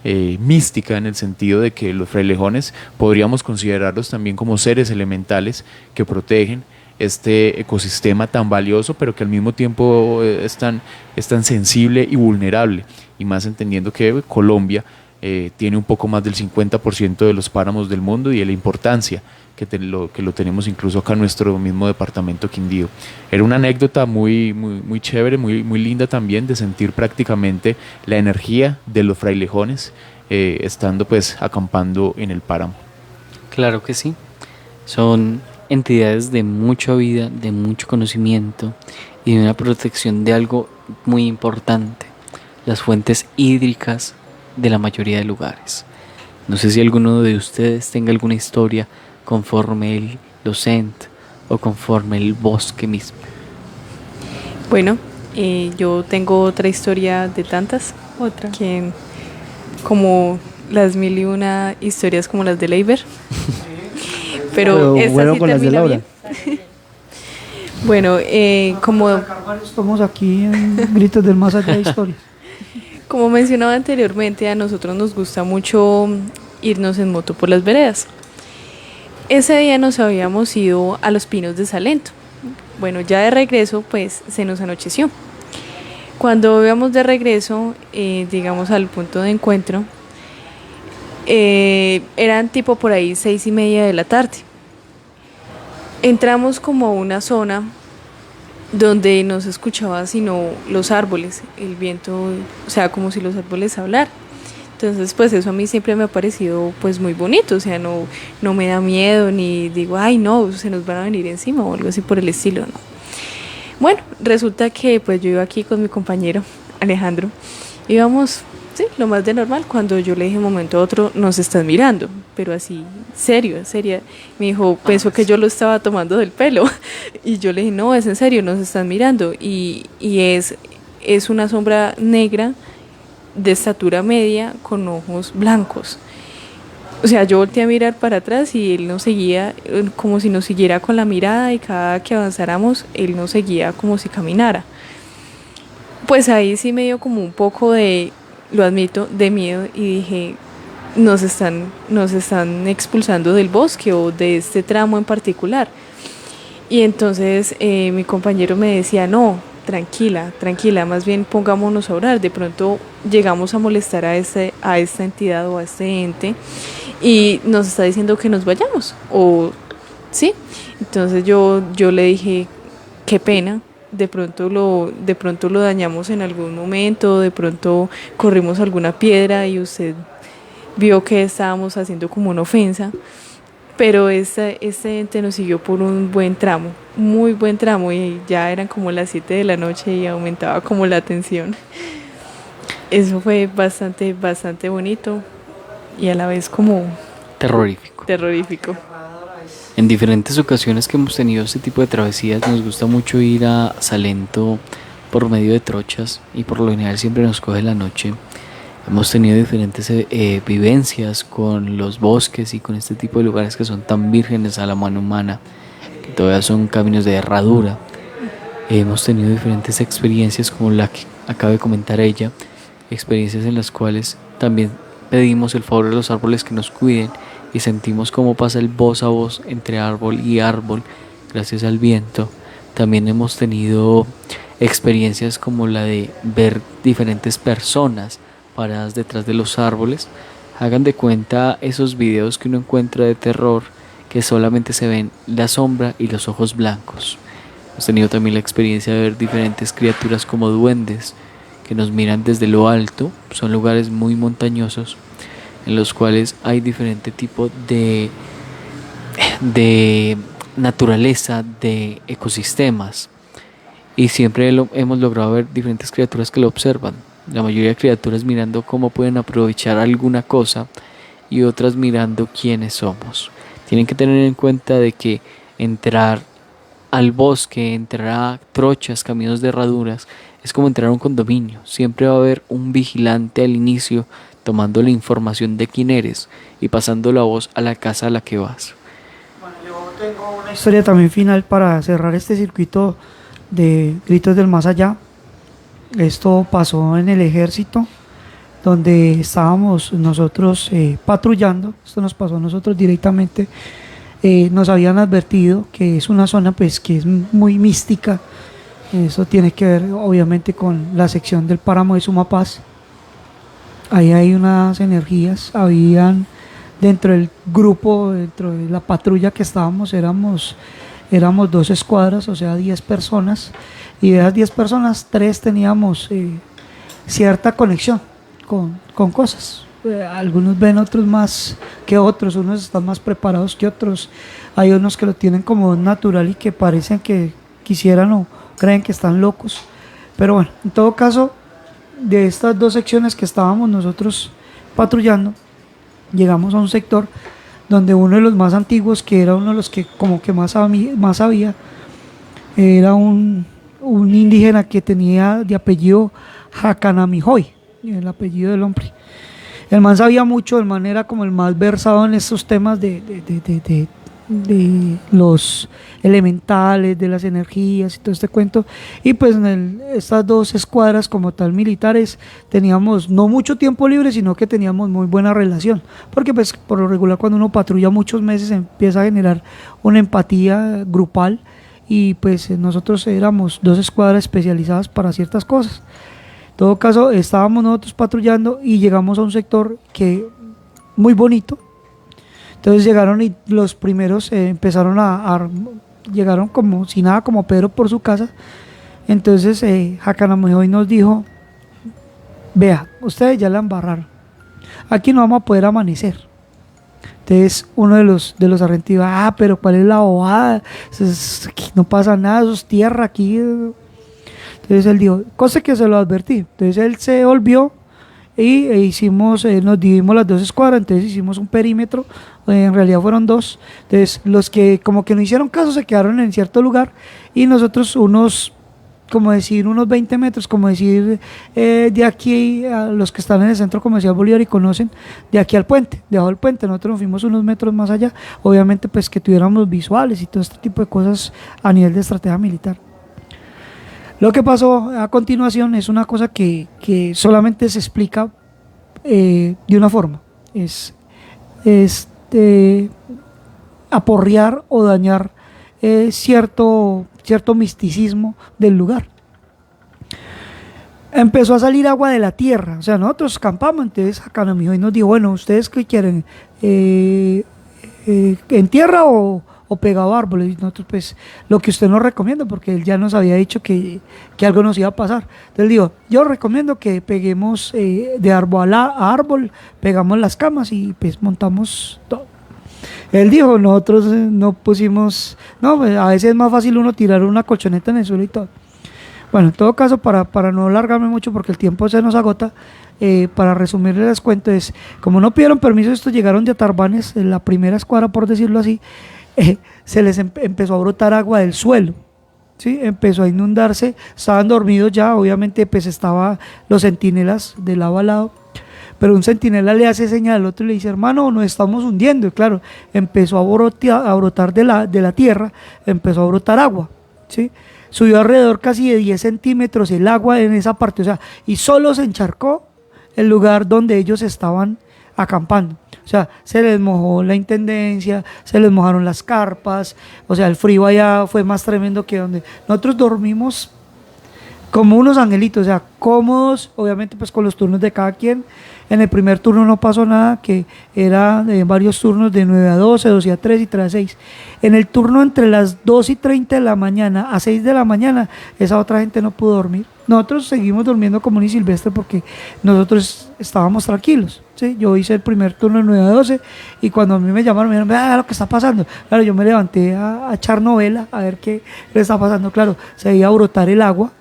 mística, en el sentido de que los frailejones podríamos considerarlos también como seres elementales que protegen este ecosistema tan valioso, pero que al mismo tiempo es tan sensible y vulnerable, y más entendiendo que Colombia tiene un poco más del 50% de los páramos del mundo, y de la importancia que lo tenemos incluso acá en nuestro mismo departamento Quindío. Era una anécdota muy chévere, muy linda también, de sentir prácticamente la energía de los frailejones estando pues acampando en el páramo. Claro que sí, son entidades de mucha vida, de mucho conocimiento y de una protección de algo muy importante: las fuentes hídricas de la mayoría de lugares. No sé si alguno de ustedes tenga alguna historia conforme el docente o conforme el bosque mismo? Bueno, yo tengo otra historia de tantas, que como las 1001 historias como las de Leiber, pero esta bueno, sí con las de termina Laura. bien. Bueno, como Estamos aquí en Gritos del Más Allá de Historias. como mencionaba anteriormente, a nosotros nos gusta mucho irnos en moto por las veredas. Ese día nos habíamos ido a los Pinos de Salento. Bueno, ya de regreso, pues se nos anocheció. Cuando íbamos de regreso, digamos al punto de encuentro, eran tipo por ahí 6:30 de la tarde. Entramos como a una zona donde no se escuchaba sino los árboles, el viento, o sea, como si los árboles hablaran. Entonces, pues eso a mí siempre me ha parecido pues muy bonito, o sea, no me da miedo ni digo, ay no, se nos van a venir encima o algo así por el estilo, no. Bueno, resulta que pues yo iba aquí con mi compañero Alejandro, íbamos, sí, lo más de normal, cuando yo le dije un momento a otro, nos estás mirando, pero así, serio, seria. Me dijo, pensó que yo lo estaba tomando del pelo, y yo le dije, no, es en serio, nos están mirando, y es una sombra negra, de estatura media, con ojos blancos. O sea, yo volteé a mirar para atrás y él nos seguía como si nos siguiera con la mirada, y cada que avanzáramos él nos seguía como si caminara. Pues ahí sí me dio como un poco de, lo admito, de miedo, y dije, nos están expulsando del bosque o de este tramo en particular. Y entonces mi compañero me decía, no, tranquila, más bien pongámonos a orar, de pronto llegamos a molestar a esta entidad o a este ente y nos está diciendo que nos vayamos, o sí. Entonces yo le dije, qué pena, de pronto lo dañamos en algún momento, de pronto corrimos alguna piedra y usted vio que estábamos haciendo como una ofensa. Pero este ente nos siguió por un buen tramo, muy buen tramo, y ya eran como las 7 de la noche y aumentaba como la tensión. Eso fue bastante bonito y a la vez como terrorífico. En diferentes ocasiones que hemos tenido este tipo de travesías nos gusta mucho ir a Salento por medio de trochas, y por lo general siempre nos coge la noche. Hemos tenido diferentes vivencias con los bosques y con este tipo de lugares que son tan vírgenes a la mano humana, que todavía son caminos de herradura. Hemos tenido diferentes experiencias como la que acaba de comentar ella, experiencias en las cuales también pedimos el favor de los árboles que nos cuiden y sentimos cómo pasa el voz a voz entre árbol y árbol gracias al viento. También hemos tenido experiencias como la de ver diferentes personas paradas detrás de los árboles. Hagan de cuenta esos videos que uno encuentra de terror, que solamente se ven la sombra y los ojos blancos. Hemos tenido también la experiencia de ver diferentes criaturas como duendes que nos miran desde lo alto. Son lugares muy montañosos en los cuales hay diferente tipo de naturaleza, de ecosistemas, y siempre hemos logrado ver diferentes criaturas que lo observan. La mayoría de criaturas mirando cómo pueden aprovechar alguna cosa, y otras mirando quiénes somos. Tienen que tener en cuenta de que entrar al bosque, entrar a trochas, caminos de herraduras, es como entrar a un condominio. Siempre va a haber un vigilante al inicio tomando la información de quién eres y pasando la voz a la casa a la que vas. Bueno, yo tengo una historia también final para cerrar este circuito de Gritos del Más Allá. Esto pasó en el ejército, donde estábamos nosotros patrullando. Esto nos pasó a nosotros directamente. Nos habían advertido que es una zona pues que es muy mística. Eso tiene que ver obviamente con la sección del páramo de Sumapaz. Ahí hay unas energías. Habían dentro del grupo, dentro de la patrulla que estábamos, éramos 2 escuadras, o sea 10 personas. Y de esas 10 personas, 3 teníamos cierta conexión con cosas. Algunos ven otros más que otros, unos están más preparados que otros. Hay unos que lo tienen como natural y que parecen que quisieran o creen que están locos. Pero bueno, en todo caso, de estas 2 secciones que estábamos nosotros patrullando, llegamos a un sector donde uno de los más antiguos, que era uno de los que como que más sabía, era un indígena que tenía de apellido Hakanamijoy, el apellido del hombre. El man sabía mucho, el man era como el más versado en estos temas de los elementales, de las energías y todo este cuento. Y pues en estas dos escuadras como tal militares teníamos no mucho tiempo libre, sino que teníamos muy buena relación, porque pues por lo regular cuando uno patrulla muchos meses empieza a generar una empatía grupal, y pues nosotros éramos dos escuadras especializadas para ciertas cosas. En todo caso, estábamos nosotros patrullando y llegamos a un sector que muy bonito. Entonces llegaron y los primeros empezaron llegaron como si nada, como Pedro por su casa. Entonces Hakanamijoy nos dijo: vea, ustedes ya la embarraron, aquí no vamos a poder amanecer. Entonces uno de los argentinos: pero ¿cuál es la bobada? No pasa nada, eso es tierra aquí. Entonces él dijo, cosa que se lo advertí. Entonces él se volvió y nos dividimos las dos escuadras. Entonces hicimos un perímetro, en realidad fueron dos. Entonces los que como que no hicieron caso se quedaron en cierto lugar, y nosotros unos 20 metros, como decir, de aquí a los que están en el centro comercial Bolívar y conocen, de aquí al puente, debajo del puente. Nosotros nos fuimos unos metros más allá, obviamente pues que tuviéramos visuales y todo este tipo de cosas a nivel de estrategia militar. Lo que pasó a continuación es una cosa que solamente se explica de una forma: es aporrear o dañar cierto misticismo del lugar. Empezó a salir agua de la tierra, o sea, nosotros campamos. Entonces Hakanamijoy nos dijo: bueno, ¿ustedes qué quieren? ¿En tierra o pegado a árboles? Y nosotros, pues, lo que usted nos recomienda, porque él ya nos había dicho que algo nos iba a pasar. Entonces dijo: yo recomiendo que peguemos de árbol a árbol, pegamos las camas y pues montamos todo. Él dijo: nosotros no pusimos, no, pues, a veces es más fácil uno tirar una colchoneta en el suelo y todo. Bueno, en todo caso, para no alargarme mucho porque el tiempo se nos agota, para resumirles les cuento, es como no pidieron permiso, estos llegaron de Atarbanes, en la primera escuadra, por decirlo así. Se les empezó a brotar agua del suelo, ¿sí? Empezó a inundarse, estaban dormidos ya, obviamente pues estaban los centinelas de lado a lado, pero un centinela le hace señal al otro y le dice: hermano, nos estamos hundiendo. Y claro, empezó a brotar de la tierra, empezó a brotar agua, ¿sí? Subió alrededor casi de 10 centímetros el agua en esa parte, o sea, y solo se encharcó el lugar donde ellos estaban acampando. O sea, se les mojó la intendencia, se les mojaron las carpas, o sea, el frío allá fue más tremendo que donde nosotros dormimos como unos angelitos, o sea, cómodos, obviamente pues con los turnos de cada quien. En el primer turno no pasó nada, que era de varios turnos de 9 a 12, 12 a 3 y 3 a 6. En el turno entre las 2:30 de la mañana a 6 de la mañana, esa otra gente no pudo dormir. Nosotros seguimos durmiendo como ni silvestre porque nosotros estábamos tranquilos, ¿sí? Yo hice el primer turno de 9 a 12 y cuando a mí me llamaron, me dijeron: lo que está pasando. Claro, yo me levanté a echar novela, a ver qué le está pasando. Claro, se iba a brotar el agua.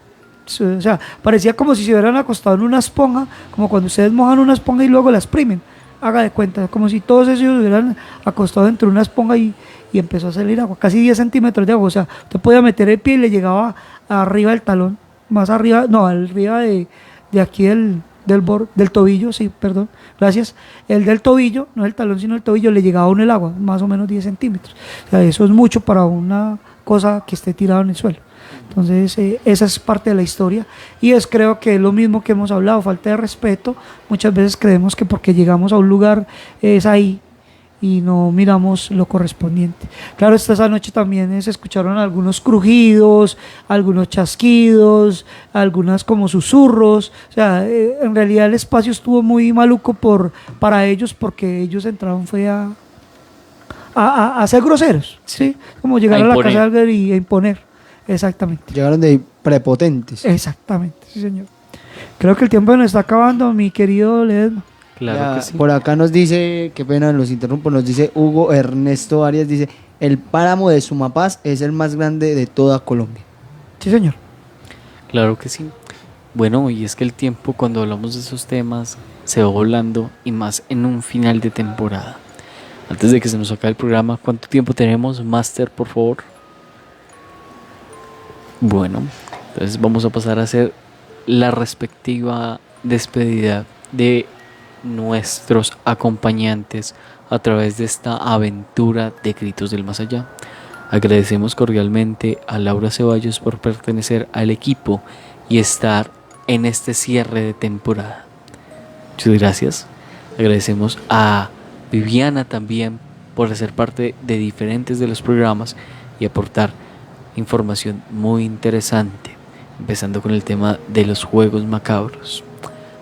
O sea, parecía como si se hubieran acostado en una esponja, como cuando ustedes mojan una esponja y luego la exprimen. Haga de cuenta, como si todos ellos hubieran acostado dentro de una esponja y empezó a salir agua, casi 10 centímetros de agua. O sea, usted podía meter el pie y le llegaba arriba del talón, más arriba, no, arriba de aquí del tobillo, sí, perdón, gracias. El del tobillo, no el talón, sino el tobillo, le llegaba a uno el agua, más o menos 10 centímetros. O sea, eso es mucho para una cosa que esté tirada en el suelo. Entonces esa es parte de la historia y creo que es lo mismo que hemos hablado, falta de respeto. Muchas veces creemos que porque llegamos a un lugar es ahí y no miramos lo correspondiente. Claro, esa noche también se escucharon algunos crujidos, algunos chasquidos, algunas como susurros. O sea, en realidad el espacio estuvo muy maluco para ellos, porque ellos entraron fue a ser groseros, ¿sí? Como llegar a la casa de alguien y a imponer. Exactamente. Llegaron de prepotentes. Exactamente, sí, señor. Creo que el tiempo nos está acabando, mi querido Ledesma. Claro que sí. Por acá nos dice, qué pena los interrumpo, nos dice Hugo Ernesto Arias, dice: el páramo de Sumapaz es el más grande de toda Colombia. Sí, señor. Claro que sí. Bueno, y es que el tiempo cuando hablamos de esos temas se va volando, y más en un final de temporada. Antes de que se nos acabe el programa, ¿cuánto tiempo tenemos, Master, por favor? Bueno, entonces vamos a pasar a hacer la respectiva despedida de nuestros acompañantes a través de esta aventura de Gritos del Más Allá. Agradecemos cordialmente a Laura Ceballos por pertenecer al equipo y estar en este cierre de temporada. Muchas gracias. Agradecemos a Viviana también por hacer parte de diferentes de los programas y aportar información muy interesante, empezando con el tema de los juegos macabros.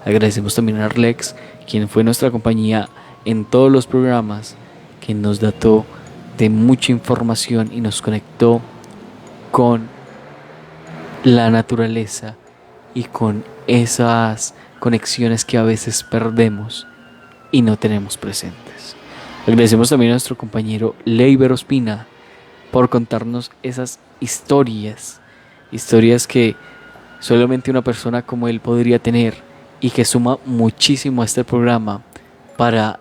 Agradecemos también a Arlex, quien fue nuestra compañía en todos los programas, que nos dató de mucha información y nos conectó con la naturaleza y con esas conexiones que a veces perdemos y no tenemos presentes. Agradecemos también a nuestro compañero Leiber Ospina por contarnos esas historias que solamente una persona como él podría tener y que suma muchísimo a este programa para,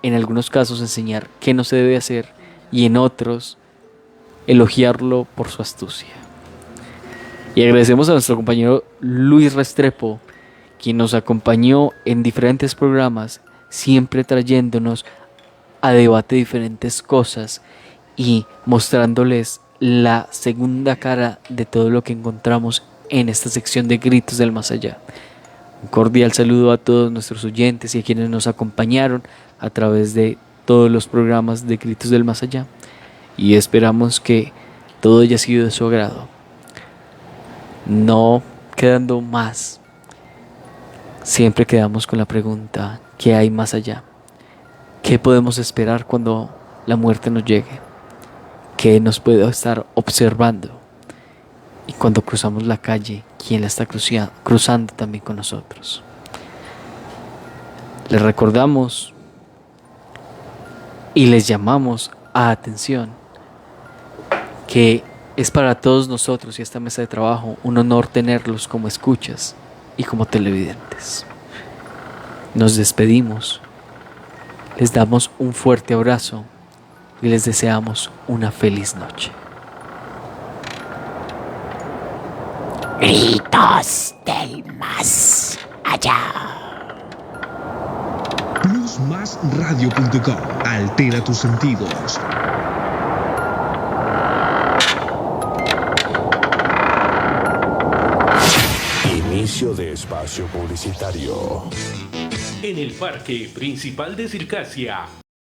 en algunos casos, enseñar qué no se debe hacer y en otros elogiarlo por su astucia. Y agradecemos a nuestro compañero Luis Restrepo, quien nos acompañó en diferentes programas, siempre trayéndonos a debate diferentes cosas y mostrándoles la segunda cara de todo lo que encontramos en esta sección de Gritos del Más Allá. Un cordial saludo a todos nuestros oyentes y a quienes nos acompañaron a través de todos los programas de Gritos del Más Allá, y esperamos que todo haya sido de su agrado. No quedando más, siempre quedamos con la pregunta: ¿qué hay más allá? ¿Qué podemos esperar cuando la muerte nos llegue? ¿Qué nos puede estar observando? Y cuando cruzamos la calle, ¿quién la está cruzando también con nosotros? Les recordamos y les llamamos a atención que es para todos nosotros y esta mesa de trabajo un honor tenerlos como escuchas y como televidentes. Nos despedimos, les damos un fuerte abrazo y les deseamos una feliz noche. Gritos del Más Allá. Plusmasradio.com. Altera tus sentidos. Inicio de espacio publicitario. En el Parque Principal de Circasia